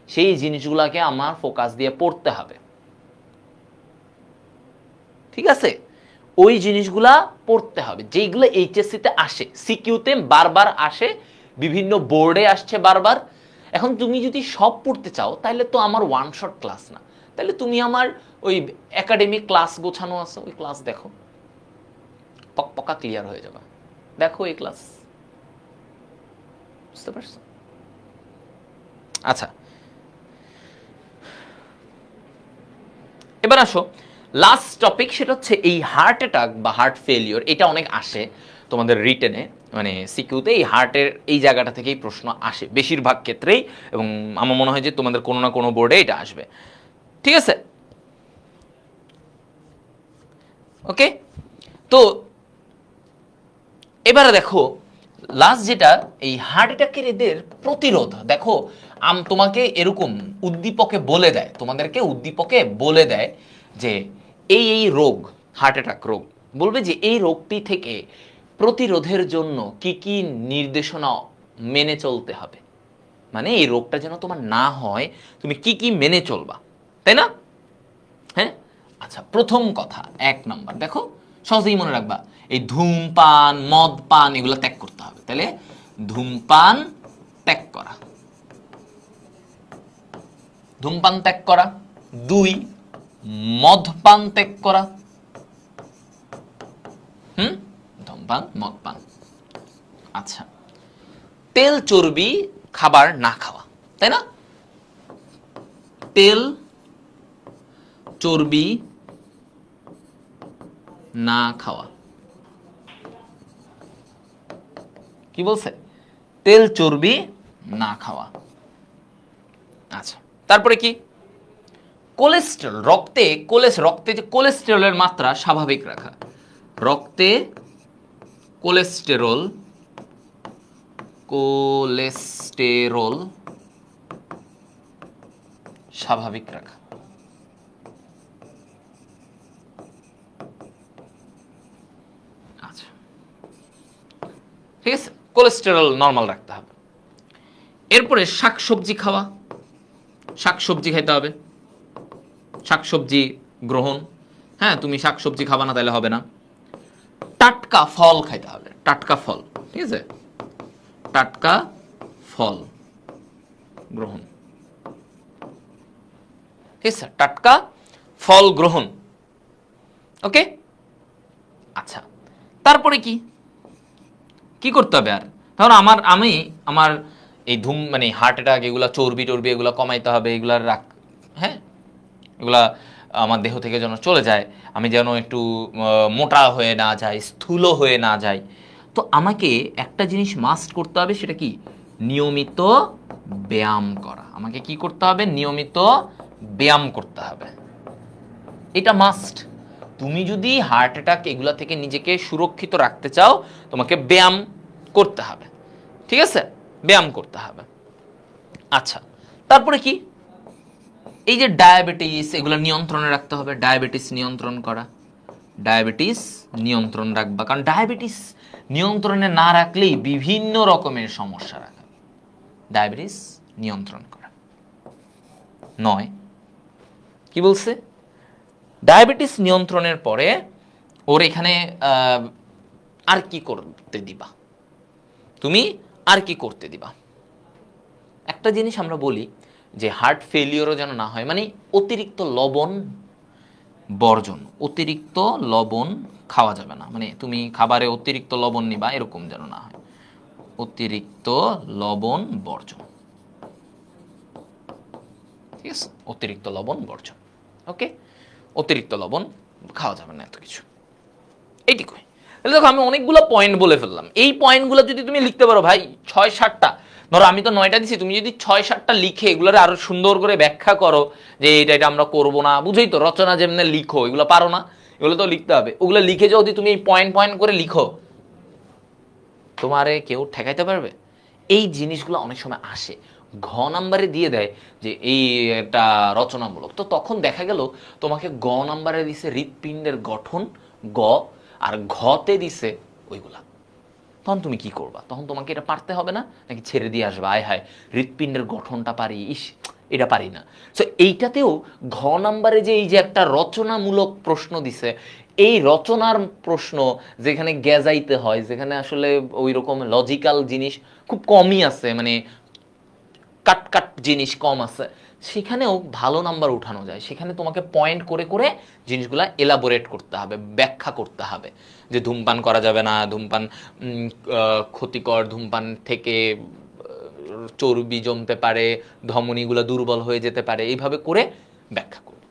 সেই জিনিসগুলোকে আমার ফোকাস দিয়ে পড়তে হবে, ঠিক আছে? ওই জিনিসগুলা পড়তে হবে যেইগুলো এইচএসসিতে আসে, সিকিউতে বারবার আসে, বিভিন্ন বোর্ডে আসছে বারবার। এখন তুমি যদি সব পড়তে চাও তাহলে তো আমার ওয়ান শট ক্লাস না, তাহলে তুমি আমার ওই একাডেমিক ক্লাস গোছানো আছে, ওই ক্লাস দেখো, পক্কা ক্লিয়ার হয়ে যাবে। দেখো এই ক্লাস, বুঝতে পারছো? আচ্ছা, এবার আসো লাস্ট টপিক সেটা হচ্ছে এই হার্ট অ্যাটাক বা হার্ট ফেলিওর, এটা অনেক আসে তোমাদের রিটেনে, মানে সিকিউতে এই হার্টের এই জায়গাটা থেকেই প্রশ্ন আসে বেশিরভাগ ক্ষেত্রেই, এবং আমার মনে হয় যে তোমাদের কোনো না কোনো বোর্ডে এটা আসবে। ঠিক আছে, ওকে। তো এবারে দেখো লাস্ট যেটা, এই হার্ট অ্যাটাকের এদের প্রতিরোধ। দেখো তোমাকে এরকম উদ্দীপকে বলে দেয়, তোমাদেরকে উদ্দীপকে বলে দেয় যে এই রোগ, হার্ট অ্যাটাক রোগ, বলবে যে এই রোগটি থেকে প্রতিরোধের জন্য কি কি নির্দেশনা মেনে চলতে হবে, মানে এই রোগটা যেন তোমার না হয় তুমি কি কি মেনে চলবা, তাই না? হ্যাঁ, আচ্ছা, প্রথম কথা 1 নাম্বার দেখো, সহজেই মনে রাখবা, এই ধূমপান মদ পান এগুলো ত্যাগ করতে হবে। তাহলে ধূমপান ত্যাগ করা, ধূমপান ত্যাগ করা। 2, মদপান ত্যাগ করা। ধূমপান মদপান। আচ্ছা, তেল চর্বি খাবার না খাওয়া, তাই না? তেল চর্বি না খাওয়া, কি বলছে? তেল চর্বি না খাওয়া। আচ্ছা, তারপরে কি? কোলেস্টেরল, রক্তে যে কোলেস্টেরলের মাত্রা স্বাভাবিক রাখা, রক্তে কোলেস্টেরল স্বাভাবিক রাখা। আচ্ছা, ঠিক আছে, কোলেস্টেরল নরমাল রাখতে হবে। এরপরে শাকসবজি খাওয়া, শাকসবজি খেতে হবে, শাকসবজি গ্রহণ। হ্যাঁ, তুমি শাকসবজি খাবা না তাহলে হবে না। টাটকা ফল খাইতে হবে, টাটকা ফল, ঠিক আছে, টাটকা ফল গ্রহণ, ঠিক আছে, টাটকা ফল গ্রহণ। ওকে, আচ্ছা, তারপরে কি কি করতে হবে? আর ধরো আমার এই মানে হার্ট অ্যাটাক, এগুলা চর্বি টর্বি এগুলা কমাইতে হবে, এগুলা হ্যাঁ, এগুলা আমার দেহ থেকে যেন চলে যায়, আমি যেন একটু মোটা হয়ে না যাই, স্থূল হয়ে না যাই। তো আমাকে একটা জিনিস মাস্ট করতে হবে, সেটা কি? নিয়মিত ব্যায়াম করা। আমাকে কি করতে হবে? নিয়মিত ব্যায়াম করতে হবে, এটা মাস্ট। তুমি যদি হার্ট অ্যাটাক এগুলা থেকে নিজেকে সুরক্ষিত রাখতে চাও, তোমাকে ব্যায়াম করতে হবে, ঠিক আছে, ব্যায়াম করতে হবে। আচ্ছা, তারপরে কি? এই যে ডায়াবেটিস, এগুলো নিয়ন্ত্রণে রাখতে হবে, ডায়াবেটিস নিয়ন্ত্রণ করা, ডায়াবেটিস নিয়ন্ত্রণ রাখবা, কারণ ডায়াবেটিস নিয়ন্ত্রণে না রাখলেই বিভিন্ন রকমের সমস্যা রাখা। ডায়াবেটিস নিয়ন্ত্রণ করা। 9, কি বলছে? ডায়াবেটিস নিয়ন্ত্রণের পরে ওর এখানে আর কি করতে দিবা? তুমি আর কি করতে দিবা? একটা জিনিস আমরা বলি যে হার্ট ফেলিওরও যেন না হয়, মানে অতিরিক্ত লবণ বর্জন, অতিরিক্ত লবণ খাওয়া যাবে না, মানে তুমি খাবারে অতিরিক্ত লবণ নিবা এরকম যেন না হয়, অতিরিক্ত লবণ বর্জন, ঠিক আছে, অতিরিক্ত লবণ বর্জন। ওকে, অতিরিক্ত লবণ খাওয়া যাবে না, এত কিছু, এইটুকুই। তাহলে দেখো আমি অনেকগুলো পয়েন্ট বলে ফেললাম, এই পয়েন্টগুলো যদি তুমি লিখতে পারো ভাই 6-7টা, ধরো আমি তো 9টা দিচ্ছি, তুমি যদি 6-7টা লিখে এগুলোর আরো সুন্দর করে ব্যাখ্যা করো যে এটা আমরা করবো না, বুঝেই তো, রচনা যেমনি লিখো, এগুলো পারো না, এগুলো তো লিখতে হবে, ওগুলো লিখে যদি তুমি এই পয়েন্ট পয়েন্ট করে লিখো, তোমারে কেউ ঠেকাইতে পারবে? এই জিনিসগুলো অনেক সময় আসে, ঘ নাম্বারে দিয়ে দেয় যে এই একটা রচনামূলক, তো তখন দেখা গেল তোমাকে গ নাম্বারে দিছে হৃৎপিণ্ডের গঠন গ, আর ঘতে দিছে ওইগুলা, তখন তুমি কি করবা? তখন তোমাকে এটা পারতে হবে না, নাকি ছেড়ে দিয়ে আসবা, আয় হায় হৃৎপিণ্ডের গঠনটা পারি, ইস এটা পারি না। সো এইটাতেও ঘ নাম্বারে যে এই যে একটা রচনামূলক প্রশ্ন দিছে, এই রচনার প্রশ্ন যেখানে গেজাইতে হয়, যেখানে আসলে ওই রকম লজিক্যাল জিনিস খুব কমই আছে, মানে কাট কাট জিনিস কম আছে, সেখানেও ভালো নাম্বার উঠানো যায়। সেখানে তোমাকে পয়েন্ট করে করে জিনিসগুলা এলাবোরেট করতে হবে, ব্যাখ্যা করতে হবে, যে ধূমপান করা যাবে না, ধূমপান ক্ষতিকর, ধূমপান থেকে চর্বি জমতে পারে, ধমনীগুলো দুর্বল হয়ে যেতে পারে, এইভাবে করে ব্যাখ্যা করবে।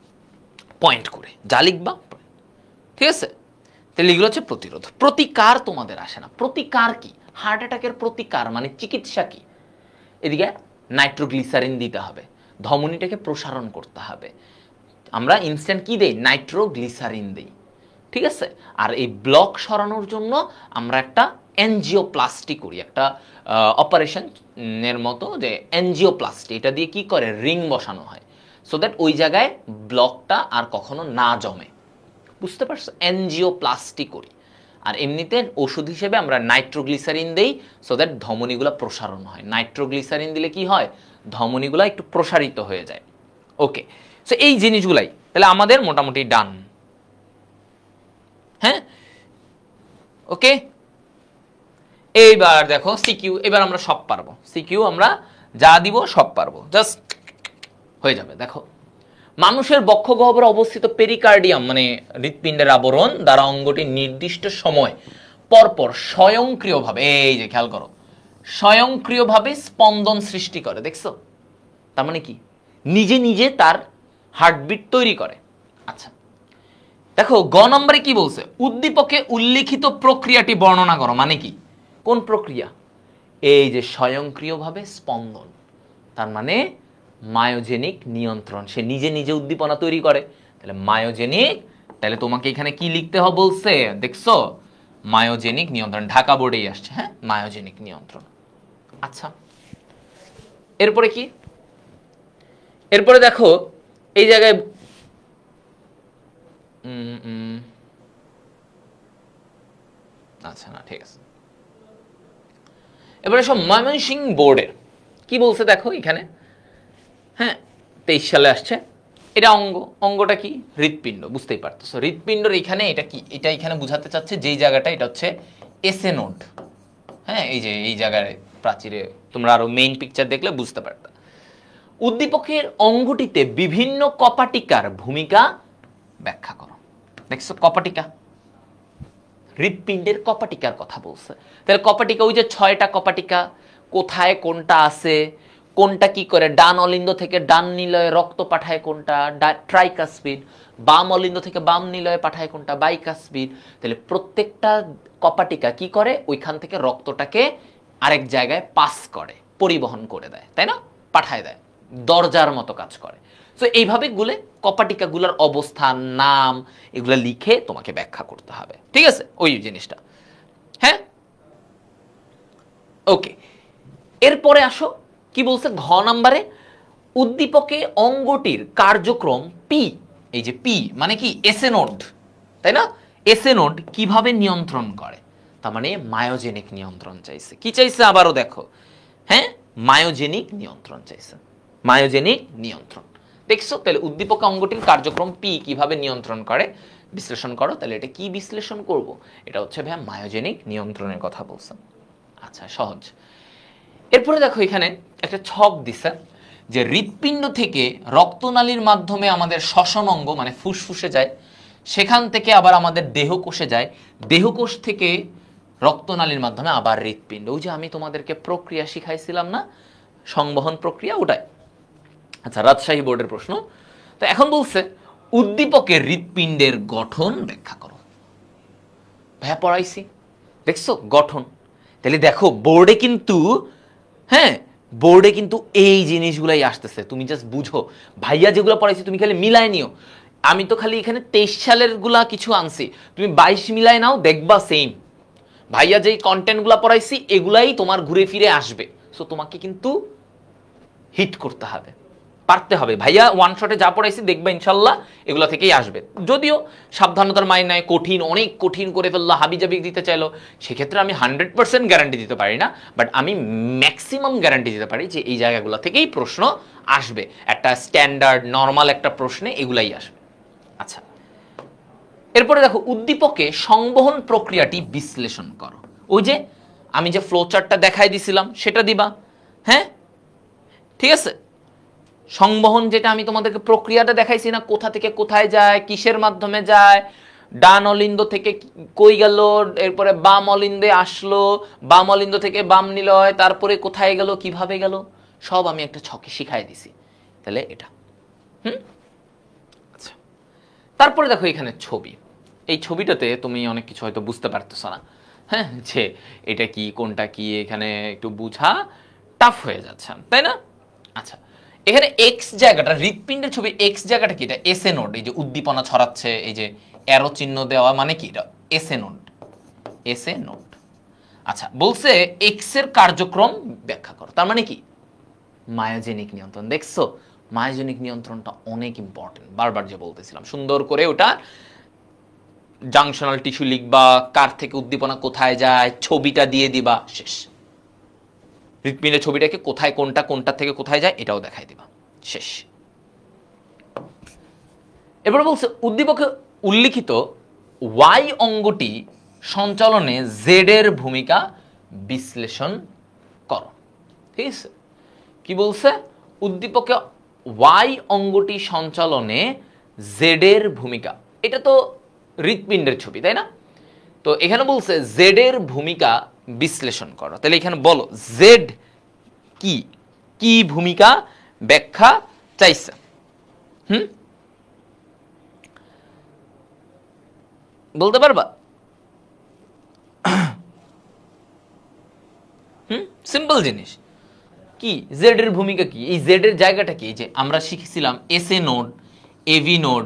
পয়েন্ট করে যা লিখবা, ঠিক আছে? তাহলে এগুলো হচ্ছে প্রতিরোধ। প্রতিকার তোমাদের আসে না। প্রতিকার কি? হার্ট অ্যাটাকের প্রতিকার মানে চিকিৎসা কি? এদিকে নাইট্রোগ্লিসারিন দিতে হবে, ধমনীটাকে প্রসারণ করতে হবে। আমরা ইনস্ট্যান্ট কি দেই? নাইট্রোগ্লিসারিন দিই, ঠিক আছে? আর এই ব্লক সরানোর জন্য আমরা একটা এনজিওপ্লাস্টি করি, একটা অপারেশনের মতো, যে এনজিওপ্লাস্টি, এটা দিয়ে কি করে রিং বসানো হয় সো দ্যাট ওই জায়গায় ব্লকটা আর কখনো না জমে। বুঝতে পারছো? এনজিওপ্লাস্টি করি। আর এমনিতে ওষুধ হিসেবে আমরা নাইট্রোগ্লিসারিন দেই সো দ্যাট ধমনীগুলো প্রসারণ হয়। নাইট্রোগ্লিসারিন দিলে কি হয়? ধমনীগুলো একটু প্রসারিত হয়ে যায়। ওকে, সো এই জিনিসগুলাই তাহলে আমাদের মোটামুটি ডান। হ্যাঁ, ওকে। এইবার দেখো সিকিউ, এবার আমরা সব পারবো। সিকিউ আমরা যা দিব সব পারবো, জাস্ট হয়ে যাবে। দেখো, মানুষের বক্ষগহ্বরে অবস্থিত পেরিকার্ডিয়াম মানে হৃৎপিণ্ডের আবরণ দ্বারা অঙ্গটি নির্দিষ্ট সময় পরপর স্বয়ংক্রিয়ভাবে, এই যে খেয়াল করো, স্বয়ংক্রিয়ভাবে স্পন্দন সৃষ্টি করে। দেখছো? তার মানে কি? নিজে নিজে তার হার্টবিট তৈরি করে। আচ্ছা দেখো, গ নম্বরে কি বলছে? উদ্দীপকে উল্লিখিত প্রক্রিয়াটি বর্ণনা করো। মানে কি? কোন প্রক্রিয়া? এই যে স্বয়ংক্রিয়ভাবে স্পন্দন, তার মানে মায়োজেনিক নিয়ন্ত্রণ। সে নিজে নিজে উদ্দীপনা তৈরি করে, তাহলে মায়োজেনিক। তাহলে তোমাকে এখানে কি লিখতে হবে বলছে? দেখছো, মায়োজেনিক নিয়ন্ত্রণ, ঢাকা বোর্ডেই আসছে। হ্যাঁ, মায়োজেনিক নিয়ন্ত্রণ। আচ্ছা, এরপরে কি? এরপরে দেখো এই জায়গায় আচ্ছা না, ঠিক আছে। এবারে সব ময়মনসিংহ বোর্ডের কি বলছে দেখো এখানে। হ্যাঁ, 23 সালে আসছে। এটা অঙ্গটা কি? হৃৎপিণ্ড। বুঝতেই পারতেছো হৃৎপিণ্ডর এখানে এটা কি? এটা এখানে বুঝাতে চাচ্ছে যেই জায়গাটা, এটা হচ্ছে এসএ নোড। হ্যাঁ, এই যে এই জায়গায় প্রাচীরে তোমরা আরো মেইন পিকচার দেখলে বুঝতে পারতা। উদ্দীপকের অঙ্গটিতে বিভিন্ন কপাটিকার ভূমিকা ব্যাখ্যা করো। দেখছো, কপাটিকা, হৃৎপিণ্ডের কপাটিকার কথা বলছে। তাহলে কপাটিকা, ওই যে 6টা কপাটিকা, কোথায় কোনটা আছে, কোনটা কি করে, ডান অলিন্দ থেকে ডান নিলয়ে রক্ত পাঠায় কোনটা, ট্রাইকাসপিড, বাম অলিন্দ থেকে বাম নিলয়ে পাঠায় কোনটা, বাইকাসপিড। তাহলে প্রত্যেকটা কপাটিকা কি করে? ওইখান থেকে রক্তটাকে আরেক জায়গায় পাস করে, পরিবহন করে দেয়, তাই না? পাঠায় দেয়, দরজার মতো কাজ করে। তো এইভাবে গুলে কপাটিকাগুলোর অবস্থান, নাম, এগুলো লিখে তোমাকে ব্যাখ্যা করতে হবে, ঠিক আছে? ওই জিনিসটা। হ্যাঁ, ওকে। এরপরে আসো কি বলছে ঘ নাম্বারে? উদ্দীপকে অঙ্গটির কার্যক্রম পি, এই যে পি মানে কি? এসএ নোড, তাই না? এসএ নোড কিভাবে নিয়ন্ত্রণ করে? তার মানে মায়োজেনিক নিয়ন্ত্রণ চাইছে। কি চাইছে আবারও দেখো? হ্যাঁ, মায়োজেনিক নিয়ন্ত্রণ চাইছে। মায়োজেনিক নিয়ন্ত্রণ। দেখছো? তাহলে উদ্দীপক অঙ্গটির কার্যক্রম পি কিভাবে নিয়ন্ত্রণ করে বিশ্লেষণ করো। তাহলে এটা কি বিশ্লেষণ করব? এটা হচ্ছে ভাই মায়োজেনিক নিয়ন্ত্রণের কথা বলছে। আচ্ছা, সহজ। এরপরে দেখো এখানে একটা ছক দিছে যে হৃৎপিণ্ড থেকে রক্তনালীর মাধ্যমে আমাদের শ্বসন অঙ্গ মানে ফুসফুসে যায়, সেখান থেকে আবার আমাদের দেহকোষে যায়, দেহকোষ থেকে রক্তনালীর মাধ্যমে আবার হৃৎপিণ্ড। ওই যে আমি তোমাদেরকে প্রক্রিয়া শিখাইছিলাম না, সংবহন প্রক্রিয়া, ওটাই। আচ্ছা, রাজশাহী বোর্ডের প্রশ্ন। তো এখন বলছে উদ্দীপকের হৃৎপিণ্ডের গঠন ব্যাখ্যা করো। ভাইয়া পড়াইছি, দেখছো গঠন। তাহলে দেখো বোর্ডে কিন্তু, হ্যাঁ বোর্ডে কিন্তু এই জিনিসগুলাই আসতেছে, তুমি জাস্ট বুঝো। ভাইয়া যেগুলো পড়াইছি তুমি খালি মিলাই নিও। আমি তো খালি এখানে 23 সালের গুলা কিছু আনছি, তুমি 22 মিলাই নাও, দেখবা সেম। ভাইয়া যেই কন্টেন্টগুলো পড়াইছি এগুলাই তোমার ঘুরে ফিরে আসবে। সো তোমাকে কিন্তু হিট করতে হবে, পারতে হবে। ভাইয়া ওয়ান শটে যা পড়াইছি দেখবে ইনশাল্লাহ এগুলো থেকেই আসবে। যদিও সাবধানতার মাইনায় কঠিন, অনেক কঠিন করে ফেললো, হাবিজাবি দিতে চাইলো, সেক্ষেত্রে আমি 100% গ্যারান্টি দিতে পারি না, বাট আমি ম্যাক্সিমাম গ্যারান্টি দিতে পারি যে এই জায়গাগুলো থেকেই প্রশ্ন আসবে। একটা স্ট্যান্ডার্ড নর্মাল একটা প্রশ্নে এগুলাই আসবে। আচ্ছা, এরপরে দেখো উদ্দীপকে সংবহন প্রক্রিয়াটি বিশ্লেষণ করো। ওই যে আমি যে ফ্লো চার্টটা দেখাই দিছিলাম সেটা দিবা। হ্যাঁ, ঠিক আছে। সংবহন যেটা আমি তোমাদেরকে প্রক্রিয়াটা দেখাইছি না, কোথা থেকে কোথায় যায়, কিসের মাধ্যমে যায়, ডান অলিন্দ থেকে কই গেল, এরপরে বাম অলিন্দে আসলো, বাম অলিন্দ থেকে বাম নিলয়, তারপরে কোথায় গেল, কিভাবে গেল, সব আমি একটা ছকে শিখাই দিছি। তাহলে এটা আচ্ছা, তারপরে দেখো এখানে ছবি, এই ছবিটাতে তুমি অনেক কিছু হয়তো বুঝতে পারতেছ না, হ্যাঁ, যে এটা কি কোনটা কি এখানে একটু বুঝা টাফ হয়ে যাচ্ছে, তাই না? আচ্ছা, এখানে এক্স জায়গাটা, হৃৎপিণ্ডের ছবি এক্স জায়গাটা কি? এটা এসএ নোড, এই যে উদ্দীপনা ছড়াচ্ছে, এই যে অ্যারো চিহ্ন দেওয়া, মানে কি এটা এসএ নোড, এসএ নোড। আচ্ছা, বলছে এক্স এর কার্যক্রম ব্যাখ্যা করো, তার মানে কি মায়োজেনিক নিয়ন্ত্রণ। দেখছো, মায়োজেনিক নিয়ন্ত্রণটা অনেক ইম্পর্টেন্ট, বারবার যে বলতেছিলাম, সুন্দর করে ওটা জাংশনাল টিস্যু লিখবা, কার থেকে উদ্দীপনা কোথায় যায়, ছবিটা দিয়ে দিবা, শেষ। হৃৎপিণ্ডের ছবিটাকে কোথায় কোনটা কোনটা থেকে কোথায় যায় এটাও দেখাই দিবা, শেষ। এবার বলছে উদ্দীপকে উল্লিখিত ওয়াই অঙ্গটি সঞ্চালনে জেড এর ভূমিকা বিশ্লেষণ করো। ঠিক আছে, কি বলছে? উদ্দীপকে ওয়াই অঙ্গটি সঞ্চালনে জেড এর ভূমিকা, এটা তো হৃৎপিণ্ডের ছবি, তাই না? তো এখানে বলছে জেড এর ভূমিকা বিশ্লেষণ করো, তাহলে এখানে বলো জেড কি, কি ভূমিকা ব্যাখ্যা চাইছে? বলতে পারবা? সিম্পল জিনিস, কি জেড এর ভূমিকা কি? এই জেড এর জায়গাটা কি? যে আমরা শিখেছিলাম SA node, AV node,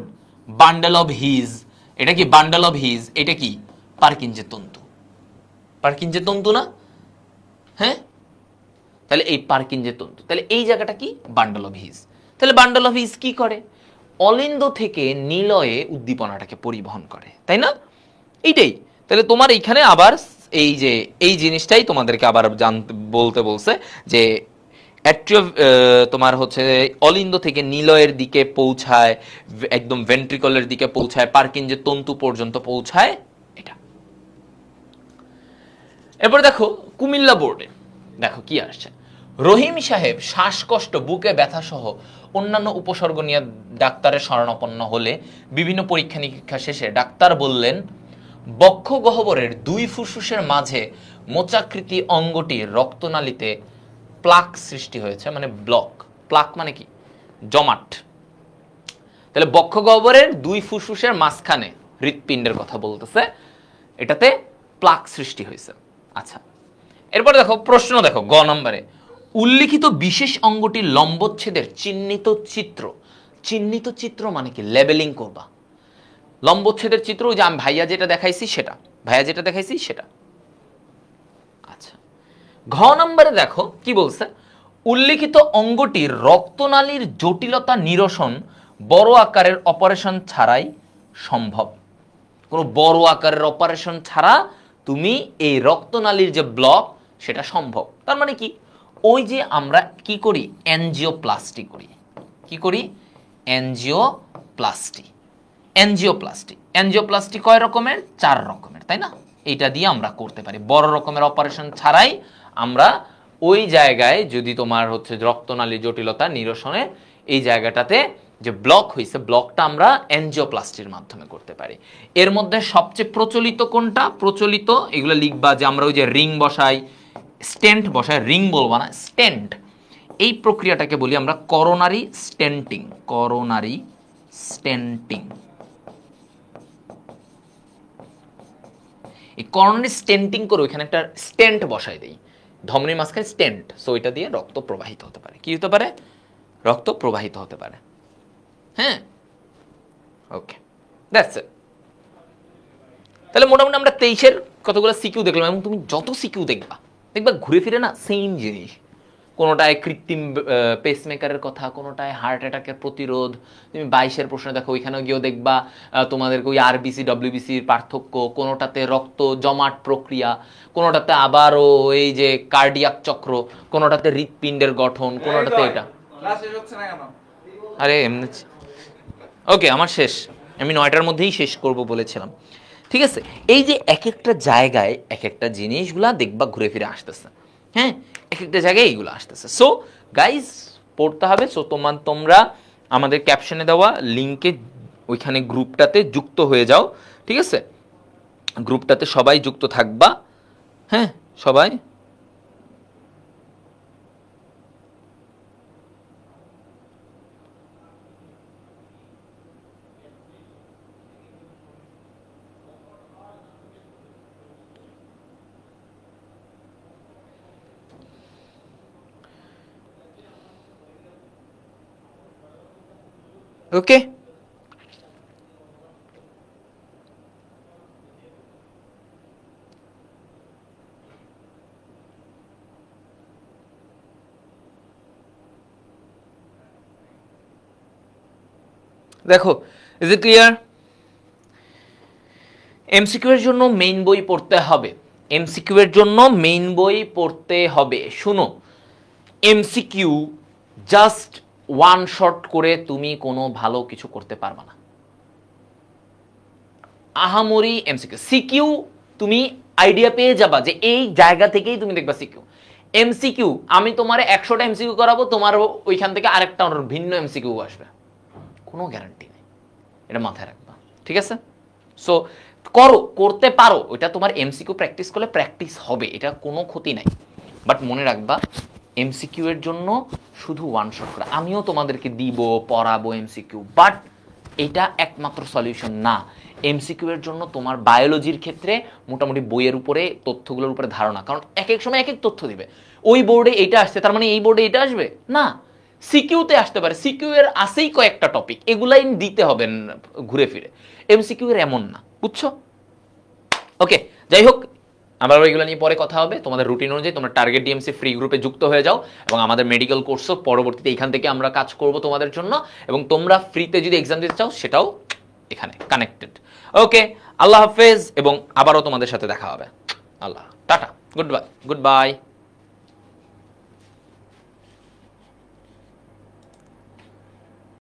bundle of His, এটা কি বান্ডেল অফ হিজ? এটা কি পারকিনজের তন্তু, পারকিনজের তন্তু না? হ্যাঁ, তাহলে এই পারকিনজের তন্তু, তাহলে এই জায়গাটা কি বান্ডেল অফ হিজ। তাহলে বান্ডেল অফ হিজ কি করে? অলিন্দ থেকে নিলয়ে উদ্দীপনাটাকে পরিবহন করে, তাই না? এইটাই। তাহলে তোমার এইখানে আবার এই যে এই জিনিসটাই তোমাদেরকে আবার জানতে বলতে বলছে যে তোমার হচ্ছে অলিন্দ থেকে নিলয়ের দিকে পৌঁছায়, একদম ভেন্ট্রিকলের দিকে পৌঁছায়, পারকিনজের তন্তু পর্যন্ত পৌঁছায়, এটা। এরপর দেখো কুমিল্লা বোর্ডে দেখো কি আসছে। রহিম সাহেব শ্বাসকষ্ট, বুকে ব্যথা সহ অন্যান্য উপসর্গ নিয়ে ডাক্তারের শরণাপন্ন হলে বিভিন্ন পরীক্ষা নিরীক্ষা শেষে ডাক্তার বললেন বক্ষ গহ্বরের দুই ফুসফুসের মাঝে মোচাকৃতি অঙ্গটির রক্তনালীতে প্লাক সৃষ্টি হয়েছে, মানে ব্লক। প্লাক মানে কি? জমাট। তাহলে বক্ষ গহ্বরের দুই ফুসফুসের মাঝখানে, হৃৎপিণ্ডের কথা বলতেছে, এটাতে প্লাক সৃষ্টি হয়েছে। আচ্ছা, এরপর দেখো প্রশ্ন, দেখো গ নম্বরে উল্লিখিত বিশেষ অঙ্গটির লম্বচ্ছেদের চিহ্নিত চিত্র। চিহ্নিত চিত্র মানে কি? লেবেলিং করবা। লম্বচ্ছেদের চিত্র, ওই যে আমি ভাইয়া যেটা দেখাইছি সেটা, ভাইয়া যেটা দেখাইছি সেটা। আচ্ছা, ঘ নম্বরে দেখো কি বলছে। উল্লিখিত অঙ্গটির রক্তনালীর জটিলতা নিরসন বড় আকারের অপারেশন ছাড়াই সম্ভব। কোনো বড় আকারের অপারেশন ছাড়া তুমি এই রক্তনালীর যে ব্লক সেটা সম্ভব। তার মানে কি? ওই যে আমরা কি করি, এনজিওপ্লাস্টি করি। কি করি? এনজিওপ্লাস্টি। এনজিওপ্লাস্টি, এনজিওপ্লাস্টি কয় রকমের? 4 রকমের, তাই না? এইটা দিয়ে আমরা করতে পারি বড় রকমের অপারেশন ছাড়াই। আমরা ওই জায়গায় যদি তোমার হচ্ছে রক্তনালী জটিলতা নিরসনে এই জায়গাটাতে যে ব্লক হয়েছে, ব্লকটা আমরা এনজিওপ্লাস্টির মাধ্যমে করতে পারি। এর মধ্যে সবচেয়ে প্রচলিত কোনটা? প্রচলিত এগুলো লিখবা, যে আমরা ওই যে রিং বসাই, স্টেন্ট বসাই, রিং বলবা না, স্টেন্ট। এই প্রক্রিয়াটাকে বলি আমরা করোনারি স্টেন্টিং। Coronary stenting. এই করোনারি স্টেন্টিং করে ওইখানে একটা স্টেন্ট বসাই দেই, ধমনির মাঝখানে স্টেন্ট, সো এটা দিয়ে রক্ত প্রবাহিত হতে পারে। কি হতে পারে? রক্ত প্রবাহিত হতে পারে। হ্যাঁ, ওকে, দ্যাটস ইট। তাহলে মোটামুটি আমরা 23-এর কতগুলো সিকিউ দেখলাম, এবং তুমি যত সিকিউ দেখবা ঘুরে ফিরে না সেম জিনিস। কোনোটায় কৃত্রিম পেসমেকারের কথা, কোনোটায় হার্ট অ্যাটাকের প্রতিরোধ। তুমি 22-এর প্রশ্ন দেখো, ওইখানেও গিয়েও দেখবা তোমাদেরকে ওই আরবিসি ডব্লিউবিসির পার্থক্য, কোনোটাতে রক্ত জমাট প্রক্রিয়া, কোনোটাতে আবারও এই যে কার্ডিয়াক চক্র, কোনোটাতে হৃৎপিণ্ডের গঠন, কোনোটাতে এটা। আরে এমনি ওকে, আমার শেষ, আমি 9টার মধ্যেই শেষ করব বলেছিলাম। ঠিক আছে, এই যে এক একটা জায়গায় এক একটা জিনিসগুলা দেখবা ঘুরে ফিরে আসতেছে। হ্যাঁ, এক একটা জায়গায় এইগুলো আসতেছে। সো গাইজ পড়তে হবে। সো তোমরা আমাদের ক্যাপশনে দেওয়া লিঙ্কে ওইখানে গ্রুপটাতে যুক্ত হয়ে যাও। ঠিক আছে, গ্রুপটাতে সবাই যুক্ত থাকবা। হ্যাঁ, সবাই ওকে, দেখো ইজ ইট ক্লিয়ার? এমসিকিউ এর জন্য মেইন বই পড়তে হবে, এমসিকিউ এর জন্য মেইন বই পড়তে হবে। শুনো, এমসিকিউ জাস্ট ওয়ান শট করে তুমি কোনো ভালো কিছু করতে পারবা না। আহামরি এমসিকিউ, সিকিউ তুমি আইডিয়া পেয়ে যাবা যে এই জায়গা থেকেই তুমি দেখবা সিকিউ। এমসিকিউ আমি তোমার 100টা এমসিকিউ করাবো, তোমার ওইখান থেকে আরেকটা ভিন্ন এমসিকিউ আসবে, কোনো গ্যারান্টি নেই, এটা মাথায় রাখবা, ঠিক আছে? সো করো, করতে পারো, ওইটা তোমার এমসিকিউ প্র্যাকটিস করলে প্র্যাকটিস হবে, এটা কোনো ক্ষতি নাই। বাট মনে রাখবা এমসিকিউ এর জন্য শুধু ওয়ান শট করা, আমিও তোমাদেরকে দিব, পড়াবো এমসিকিউ, বাট এটা একমাত্র সলিউশন না। এমসিকিউ এর জন্য তোমার বায়োলজির ক্ষেত্রে মোটামুটি বইয়ের উপরে তথ্যগুলোর উপরে ধারণা, কারণ এক এক সময় এক এক তথ্য দিবে। ওই বোর্ডে এটা আসছে তার মানে এই বোর্ডে এটা আসবে না, সিকিউতে আসতে পারে, সিকিউ এর আসেই কয়েকটা টপিক, এগুলাই দিতে হবে ঘুরে ফিরে। এমসিকিউ এর এমন না, বুঝছো? ওকে, যাই হোক, আবার ওইগুলো নিয়ে পরে কথা হবে। তোমাদের রুটিন অনুযায়ী তোমরা টার্গেট ডিএমসি ফ্রি গ্রুপে যুক্ত হয়ে যাও, এবং আমাদের মেডিকেল কোর্সও পরবর্তীতে এখান থেকে আমরা কাজ করব তোমাদের জন্য, এবং তোমরা ফ্রিতে যদি এক্সাম দিতে চাও সেটাও এখানে কানেক্টেড। ওকে, আল্লাহ হাফেজ, এবং আবারও তোমাদের সাথে দেখা হবে। আল্লাহ, tata, goodbye, good bye.